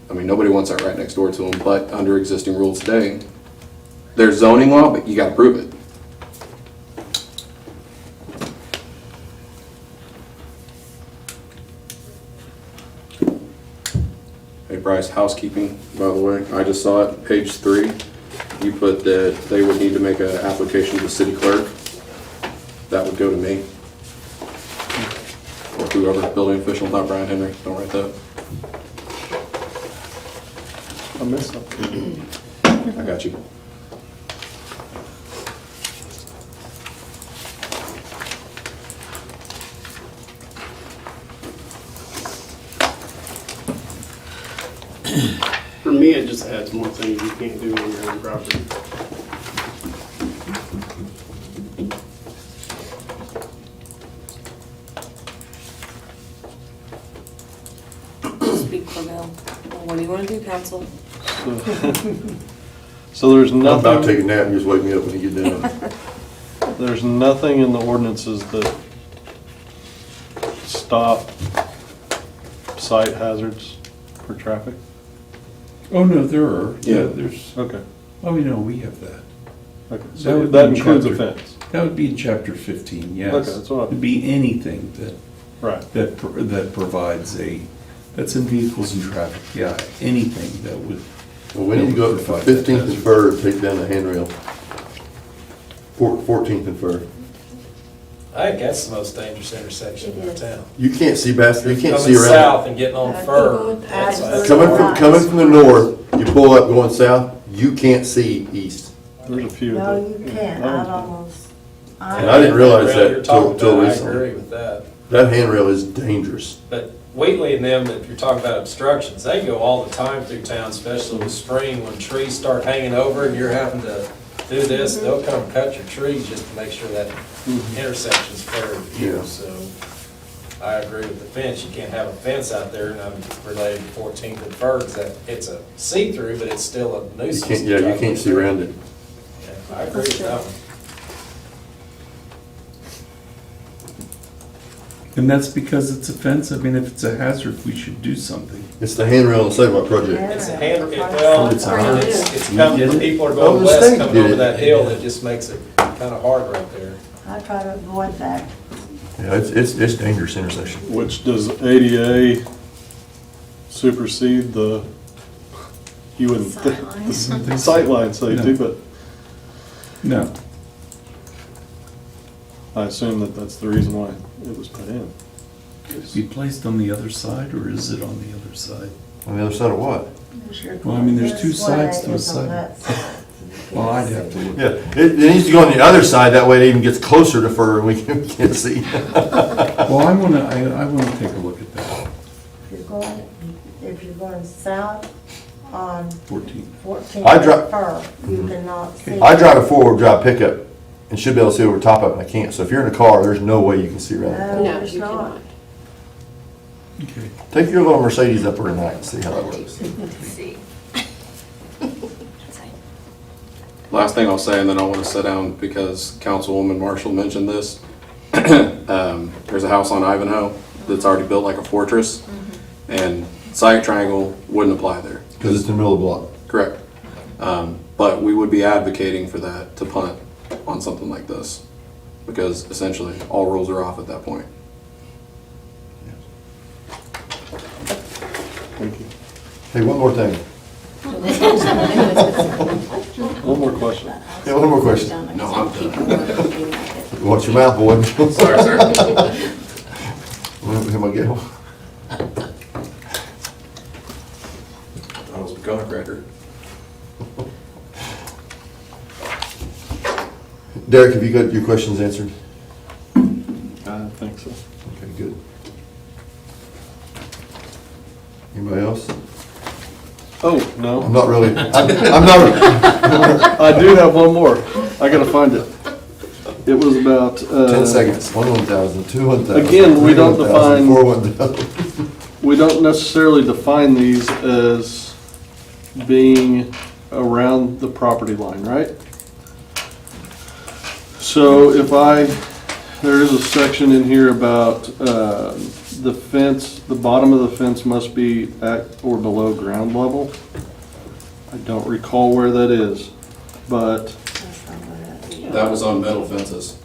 [SPEAKER 8] I mean, nobody wants that right next door to them, but under existing rules today, there's zoning law, but you got to prove it. Hey Bryce, housekeeping, by the way, I just saw it, page 3. You put that they would need to make an application to the city clerk. That would go to me. Or whoever, building official, not Brian Henry, don't write that.
[SPEAKER 9] I missed something.
[SPEAKER 8] I got you.
[SPEAKER 10] For me, it just adds more things you can't do on your own property.
[SPEAKER 3] Speak for Bill. What do you want to do, council?
[SPEAKER 9] So there's
[SPEAKER 2] I'm about to
[SPEAKER 9] nothing,
[SPEAKER 2] take a nap and just wake me up when you get done.
[SPEAKER 9] there's nothing in the ordinances that stop site hazards for traffic?
[SPEAKER 6] Oh, no, there are.
[SPEAKER 8] Yeah.
[SPEAKER 6] There's,
[SPEAKER 9] Okay,
[SPEAKER 6] oh, no, we have that.
[SPEAKER 9] okay.
[SPEAKER 6] That
[SPEAKER 9] So
[SPEAKER 6] would
[SPEAKER 9] that
[SPEAKER 6] be
[SPEAKER 9] includes a
[SPEAKER 6] chapter-
[SPEAKER 9] fence?
[SPEAKER 6] That would be in chapter 15, yes.
[SPEAKER 9] Okay, that's what I-
[SPEAKER 6] It'd be anything
[SPEAKER 9] Right.
[SPEAKER 6] that provides that's in vehicles and traffic, yeah, anything that would.
[SPEAKER 2] Well, we need to go up to
[SPEAKER 6] provide that
[SPEAKER 2] 15th and
[SPEAKER 6] hazard.
[SPEAKER 2] Fur and take down the handrail. 14th and Fur.
[SPEAKER 5] I think that's the most dangerous intersection in our town.
[SPEAKER 2] You can't see past, you can't see
[SPEAKER 5] Coming
[SPEAKER 2] around.
[SPEAKER 5] south and getting on
[SPEAKER 1] I
[SPEAKER 5] Fur.
[SPEAKER 1] think
[SPEAKER 5] that's-
[SPEAKER 1] absolutely.
[SPEAKER 2] Coming from the north, you pull up going south, you can't see east.
[SPEAKER 9] There's a few.
[SPEAKER 1] No,
[SPEAKER 9] that-
[SPEAKER 1] you can't, I'd almost.
[SPEAKER 2] And I didn't realize
[SPEAKER 5] Around
[SPEAKER 2] that
[SPEAKER 5] you're talking
[SPEAKER 2] till
[SPEAKER 5] about, I
[SPEAKER 2] recently.
[SPEAKER 5] agree with that.
[SPEAKER 2] That handrail is dangerous.
[SPEAKER 5] But Wheatley and them, if you're talking about obstructions, they go all the time through town, especially with spring, when trees start hanging over and you're having to do this, they'll come cut your trees just to make sure that intersection's fair to view.
[SPEAKER 2] Yeah.
[SPEAKER 5] So I agree with the fence. You can't have a fence out there, and I'm related to 14th and Fir, that it's a see-through, but it's still a
[SPEAKER 2] You
[SPEAKER 5] nuisance.
[SPEAKER 2] can't, yeah, you can't see around it.
[SPEAKER 5] Yeah, I agree with that one.
[SPEAKER 6] And that's because it's a fence. I mean, if it's a hazard, we should do something.
[SPEAKER 2] It's the handrail on the sidewalk project.
[SPEAKER 5] It's a hand, well,
[SPEAKER 6] It's
[SPEAKER 5] it's
[SPEAKER 6] You
[SPEAKER 5] coming,
[SPEAKER 6] get it?
[SPEAKER 5] people are
[SPEAKER 2] Oh,
[SPEAKER 5] going
[SPEAKER 2] the
[SPEAKER 5] west,
[SPEAKER 2] state
[SPEAKER 5] coming
[SPEAKER 2] did
[SPEAKER 5] over
[SPEAKER 2] it.
[SPEAKER 5] that hill, that just makes it kind of hard right there.
[SPEAKER 1] I try to avoid that.
[SPEAKER 2] Yeah, it's dangerous intersection.
[SPEAKER 9] Which does ADA supersede the, you wouldn't think, the sightline safety,
[SPEAKER 6] No.
[SPEAKER 9] but
[SPEAKER 6] No,
[SPEAKER 9] I assume that that's the reason why it was put in.
[SPEAKER 6] is it placed on the other side, or is it on the other side?
[SPEAKER 2] On the other side of what?
[SPEAKER 6] Well, I mean, there's two
[SPEAKER 1] This
[SPEAKER 6] sides
[SPEAKER 1] way
[SPEAKER 6] to a
[SPEAKER 1] is on
[SPEAKER 6] side.
[SPEAKER 1] that side. You
[SPEAKER 6] Well, I'd
[SPEAKER 1] can't
[SPEAKER 6] have to
[SPEAKER 1] see.
[SPEAKER 6] look.
[SPEAKER 2] Yeah, it needs to go on the other side, that way it even gets closer to Fur and we can't see.
[SPEAKER 6] Well, I wanna take a look at that.
[SPEAKER 1] If you're going south on
[SPEAKER 6] 14.
[SPEAKER 2] I drive-
[SPEAKER 1] Fur, you cannot see.
[SPEAKER 2] I drive a four-wheel drive pickup and should be able to see over top of it, and I can't. So if you're in a car, there's no way you can see around it.
[SPEAKER 1] No,
[SPEAKER 12] No,
[SPEAKER 1] there's
[SPEAKER 12] you
[SPEAKER 1] not.
[SPEAKER 12] cannot.
[SPEAKER 6] Okay.
[SPEAKER 2] Take your little Mercedes up there tonight and see how that works.
[SPEAKER 4] See.
[SPEAKER 8] Last thing I'll say, and then I want to sit down because Councilwoman Marshall mentioned this. There's a house on Ivanhoe that's already built like a fortress, and site triangle wouldn't apply there.
[SPEAKER 2] Because it's in the middle of the block.
[SPEAKER 8] Correct. But we would be advocating for that to punt on something like this, because essentially all rules are off at that point.
[SPEAKER 9] Thank you.
[SPEAKER 2] Hey, one more thing.
[SPEAKER 9] One more question.
[SPEAKER 2] Yeah, one more question.
[SPEAKER 8] No, I'm done.
[SPEAKER 2] Watch your mouth, boy.
[SPEAKER 8] Sorry, sir.
[SPEAKER 2] Am I get one?
[SPEAKER 8] I was a gun cracker.
[SPEAKER 2] Derek, have you got your questions answered?
[SPEAKER 9] I think so.
[SPEAKER 2] Okay, good. Anybody else?
[SPEAKER 9] Oh,
[SPEAKER 2] I'm
[SPEAKER 9] no.
[SPEAKER 2] not really, I'm not,
[SPEAKER 9] I do have one more. I gotta find it. It was about,
[SPEAKER 2] 10 seconds, 1,000, 2 1,000.
[SPEAKER 9] Again, we don't
[SPEAKER 2] 3,000,
[SPEAKER 9] define-
[SPEAKER 2] 4 1,000.
[SPEAKER 9] we don't necessarily define these as being around the property line, right? So if there is a section in here about the fence, the bottom of the fence must be at or below ground level. I don't recall where that is, but
[SPEAKER 8] That was on metal fences.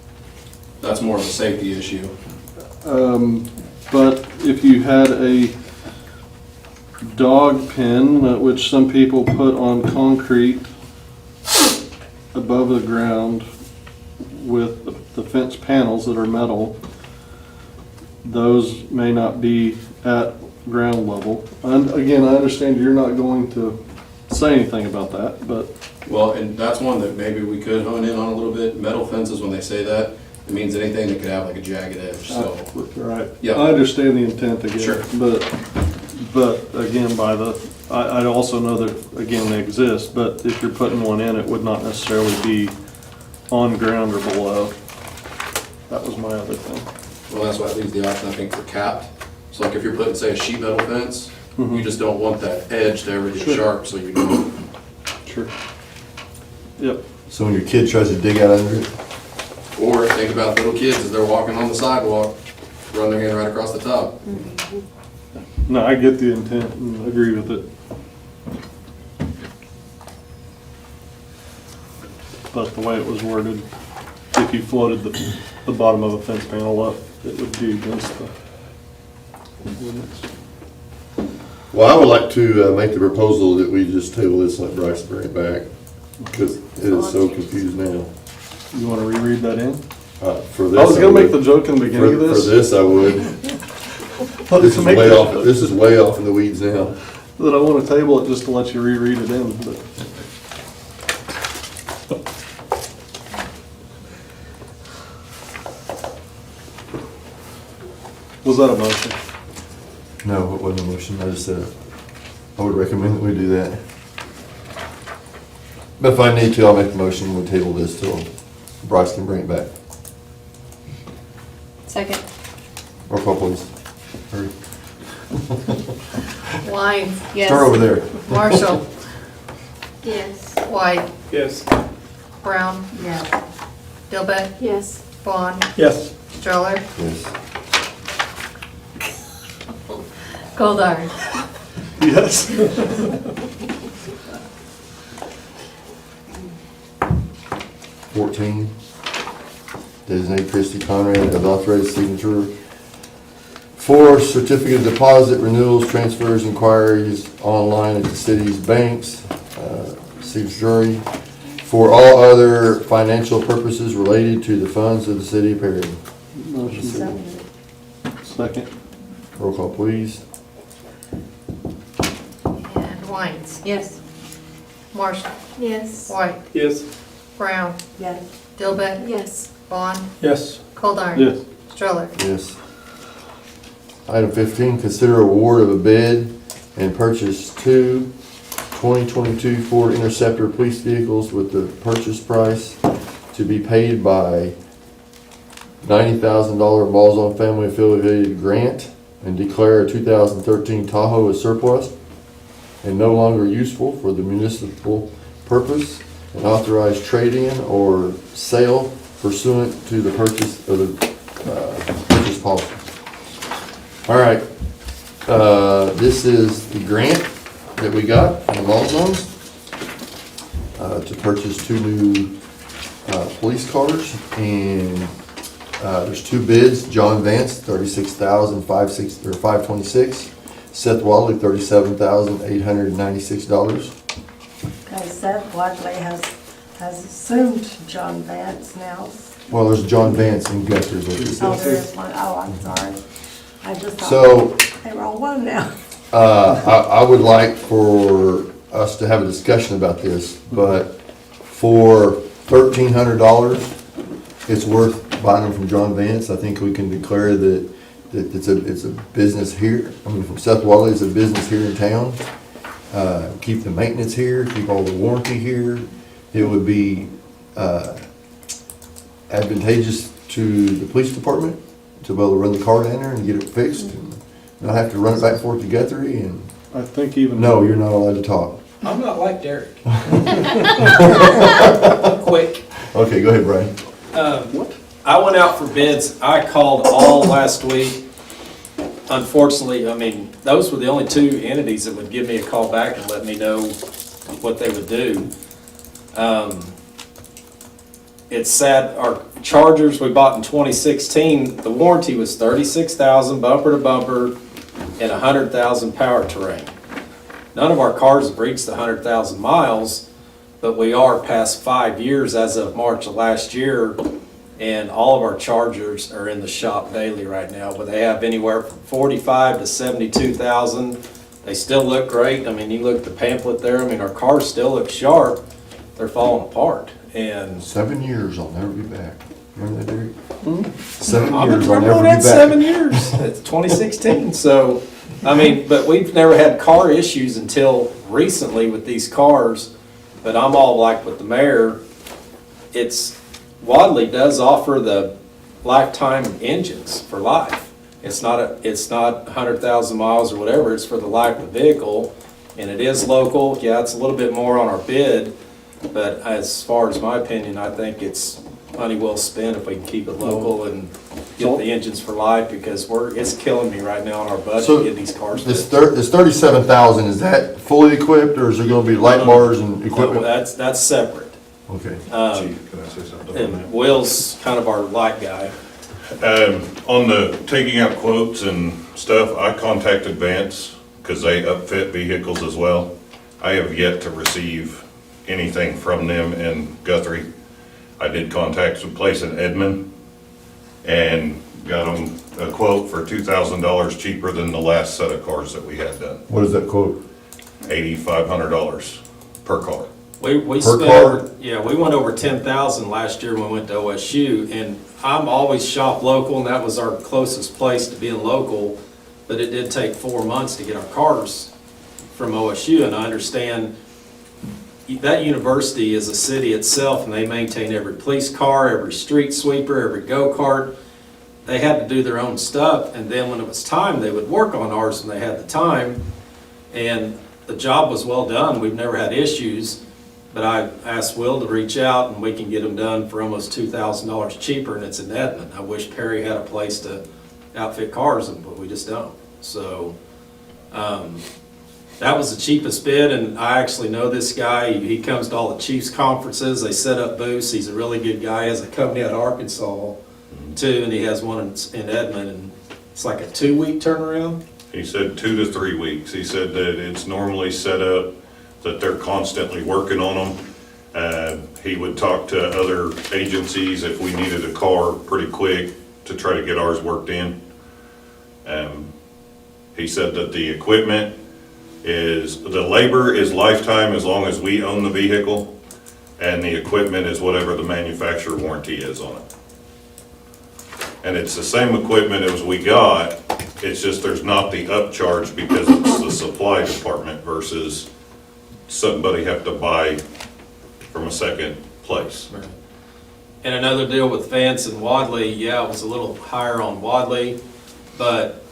[SPEAKER 8] That's more of a safety issue.
[SPEAKER 9] but if you had a dog pen, which some people put on concrete above the ground with the fence panels that are metal, those may not be at ground level. And again, I understand you're not going to say anything about that, but
[SPEAKER 8] Well, and that's one that maybe we could hone in on a little bit. Metal fences, when they say that, it means anything that could have like a jagged edge, so.
[SPEAKER 9] right.
[SPEAKER 8] Yeah.
[SPEAKER 9] I understand the intent again.
[SPEAKER 8] Sure.
[SPEAKER 9] But again, I also know that, again, they exist, but if you're putting one in, it would not necessarily be on ground or below. That was my other thing.
[SPEAKER 8] Well, that's why it leaves the option, I think, for capped. So like if you're putting, say, a sheet metal fence, you just don't want that edge to ever get
[SPEAKER 9] Sure.
[SPEAKER 8] sharp, so you know.
[SPEAKER 9] Sure. Yep.
[SPEAKER 2] So when your kid tries to dig out under it,
[SPEAKER 8] Or think about little kids as they're walking on the sidewalk, run their hand right across the top.
[SPEAKER 9] No, I get the intent and agree with it. But the way it was worded, if you floated the bottom of a fence panel up, it would be against the ordinance.
[SPEAKER 2] well, I would like to make the proposal that we just table this and let Bryce bring it back, because it is so confused now.
[SPEAKER 9] You want to reread that in?
[SPEAKER 2] For this,
[SPEAKER 9] I was gonna make
[SPEAKER 2] would.
[SPEAKER 9] the joke in the beginning of
[SPEAKER 2] For
[SPEAKER 9] this.
[SPEAKER 2] this, I would. This is way off, this is way off in the weeds now.
[SPEAKER 9] That I want to table it just to let you reread it in, but. Was that a motion?
[SPEAKER 2] No, it wasn't a motion, I just said, I would recommend that we do that. But if I need to, I'll make the motion, we'll table this till Bryce can bring it back.
[SPEAKER 3] Second.
[SPEAKER 2] Roll call, please. Hurry.
[SPEAKER 15] Wines, yes.
[SPEAKER 2] Start over there.
[SPEAKER 15] Marshall,
[SPEAKER 12] Yes.
[SPEAKER 15] White,
[SPEAKER 10] Yes.
[SPEAKER 15] Brown,
[SPEAKER 12] Yes.
[SPEAKER 15] Dilbeck,
[SPEAKER 12] Yes.
[SPEAKER 15] Vaughn,
[SPEAKER 9] Yes.
[SPEAKER 15] Stroller,
[SPEAKER 2] Yes.
[SPEAKER 15] Goldar.
[SPEAKER 9] Yes.
[SPEAKER 2] 14, designate Christie Conrad as authorized signature for certificate of deposit renewals, transfers, inquiries online at the city's banks, signature for all other financial purposes related to the funds of the city of Perry.
[SPEAKER 9] Motion. Second.
[SPEAKER 2] Roll call, please.
[SPEAKER 15] And Wines,
[SPEAKER 12] Yes.
[SPEAKER 15] Marshall,
[SPEAKER 12] Yes.
[SPEAKER 15] White,
[SPEAKER 10] Yes.
[SPEAKER 15] Brown,
[SPEAKER 1] Yes.
[SPEAKER 15] Dilbeck,
[SPEAKER 12] Yes.
[SPEAKER 15] Vaughn,
[SPEAKER 9] Yes.
[SPEAKER 15] Goldar.
[SPEAKER 9] Yes.
[SPEAKER 15] Stroller.
[SPEAKER 2] Yes. Item 15, consider award of a bid and purchase two 2022 Ford Interceptor police vehicles with the purchase price to be paid by $90,000 Balzone Family Affiliated Grant, and declare a 2013 Tahoe as surplus and no longer useful for the municipal purpose, and authorize trade-in or sale pursuant to the purchase of the purchase policy. All right, this is the grant that we got from the Balzones to purchase 2 new police cars, and there's 2 bids. John Vance, $36,526. Seth Wadley, $37,896.
[SPEAKER 1] Okay, Seth Wadley has assumed John Vance now.
[SPEAKER 2] Well, there's John Vance in Guthrie.
[SPEAKER 1] Oh, there is one. Oh, I'm sorry. I just
[SPEAKER 2] So,
[SPEAKER 1] thought they were all one now.
[SPEAKER 2] I would like for us to have a discussion about this, but for $1,300, it's worth buying them from John Vance. I think we can declare that it's a business here. I mean, from Seth Wadley, it's a business here in town. Keep the maintenance here, keep all the warranty here. It would be advantageous to the police department to be able to run the car down there and get it fixed and not have to run it back and forth to Guthrie. And
[SPEAKER 9] I think even.
[SPEAKER 2] no, you're not allowed to talk.
[SPEAKER 5] I'm not like Derek. Quick.
[SPEAKER 2] Okay, go ahead, Brian.
[SPEAKER 9] What?
[SPEAKER 5] I went out for bids. I called all last week. Unfortunately, I mean, those were the only 2 entities that would give me a call back and let me know what they would do. It's sad, our Chargers we bought in 2016, the warranty was $36,000 bumper to bumper and $100,000 power terrain. None of our cars have reached the 100,000 miles, but we are past 5 years as of March of last year, and all of our Chargers are in the shop daily right now, but they have anywhere from 45 to 72,000. They still look great. I mean, you look at the pamphlet there, I mean, our cars still look sharp. They're falling apart, and
[SPEAKER 2] 7 years, I'll never be back. Remember that, Derek? 7
[SPEAKER 5] I've
[SPEAKER 2] years,
[SPEAKER 5] been
[SPEAKER 2] I'll never
[SPEAKER 5] remembering
[SPEAKER 2] be
[SPEAKER 5] that
[SPEAKER 2] back.
[SPEAKER 5] 7 years. It's 2016, so, I mean, but we've never had car issues until recently with these cars. But I'm all like with the mayor, Wadley does offer the lifetime engines for life. It's not 100,000 miles or whatever, it's for the life of the vehicle, and it is local. Yeah, it's a little bit more on our bid, but as far as my opinion, I think it's money well spent if we can keep it local and get the engines for life, because it's killing me right now on our budget
[SPEAKER 2] So,
[SPEAKER 5] to get these cars
[SPEAKER 2] This
[SPEAKER 5] fixed.
[SPEAKER 2] this 37,000, is that fully equipped, or is there gonna be light bars and equipment?
[SPEAKER 5] No, that's separate.
[SPEAKER 2] Okay.
[SPEAKER 5] Um, And Will's kind of our light guy.
[SPEAKER 16] On the taking out quotes and stuff, I contacted Vance because they upfit vehicles as well. I have yet to receive anything from them in Guthrie. I did contact some place in Edmond and got them a quote for $2,000 cheaper than the last set of cars that we had done.
[SPEAKER 2] What is that quote?
[SPEAKER 16] $8,500 per car.
[SPEAKER 5] We
[SPEAKER 2] Per car?
[SPEAKER 5] spent, yeah, we went over 10,000 last year when we went to OSU, and I'm always shop local, and that was our closest place to being local, but it did take 4 months to get our cars from OSU, and I understand that university is a city itself, and they maintain every police car, every street sweeper, every go-kart. They had to do their own stuff, and then when it was time, they would work on ours when they had the time, and the job was well done. We've never had issues. But I asked Will to reach out, and we can get them done for almost $2,000 cheaper, and it's in Edmond. I wish Perry had a place to outfit cars, but we just don't. So that was the cheapest bid, and I actually know this guy. He comes to all the Chiefs conferences. They set up booths. He's a really good guy. He has a company out of Arkansas, too, and he has one in Edmond, and it's like a 2-week turnaround.
[SPEAKER 16] He said 2 to 3 weeks. He said that it's normally set up that they're constantly working on them. He would talk to other agencies if we needed a car pretty quick to try to get ours worked in. He said that the equipment the labor is lifetime as long as we own the vehicle, and the equipment is whatever the manufacturer warranty is on it. And it's the same equipment as we got, it's just there's not the upcharge because it's the supply department versus somebody have to buy from a second place.
[SPEAKER 5] And another deal with Vance and Wadley, yeah, it was a little higher on Wadley, but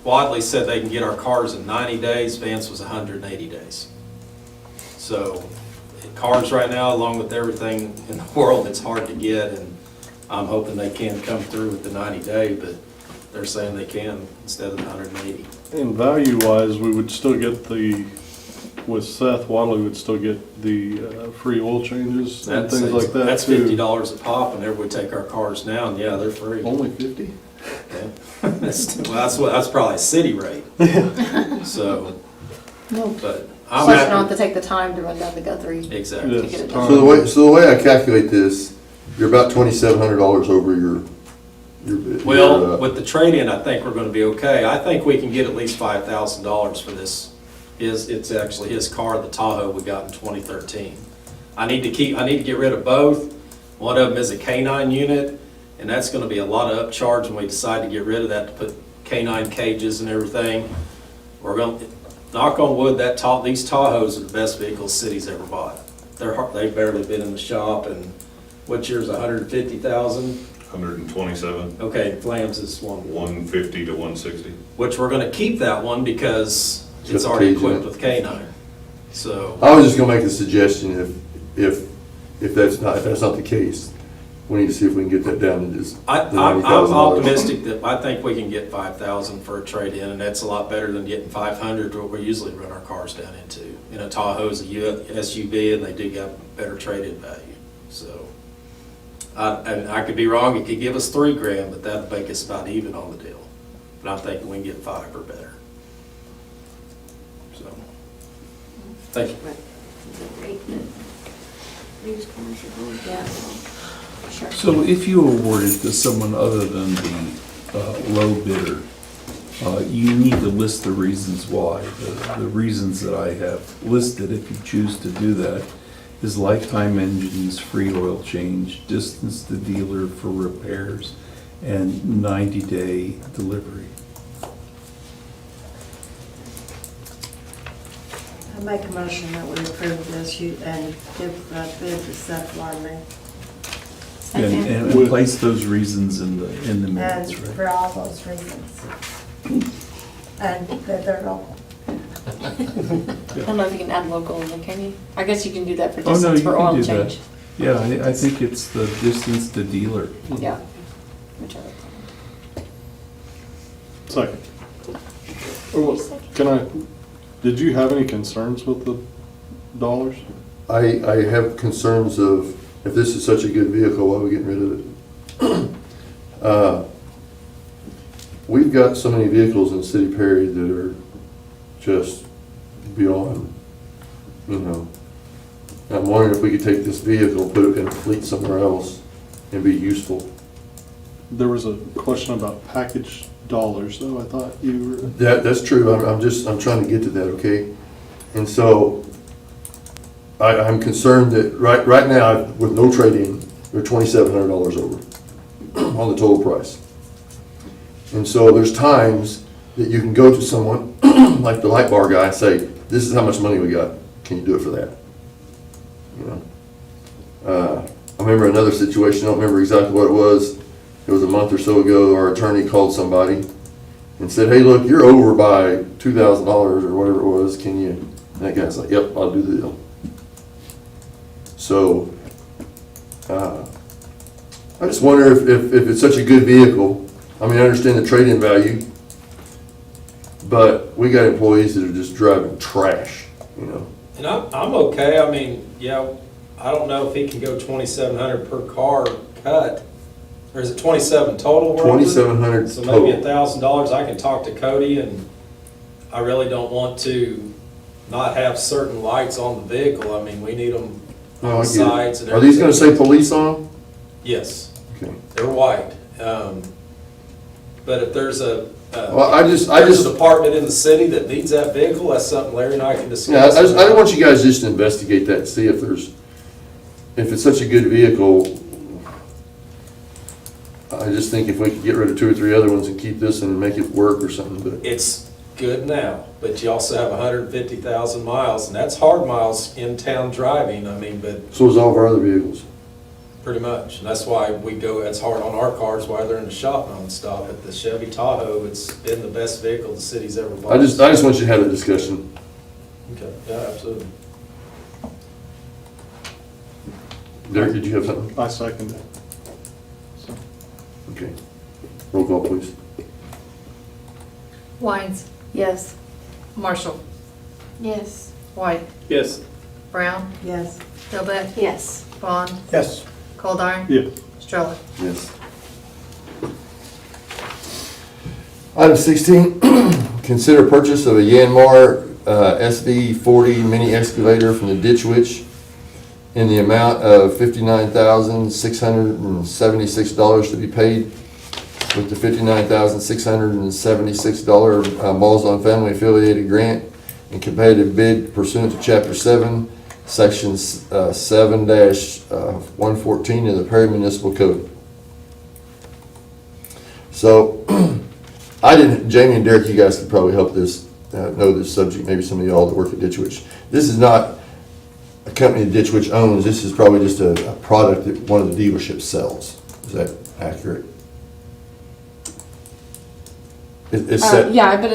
[SPEAKER 5] Wadley said they can get our cars in 90 days, Vance was 180 days. So, cars right now, along with everything in the world, it's hard to get, and I'm hoping they can come through with the 90-day, but they're saying they can instead of the 180.
[SPEAKER 9] And value-wise, we would still get with Seth, Wadley would still get the free oil changes and things like that
[SPEAKER 5] That's
[SPEAKER 9] too.
[SPEAKER 5] $50 a pop whenever we take our cars now, and yeah, they're free.
[SPEAKER 9] Only 50?
[SPEAKER 5] Yeah. That's probably a city rate. So, but I'm
[SPEAKER 15] Plus, you don't have
[SPEAKER 5] happy.
[SPEAKER 15] to take the time to run down the Guthrie.
[SPEAKER 5] Exactly.
[SPEAKER 15] To get it
[SPEAKER 9] Yes.
[SPEAKER 15] done.
[SPEAKER 2] So the way I calculate this, you're about $2,700 over your bid.
[SPEAKER 5] Well, with the trade-in, I think we're gonna be okay. I think we can get at least $5,000 for this. It's actually his car, the Tahoe we got in 2013. I need to get rid of both. One of them is a K9 unit, and that's gonna be a lot of upcharge when we decide to get rid of that to put K9 cages and everything. We're gonna, knock on wood, these Tahoes are the best vehicles the city's ever bought. They've barely been in the shop, and what's yours, 150,000?
[SPEAKER 16] 127,
[SPEAKER 5] Okay, Lamb's is
[SPEAKER 16] 150 to 160.
[SPEAKER 5] which we're gonna keep that one because
[SPEAKER 2] It's
[SPEAKER 5] it's
[SPEAKER 2] got
[SPEAKER 5] already
[SPEAKER 2] cage in
[SPEAKER 5] equipped
[SPEAKER 2] it.
[SPEAKER 5] with K9. So,
[SPEAKER 2] I was just gonna make a suggestion, if that's not the case, we need to see if we can get that down to just the
[SPEAKER 5] I'm
[SPEAKER 2] $90,000.
[SPEAKER 5] optimistic that, I think we can get 5,000 for a trade-in, and that's a lot better than getting 500, what we usually run our cars down into. You know, Tahoe's a SUV, and they do get better trade-in value, so. And I could be wrong, it could give us $3,000, but that'd make us about even on the deal. But I'm thinking we can get 5 or better. So, thank you.
[SPEAKER 15] Yeah. Sure.
[SPEAKER 6] So if you award it to someone other than the low bidder, you need to list the reasons why. The reasons that I have listed, if you choose to do that, is lifetime engines, free oil change, distance to dealer for repairs, and 90-day delivery.
[SPEAKER 1] I make a motion that we approve this and give the bid to Seth Wadley.
[SPEAKER 6] And place those reasons in the
[SPEAKER 1] And
[SPEAKER 6] minutes, right?
[SPEAKER 1] for all those reasons. And that they're local.
[SPEAKER 3] I don't know if you can add local, can you? I guess you can do that for
[SPEAKER 6] Oh, no,
[SPEAKER 3] distance
[SPEAKER 6] you
[SPEAKER 3] for
[SPEAKER 6] can
[SPEAKER 3] oil
[SPEAKER 6] do that.
[SPEAKER 3] change.
[SPEAKER 6] Yeah, I think it's the distance to dealer.
[SPEAKER 3] Yeah. Whichever.
[SPEAKER 9] Second. Did you have any concerns with the dollars?
[SPEAKER 2] I have concerns of, if this is such a good vehicle, why are we getting rid of it? We've got so many vehicles in City Perry that are just beyond, I'm wondering if we could take this vehicle, put it in a fleet somewhere else and be useful.
[SPEAKER 9] There was a question about package dollars, though. I thought you were.
[SPEAKER 2] That's true. I'm trying to get to that, okay? And so I'm concerned that right now, with no trade-in, they're $2,700 over on the total price. And so there's times that you can go to someone, like the light bar guy, and say, this is how much money we got. Can you do it for that? I remember another situation, I don't remember exactly what it was. It was a month or so ago, our attorney called somebody and said, hey, look, you're over by $2,000 or whatever it was, can you? And that guy's like, yep, I'll do the deal. So, I just wonder if it's such a good vehicle. I mean, I understand the trade-in value, but we got employees that are just driving trash,
[SPEAKER 5] And I'm okay, I mean, yeah, I don't know if he can go 2,700 per car cut, or is it 27 total? we're over?
[SPEAKER 2] $2,700
[SPEAKER 5] So maybe
[SPEAKER 2] total.
[SPEAKER 5] $1,000, I can talk to Cody, and I really don't want to not have certain lights on the vehicle, I mean, we need them
[SPEAKER 2] Oh,
[SPEAKER 5] on
[SPEAKER 2] I
[SPEAKER 5] the
[SPEAKER 2] get it.
[SPEAKER 5] sides and
[SPEAKER 2] Are these gonna
[SPEAKER 5] everything.
[SPEAKER 2] say police on them?
[SPEAKER 5] Yes,
[SPEAKER 2] Okay.
[SPEAKER 5] they're white, but if there's a
[SPEAKER 2] Well, I just,
[SPEAKER 5] there's a department in the city that needs that vehicle, that's something Larry and I can
[SPEAKER 2] yeah,
[SPEAKER 5] discuss.
[SPEAKER 2] I don't want you guys just to investigate that and see if it's such a good vehicle. I just think if we could get rid of 2 or 3 other ones and keep this and make it work or something, but
[SPEAKER 5] It's good now, but you also have 150,000 miles, and that's hard miles in town driving, I mean, but
[SPEAKER 2] So is all of our other vehicles.
[SPEAKER 5] pretty much. And that's why we go as hard on our cars while they're in the shop nonstop. At the Chevy Tahoe, it's been the best vehicle the city's ever bought.
[SPEAKER 2] I just want you to have that discussion.
[SPEAKER 5] Okay, yeah, absolutely.
[SPEAKER 2] Derek, did you have something?
[SPEAKER 9] I second it. So,
[SPEAKER 2] Okay. Roll call, please.
[SPEAKER 4] Wines,
[SPEAKER 15] Yes.
[SPEAKER 4] Marshall,
[SPEAKER 12] Yes.
[SPEAKER 4] White,
[SPEAKER 10] Yes.
[SPEAKER 4] Brown,
[SPEAKER 1] Yes.
[SPEAKER 4] Dilbeck,
[SPEAKER 15] Yes.
[SPEAKER 4] Vaughn,
[SPEAKER 13] Yes.
[SPEAKER 4] Goldar,
[SPEAKER 9] yeah.
[SPEAKER 4] Stroller.
[SPEAKER 2] Yes. Item 16, consider purchase of a Yanmar SV40 mini excavator from the Ditch Witch in the amount of $59,676 to be paid with the $59,676 Malzahn Family Affiliated Grant and competitive bid pursuant to Chapter 7, Section 7-114 of the Perry Municipal Code. So, Jamie and Derek, you guys could probably help this, know this subject, maybe some of y'all that work at Ditch Witch. This is not a company that Ditch Witch owns, this is probably just a product that one of the dealerships sells. Is that accurate? It's set.
[SPEAKER 3] Yeah, but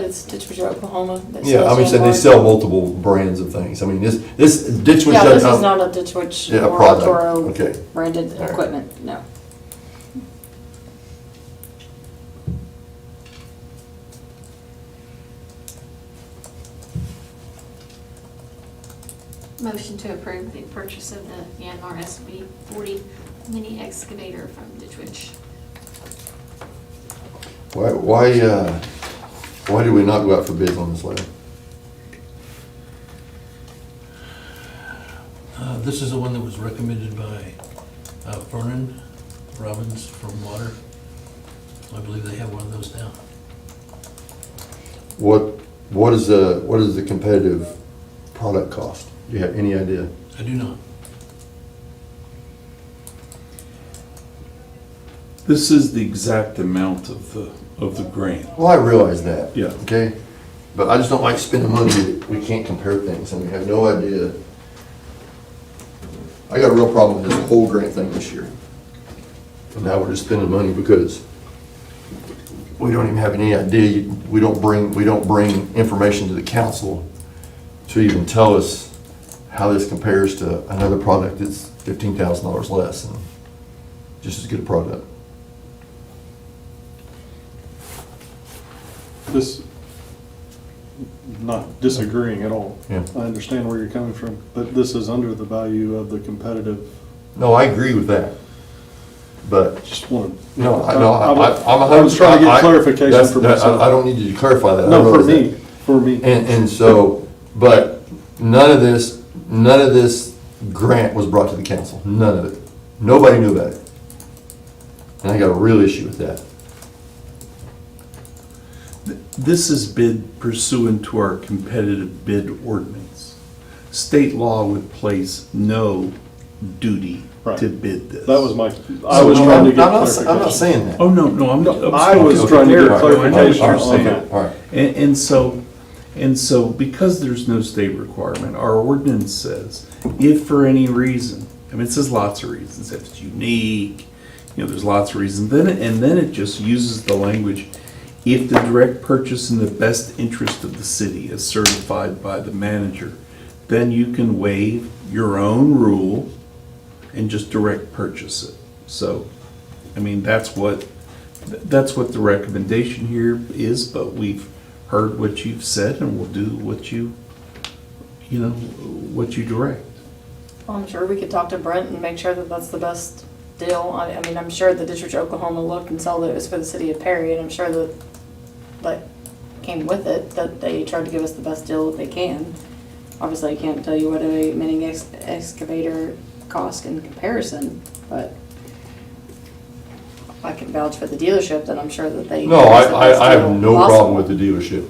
[SPEAKER 3] it's Ditch Witch, Oklahoma. that
[SPEAKER 2] Yeah, I
[SPEAKER 3] sells
[SPEAKER 2] mean, so they
[SPEAKER 3] Yanmar.
[SPEAKER 2] sell multiple brands of things. I mean, this Ditch Witch
[SPEAKER 3] Yeah, this
[SPEAKER 2] doesn't
[SPEAKER 3] is not a Ditch Witch
[SPEAKER 2] Yeah, a
[SPEAKER 3] or
[SPEAKER 2] product.
[SPEAKER 3] Toro
[SPEAKER 2] Okay.
[SPEAKER 3] branded
[SPEAKER 2] All right.
[SPEAKER 3] equipment, no.
[SPEAKER 12] Motion to approve the purchase of the Yanmar SV 40 mini excavator from Ditch Witch.
[SPEAKER 2] Why did we not go out for bids on this letter?
[SPEAKER 7] This is the one that was recommended by Vernon Robbins from Water. I believe they have one of those now.
[SPEAKER 2] What is the competitive product cost? Do you have any idea?
[SPEAKER 7] I do not.
[SPEAKER 6] This is the exact amount of the grant.
[SPEAKER 2] Well, I realize that.
[SPEAKER 6] Yeah.
[SPEAKER 2] Okay, but I just don't like spending money that we can't compare things, and we have no idea. I got a real problem with this whole grant thing this year. And now we're just spending money because we don't even have any idea. We don't bring information to the council to even tell us how this compares to another product that's $15,000 less and just as good a product.
[SPEAKER 9] This, not disagreeing at all.
[SPEAKER 2] Yeah.
[SPEAKER 9] I understand where you're coming from, but this is under the value of the competitive.
[SPEAKER 2] No, I agree with that. But
[SPEAKER 9] Just wanted.
[SPEAKER 2] no, I'm
[SPEAKER 9] I was trying to get clarification for myself.
[SPEAKER 2] I don't need you to clarify that. I
[SPEAKER 9] No, for
[SPEAKER 2] realize
[SPEAKER 9] me, for me.
[SPEAKER 2] that. And so, but none of this grant was brought to the council. None of it. Nobody knew about it. And I got a real issue with that.
[SPEAKER 6] This is bid pursuant to our competitive bid ordinance. State law would place no duty
[SPEAKER 9] Right.
[SPEAKER 6] to bid this.
[SPEAKER 9] That was I was trying to get clarification.
[SPEAKER 2] I'm not saying that.
[SPEAKER 6] Oh, no, I'm
[SPEAKER 9] I was trying to get clarification
[SPEAKER 6] All right,
[SPEAKER 9] on
[SPEAKER 6] saying.
[SPEAKER 9] that.
[SPEAKER 2] All right.
[SPEAKER 6] And so because there's no state requirement, our ordinance says, if for any reason, I mean, it says lots of reasons, if it's unique, there's lots of reasons, then it just uses the language, if the direct purchase in the best interest of the city is certified by the manager, then you can waive your own rule and just direct purchase it. So, I mean, that's what the recommendation here is, but we've heard what you've said and we'll do what you direct.
[SPEAKER 3] Well, I'm sure we could talk to Brent and make sure that that's the best deal. I mean, I'm sure the District of Oklahoma looked and saw that it was for the city of Perry, and I'm sure that came with it, that they tried to give us the best deal that they can. Obviously, I can't tell you what a mini excavator cost in comparison, but if I can vouch for the dealership, then I'm sure that they.
[SPEAKER 2] No,
[SPEAKER 3] give us the best
[SPEAKER 2] I have
[SPEAKER 3] deal
[SPEAKER 2] no
[SPEAKER 3] possible.
[SPEAKER 2] problem with the dealership.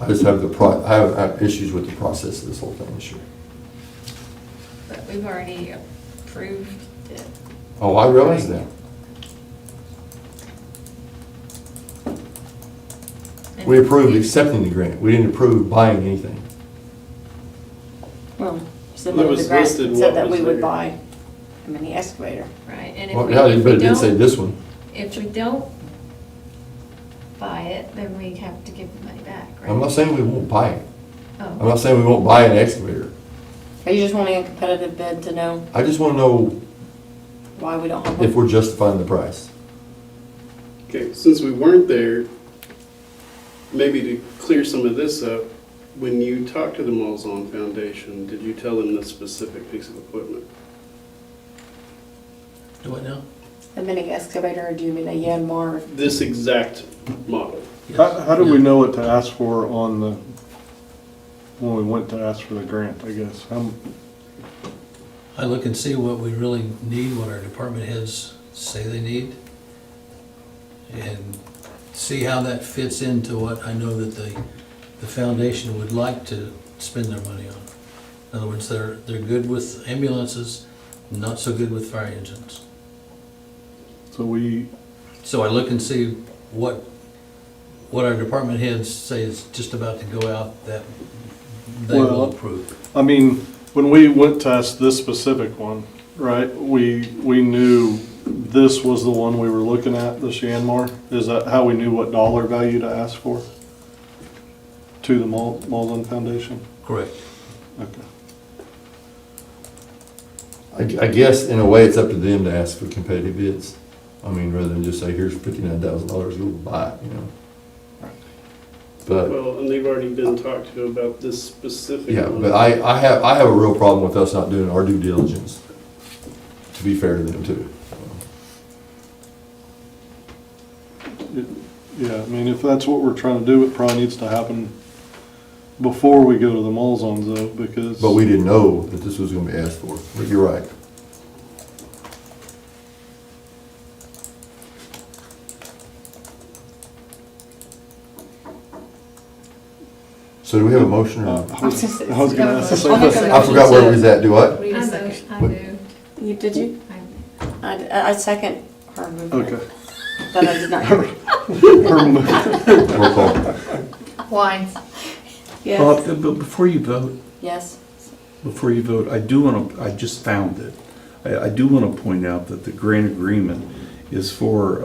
[SPEAKER 2] I just have I have issues with the process of this whole thing this year.
[SPEAKER 4] But we've already approved it.
[SPEAKER 2] Oh, I realize that. We approved accepting the grant. We didn't approve buying anything.
[SPEAKER 15] Well,
[SPEAKER 10] It was listed what
[SPEAKER 15] said that
[SPEAKER 10] was
[SPEAKER 15] we would
[SPEAKER 10] there.
[SPEAKER 15] buy a mini excavator.
[SPEAKER 4] Right, and if
[SPEAKER 2] Well,
[SPEAKER 4] we,
[SPEAKER 2] yeah,
[SPEAKER 4] if
[SPEAKER 2] but
[SPEAKER 4] we
[SPEAKER 2] it did say
[SPEAKER 4] don't,
[SPEAKER 2] this one.
[SPEAKER 4] if we don't buy it, then we have to give the money back, right?
[SPEAKER 2] I'm not saying we won't buy it. I'm
[SPEAKER 4] Oh,
[SPEAKER 2] not saying we won't buy an excavator.
[SPEAKER 15] Are you just wanting a competitive bid to know
[SPEAKER 2] I just want to know
[SPEAKER 15] why we don't have
[SPEAKER 2] if
[SPEAKER 15] one?
[SPEAKER 2] we're justifying the price.
[SPEAKER 10] Okay, since we weren't there, maybe to clear some of this up, when you talked to the Malzahn Foundation, did you tell them the specific piece of equipment?
[SPEAKER 7] Do what now?
[SPEAKER 15] A mini excavator, or do you mean a Yanmar?
[SPEAKER 10] This exact model?
[SPEAKER 9] How do we know what to ask for on the, when we went to ask for the grant, I guess?
[SPEAKER 7] I look and see what we really need, what our department heads say they need, and see how that fits into what I know that the foundation would like to spend their money on. In other words, they're good with ambulances, not so good with fire engines. So I look and see what our department heads say is just about to go out that they will
[SPEAKER 9] Well,
[SPEAKER 7] approve.
[SPEAKER 9] I mean, when we went to ask this specific one, right, we knew this was the one we were looking at, the Shanmar? Is that how we knew what dollar value to ask for? To the Malzahn Foundation?
[SPEAKER 7] Correct.
[SPEAKER 9] Okay.
[SPEAKER 2] I guess in a way it's up to them to ask for competitive bids. I mean, rather than just say, here's $59,000, go buy it, you know? But,
[SPEAKER 10] Well, and they've already been talked to about this specific
[SPEAKER 2] yeah,
[SPEAKER 10] one.
[SPEAKER 2] but I have a real problem with us not doing our due diligence, to be fair to them too.
[SPEAKER 9] Yeah, I mean, if that's what we're trying to do, it probably needs to happen before we go to the Malzahns though, because.
[SPEAKER 2] But we didn't know that this was gonna be asked for, but you're right. So do we have a motion or?
[SPEAKER 9] I was gonna ask the same
[SPEAKER 15] I'll make a
[SPEAKER 9] question.
[SPEAKER 2] I forgot where we was at, do what?
[SPEAKER 4] I do.
[SPEAKER 15] Did you? I second her movement.
[SPEAKER 9] Okay.
[SPEAKER 15] But I did not hear.
[SPEAKER 2] Roll call.
[SPEAKER 4] Wine.
[SPEAKER 15] Yes.
[SPEAKER 6] But before you vote,
[SPEAKER 15] Yes.
[SPEAKER 6] I do want to, I just found it. I do want to point out that the grant agreement is for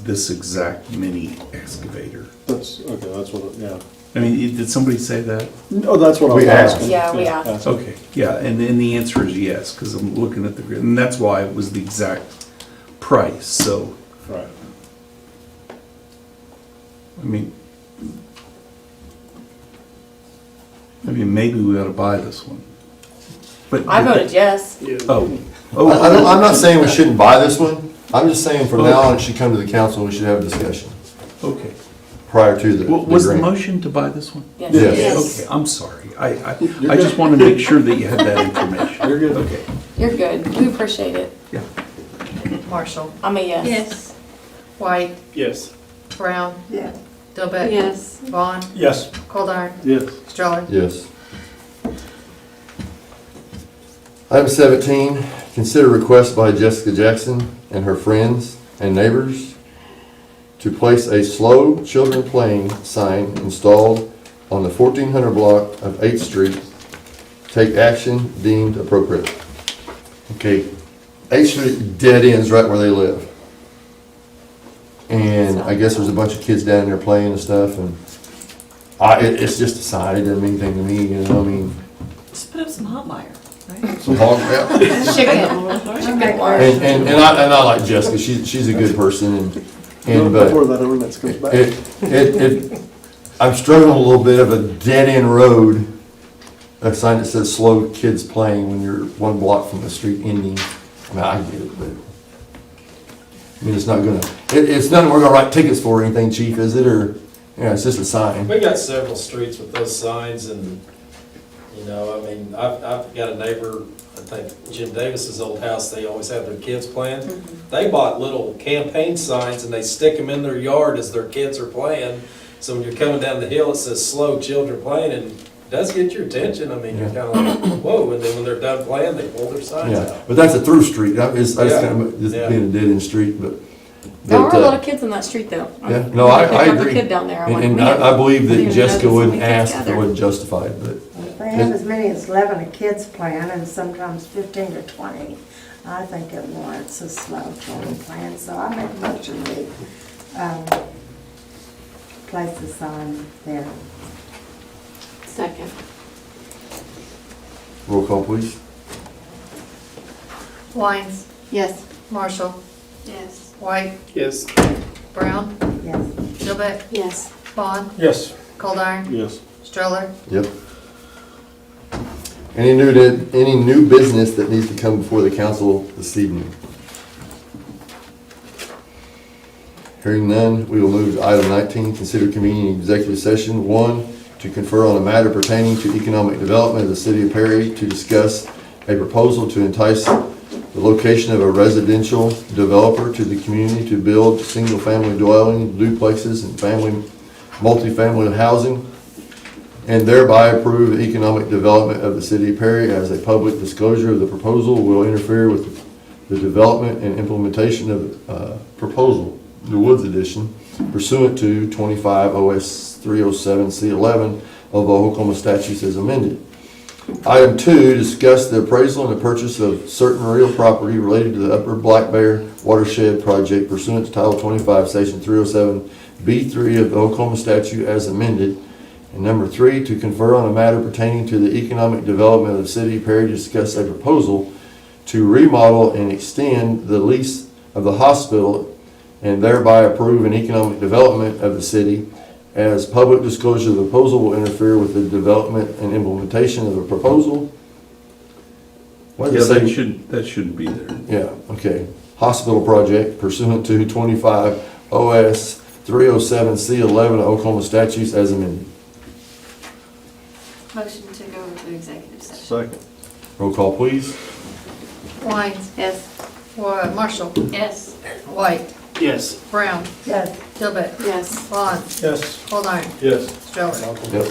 [SPEAKER 6] this exact mini excavator.
[SPEAKER 9] That's what, yeah.
[SPEAKER 6] I mean, did somebody say that?
[SPEAKER 9] No, that's what I was
[SPEAKER 2] We asked.
[SPEAKER 9] asking.
[SPEAKER 15] Yeah, we asked.
[SPEAKER 6] Okay, yeah, and the answer is yes, because I'm looking at the grid, and that's why it was the exact price, so,
[SPEAKER 9] Right.
[SPEAKER 6] I mean, maybe we ought to buy this one. But
[SPEAKER 15] I voted yes.
[SPEAKER 10] Yeah.
[SPEAKER 6] Oh,
[SPEAKER 2] I'm not saying we shouldn't buy this one. I'm just saying from now on, it should come to the council, and we should have a discussion
[SPEAKER 6] okay.
[SPEAKER 2] prior to the
[SPEAKER 6] Was the
[SPEAKER 2] grant.
[SPEAKER 6] motion to buy this one?
[SPEAKER 15] Yes.
[SPEAKER 2] Yes.
[SPEAKER 6] Okay, I'm sorry. I just want to make sure that you had that information.
[SPEAKER 9] You're good.
[SPEAKER 6] Okay,
[SPEAKER 15] You're good. We appreciate it.
[SPEAKER 6] yeah.
[SPEAKER 12] Marshall,
[SPEAKER 15] I'm a yes.
[SPEAKER 12] yes. White,
[SPEAKER 10] Yes.
[SPEAKER 12] Brown,
[SPEAKER 1] Yeah.
[SPEAKER 12] Delbeck.
[SPEAKER 15] Yes.
[SPEAKER 12] Vaughn,
[SPEAKER 9] Yes.
[SPEAKER 12] Goldar,
[SPEAKER 9] Yes.
[SPEAKER 12] Stroller.
[SPEAKER 2] Yes. Item 17, consider request by Jessica Jackson and her friends and neighbors to place a slow children playing sign installed on the 1400 block of 8th Street. Take action deemed appropriate. Okay, 8th Street dead ends right where they live. And I guess there's a bunch of kids down there playing and stuff, and it's just a sign, it doesn't mean anything to me, you know, I mean,
[SPEAKER 14] Just put up some hot wire, right?
[SPEAKER 2] some hog, yeah.
[SPEAKER 15] Chicken wire.
[SPEAKER 2] And I like Jessica, she's a good person,
[SPEAKER 9] Before
[SPEAKER 2] but
[SPEAKER 9] that ordinance comes back.
[SPEAKER 2] I'm struggling a little bit of a dead end road, a sign that says slow kids playing when you're one block from the street ending. I mean, I get it, but, I mean, it's not gonna, it's nothing we're gonna write tickets for or anything, chief, is it, or, yeah, it's just a sign.
[SPEAKER 5] We got several streets with those signs and, you know, I mean, I've got a neighbor, I think Jim Davis's old house, they always have their kids playing. They bought little campaign signs and they stick them in their yard as their kids are playing. So when you're coming down the hill, it says slow children playing and it does get your attention. I mean, you're kind of like, whoa, and then when they're done playing, they pull their signs
[SPEAKER 2] Yeah,
[SPEAKER 5] out.
[SPEAKER 2] but that's a through street, I just
[SPEAKER 5] Yeah.
[SPEAKER 2] kind of, just
[SPEAKER 5] Yeah.
[SPEAKER 2] being a dead end street, but,
[SPEAKER 3] There are a lot of
[SPEAKER 2] But,
[SPEAKER 3] kids in that street though.
[SPEAKER 2] yeah, no, I
[SPEAKER 3] Pick up a
[SPEAKER 2] agree.
[SPEAKER 3] kid down there. I'm like,
[SPEAKER 2] And
[SPEAKER 3] man,
[SPEAKER 2] I believe
[SPEAKER 3] I
[SPEAKER 2] that
[SPEAKER 3] didn't even know
[SPEAKER 2] Jessica
[SPEAKER 3] there was so
[SPEAKER 2] wouldn't
[SPEAKER 3] many kids
[SPEAKER 2] ask if it
[SPEAKER 3] gathered.
[SPEAKER 2] wasn't justified, but.
[SPEAKER 1] If they have as many as 11 kids playing and sometimes 15 to 20, I think it warrants a slow children plan. So I make a motion we place a sign there.
[SPEAKER 15] Second.
[SPEAKER 2] Roll call, please.
[SPEAKER 17] Wines,
[SPEAKER 15] Yes.
[SPEAKER 17] Marshall,
[SPEAKER 12] Yes.
[SPEAKER 17] White,
[SPEAKER 10] Yes.
[SPEAKER 17] Brown,
[SPEAKER 1] Yes.
[SPEAKER 17] Gilbeck,
[SPEAKER 15] Yes.
[SPEAKER 17] Vaughn,
[SPEAKER 13] Yes.
[SPEAKER 17] Coldiron,
[SPEAKER 9] Yes.
[SPEAKER 17] Stroller.
[SPEAKER 2] Yep. Any new business that needs to come before the council this evening? Hearing none, we will move to item 19, consider convening an executive session. 1, to confer on a matter pertaining to economic development of the city of Perry, to discuss a proposal to entice the location of a residential developer to the community to build single-family dwelling, duplexes, and multifamily housing, and thereby approve the economic development of the city of Perry, as a public disclosure of the proposal will interfere with the development and implementation of the proposal, the Woods Edition, pursuant to 25 OS 307 C11 of the Oklahoma statutes as amended. Item 2, discuss the appraisal and the purchase of certain real property related to the Upper Black Bear Watershed Project pursuant to Title 25, Section 307 B3 of the Oklahoma statute as amended. And number 3, to confer on a matter pertaining to the economic development of the city of Perry, to discuss a proposal to remodel and extend the lease of the hospital and thereby approve an economic development of the city, as public disclosure of the proposal will interfere with the development and implementation of the proposal. What
[SPEAKER 6] Yeah,
[SPEAKER 2] does it say?
[SPEAKER 6] that shouldn't be there.
[SPEAKER 2] Yeah, okay. Hospital project pursuant to 25 OS 307 C11 of Oklahoma statutes as amended.
[SPEAKER 12] Motion to go into executive session.
[SPEAKER 9] Second.
[SPEAKER 2] Roll call, please.
[SPEAKER 17] Wines,
[SPEAKER 15] Yes.
[SPEAKER 17] Marshall,
[SPEAKER 12] Yes.
[SPEAKER 17] White,
[SPEAKER 10] Yes.
[SPEAKER 17] Brown,
[SPEAKER 1] Yes.
[SPEAKER 17] Gilbeck,
[SPEAKER 15] Yes.
[SPEAKER 17] Vaughn,
[SPEAKER 13] Yes.
[SPEAKER 17] Coldiron,
[SPEAKER 9] Yes.
[SPEAKER 17] Stroller.
[SPEAKER 2] Yep.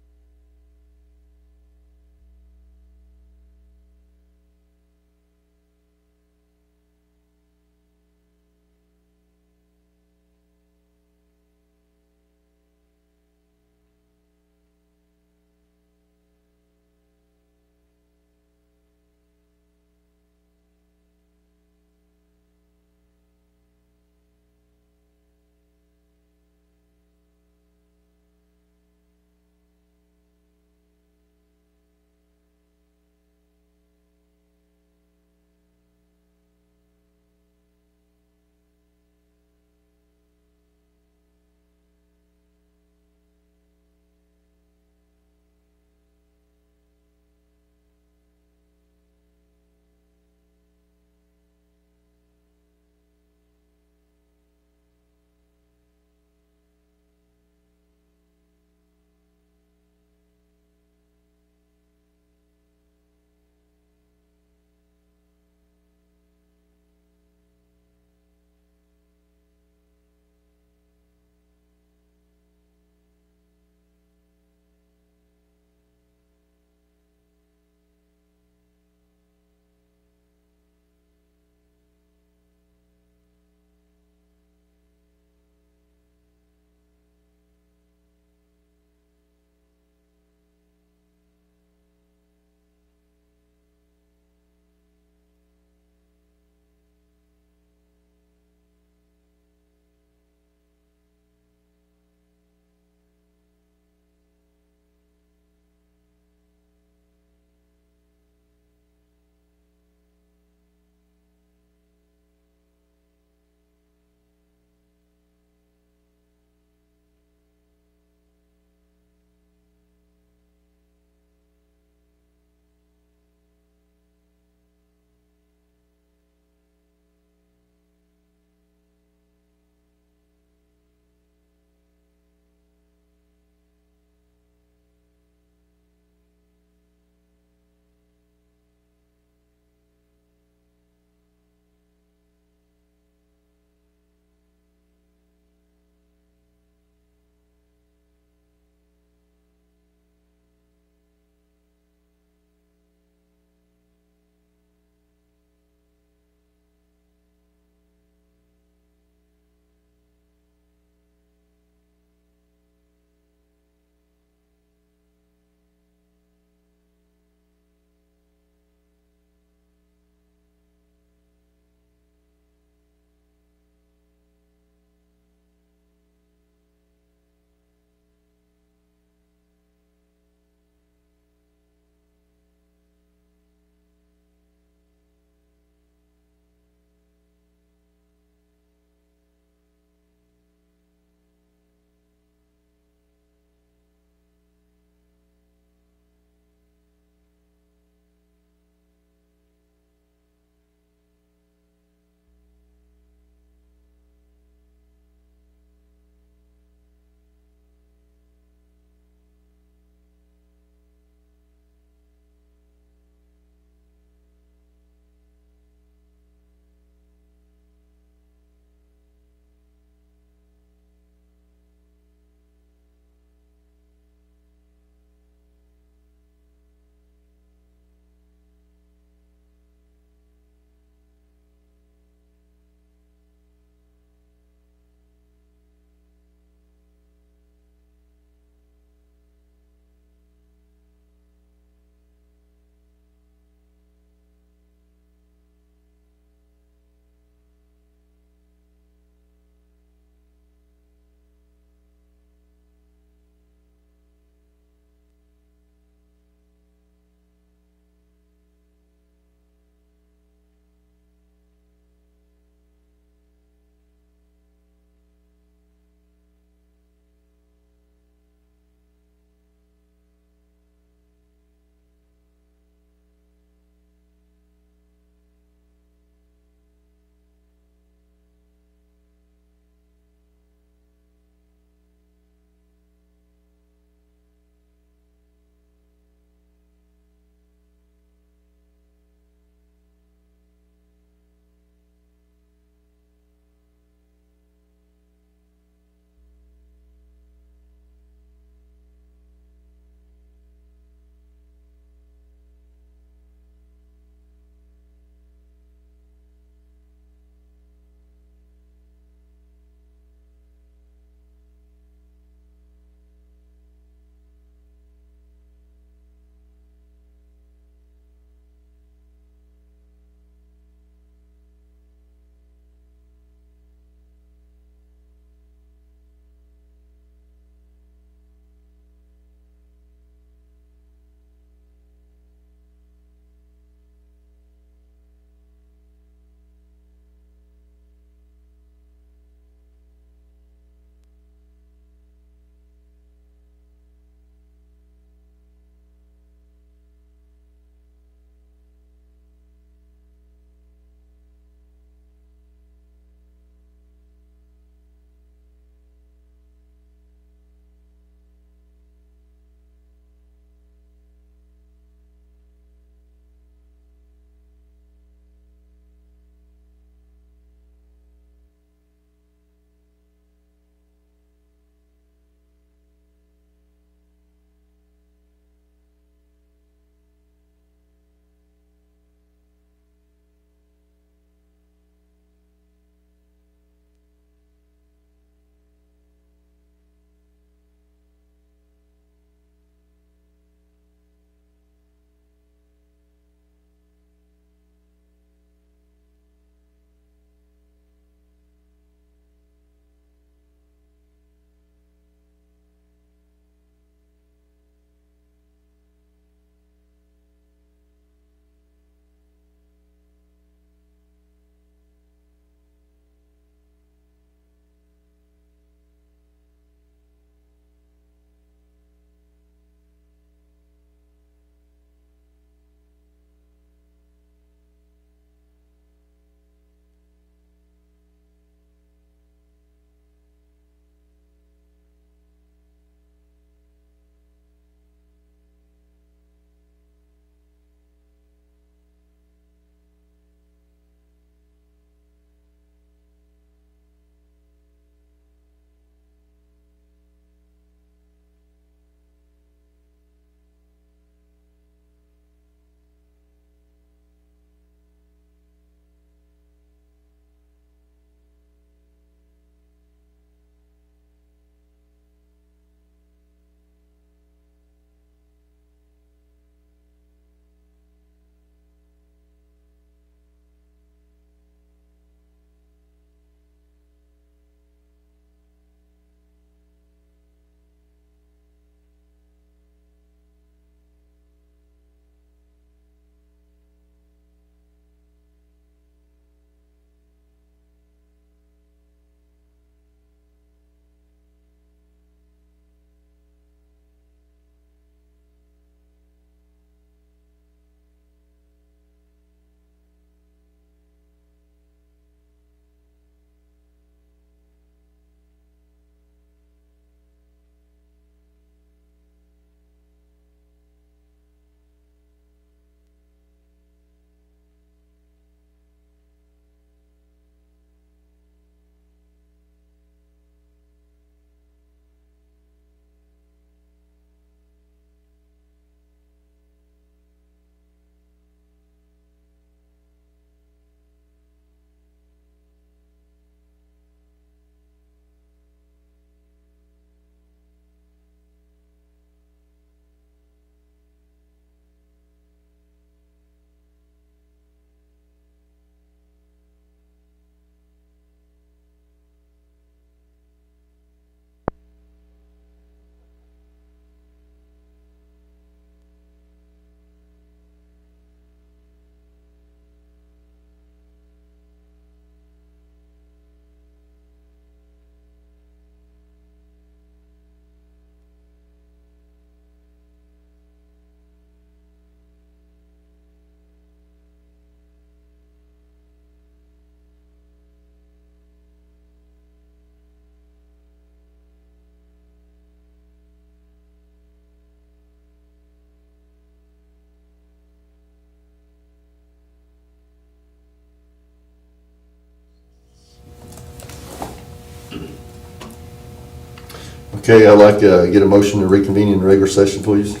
[SPEAKER 2] Okay, I'd like to get a motion to reconvene in regular session, please.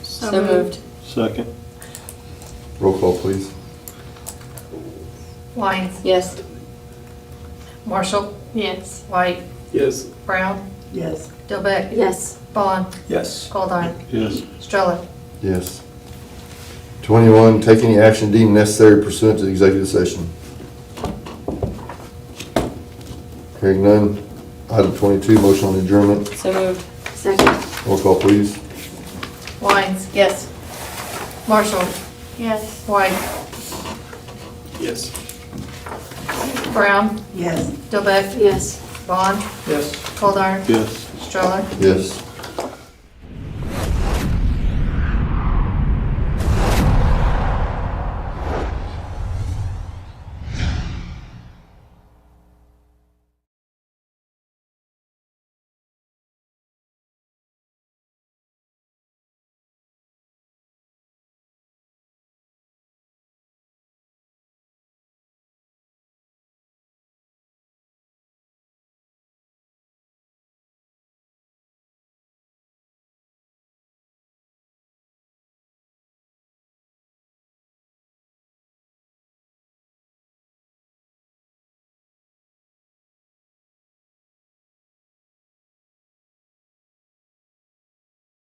[SPEAKER 15] So moved.
[SPEAKER 9] Second.
[SPEAKER 2] Roll call, please.
[SPEAKER 17] Wines,
[SPEAKER 15] Yes.
[SPEAKER 17] Marshall,
[SPEAKER 12] Yes.
[SPEAKER 17] White,
[SPEAKER 10] Yes.
[SPEAKER 17] Brown,
[SPEAKER 1] Yes.
[SPEAKER 17] Dilbeck,
[SPEAKER 15] Yes.
[SPEAKER 17] Vaughn,
[SPEAKER 13] Yes.
[SPEAKER 17] Goldar.
[SPEAKER 9] Yes.
[SPEAKER 17] Stroller.
[SPEAKER 2] Yes. 21, take any action deemed necessary pursuant to the executive session. Hearing none. Item 22, motion on adjournment.
[SPEAKER 15] So moved. Second.
[SPEAKER 2] Roll call, please.
[SPEAKER 17] Wines,
[SPEAKER 15] Yes.
[SPEAKER 17] Marshall,
[SPEAKER 12] Yes.
[SPEAKER 17] White,
[SPEAKER 10] Yes.
[SPEAKER 17] Brown,
[SPEAKER 1] Yes.
[SPEAKER 17] Dilbeck,
[SPEAKER 15] Yes.
[SPEAKER 17] Vaughn,
[SPEAKER 13] Yes.
[SPEAKER 17] Goldar.
[SPEAKER 9] Yes.
[SPEAKER 17] Stroller.
[SPEAKER 2] Yes.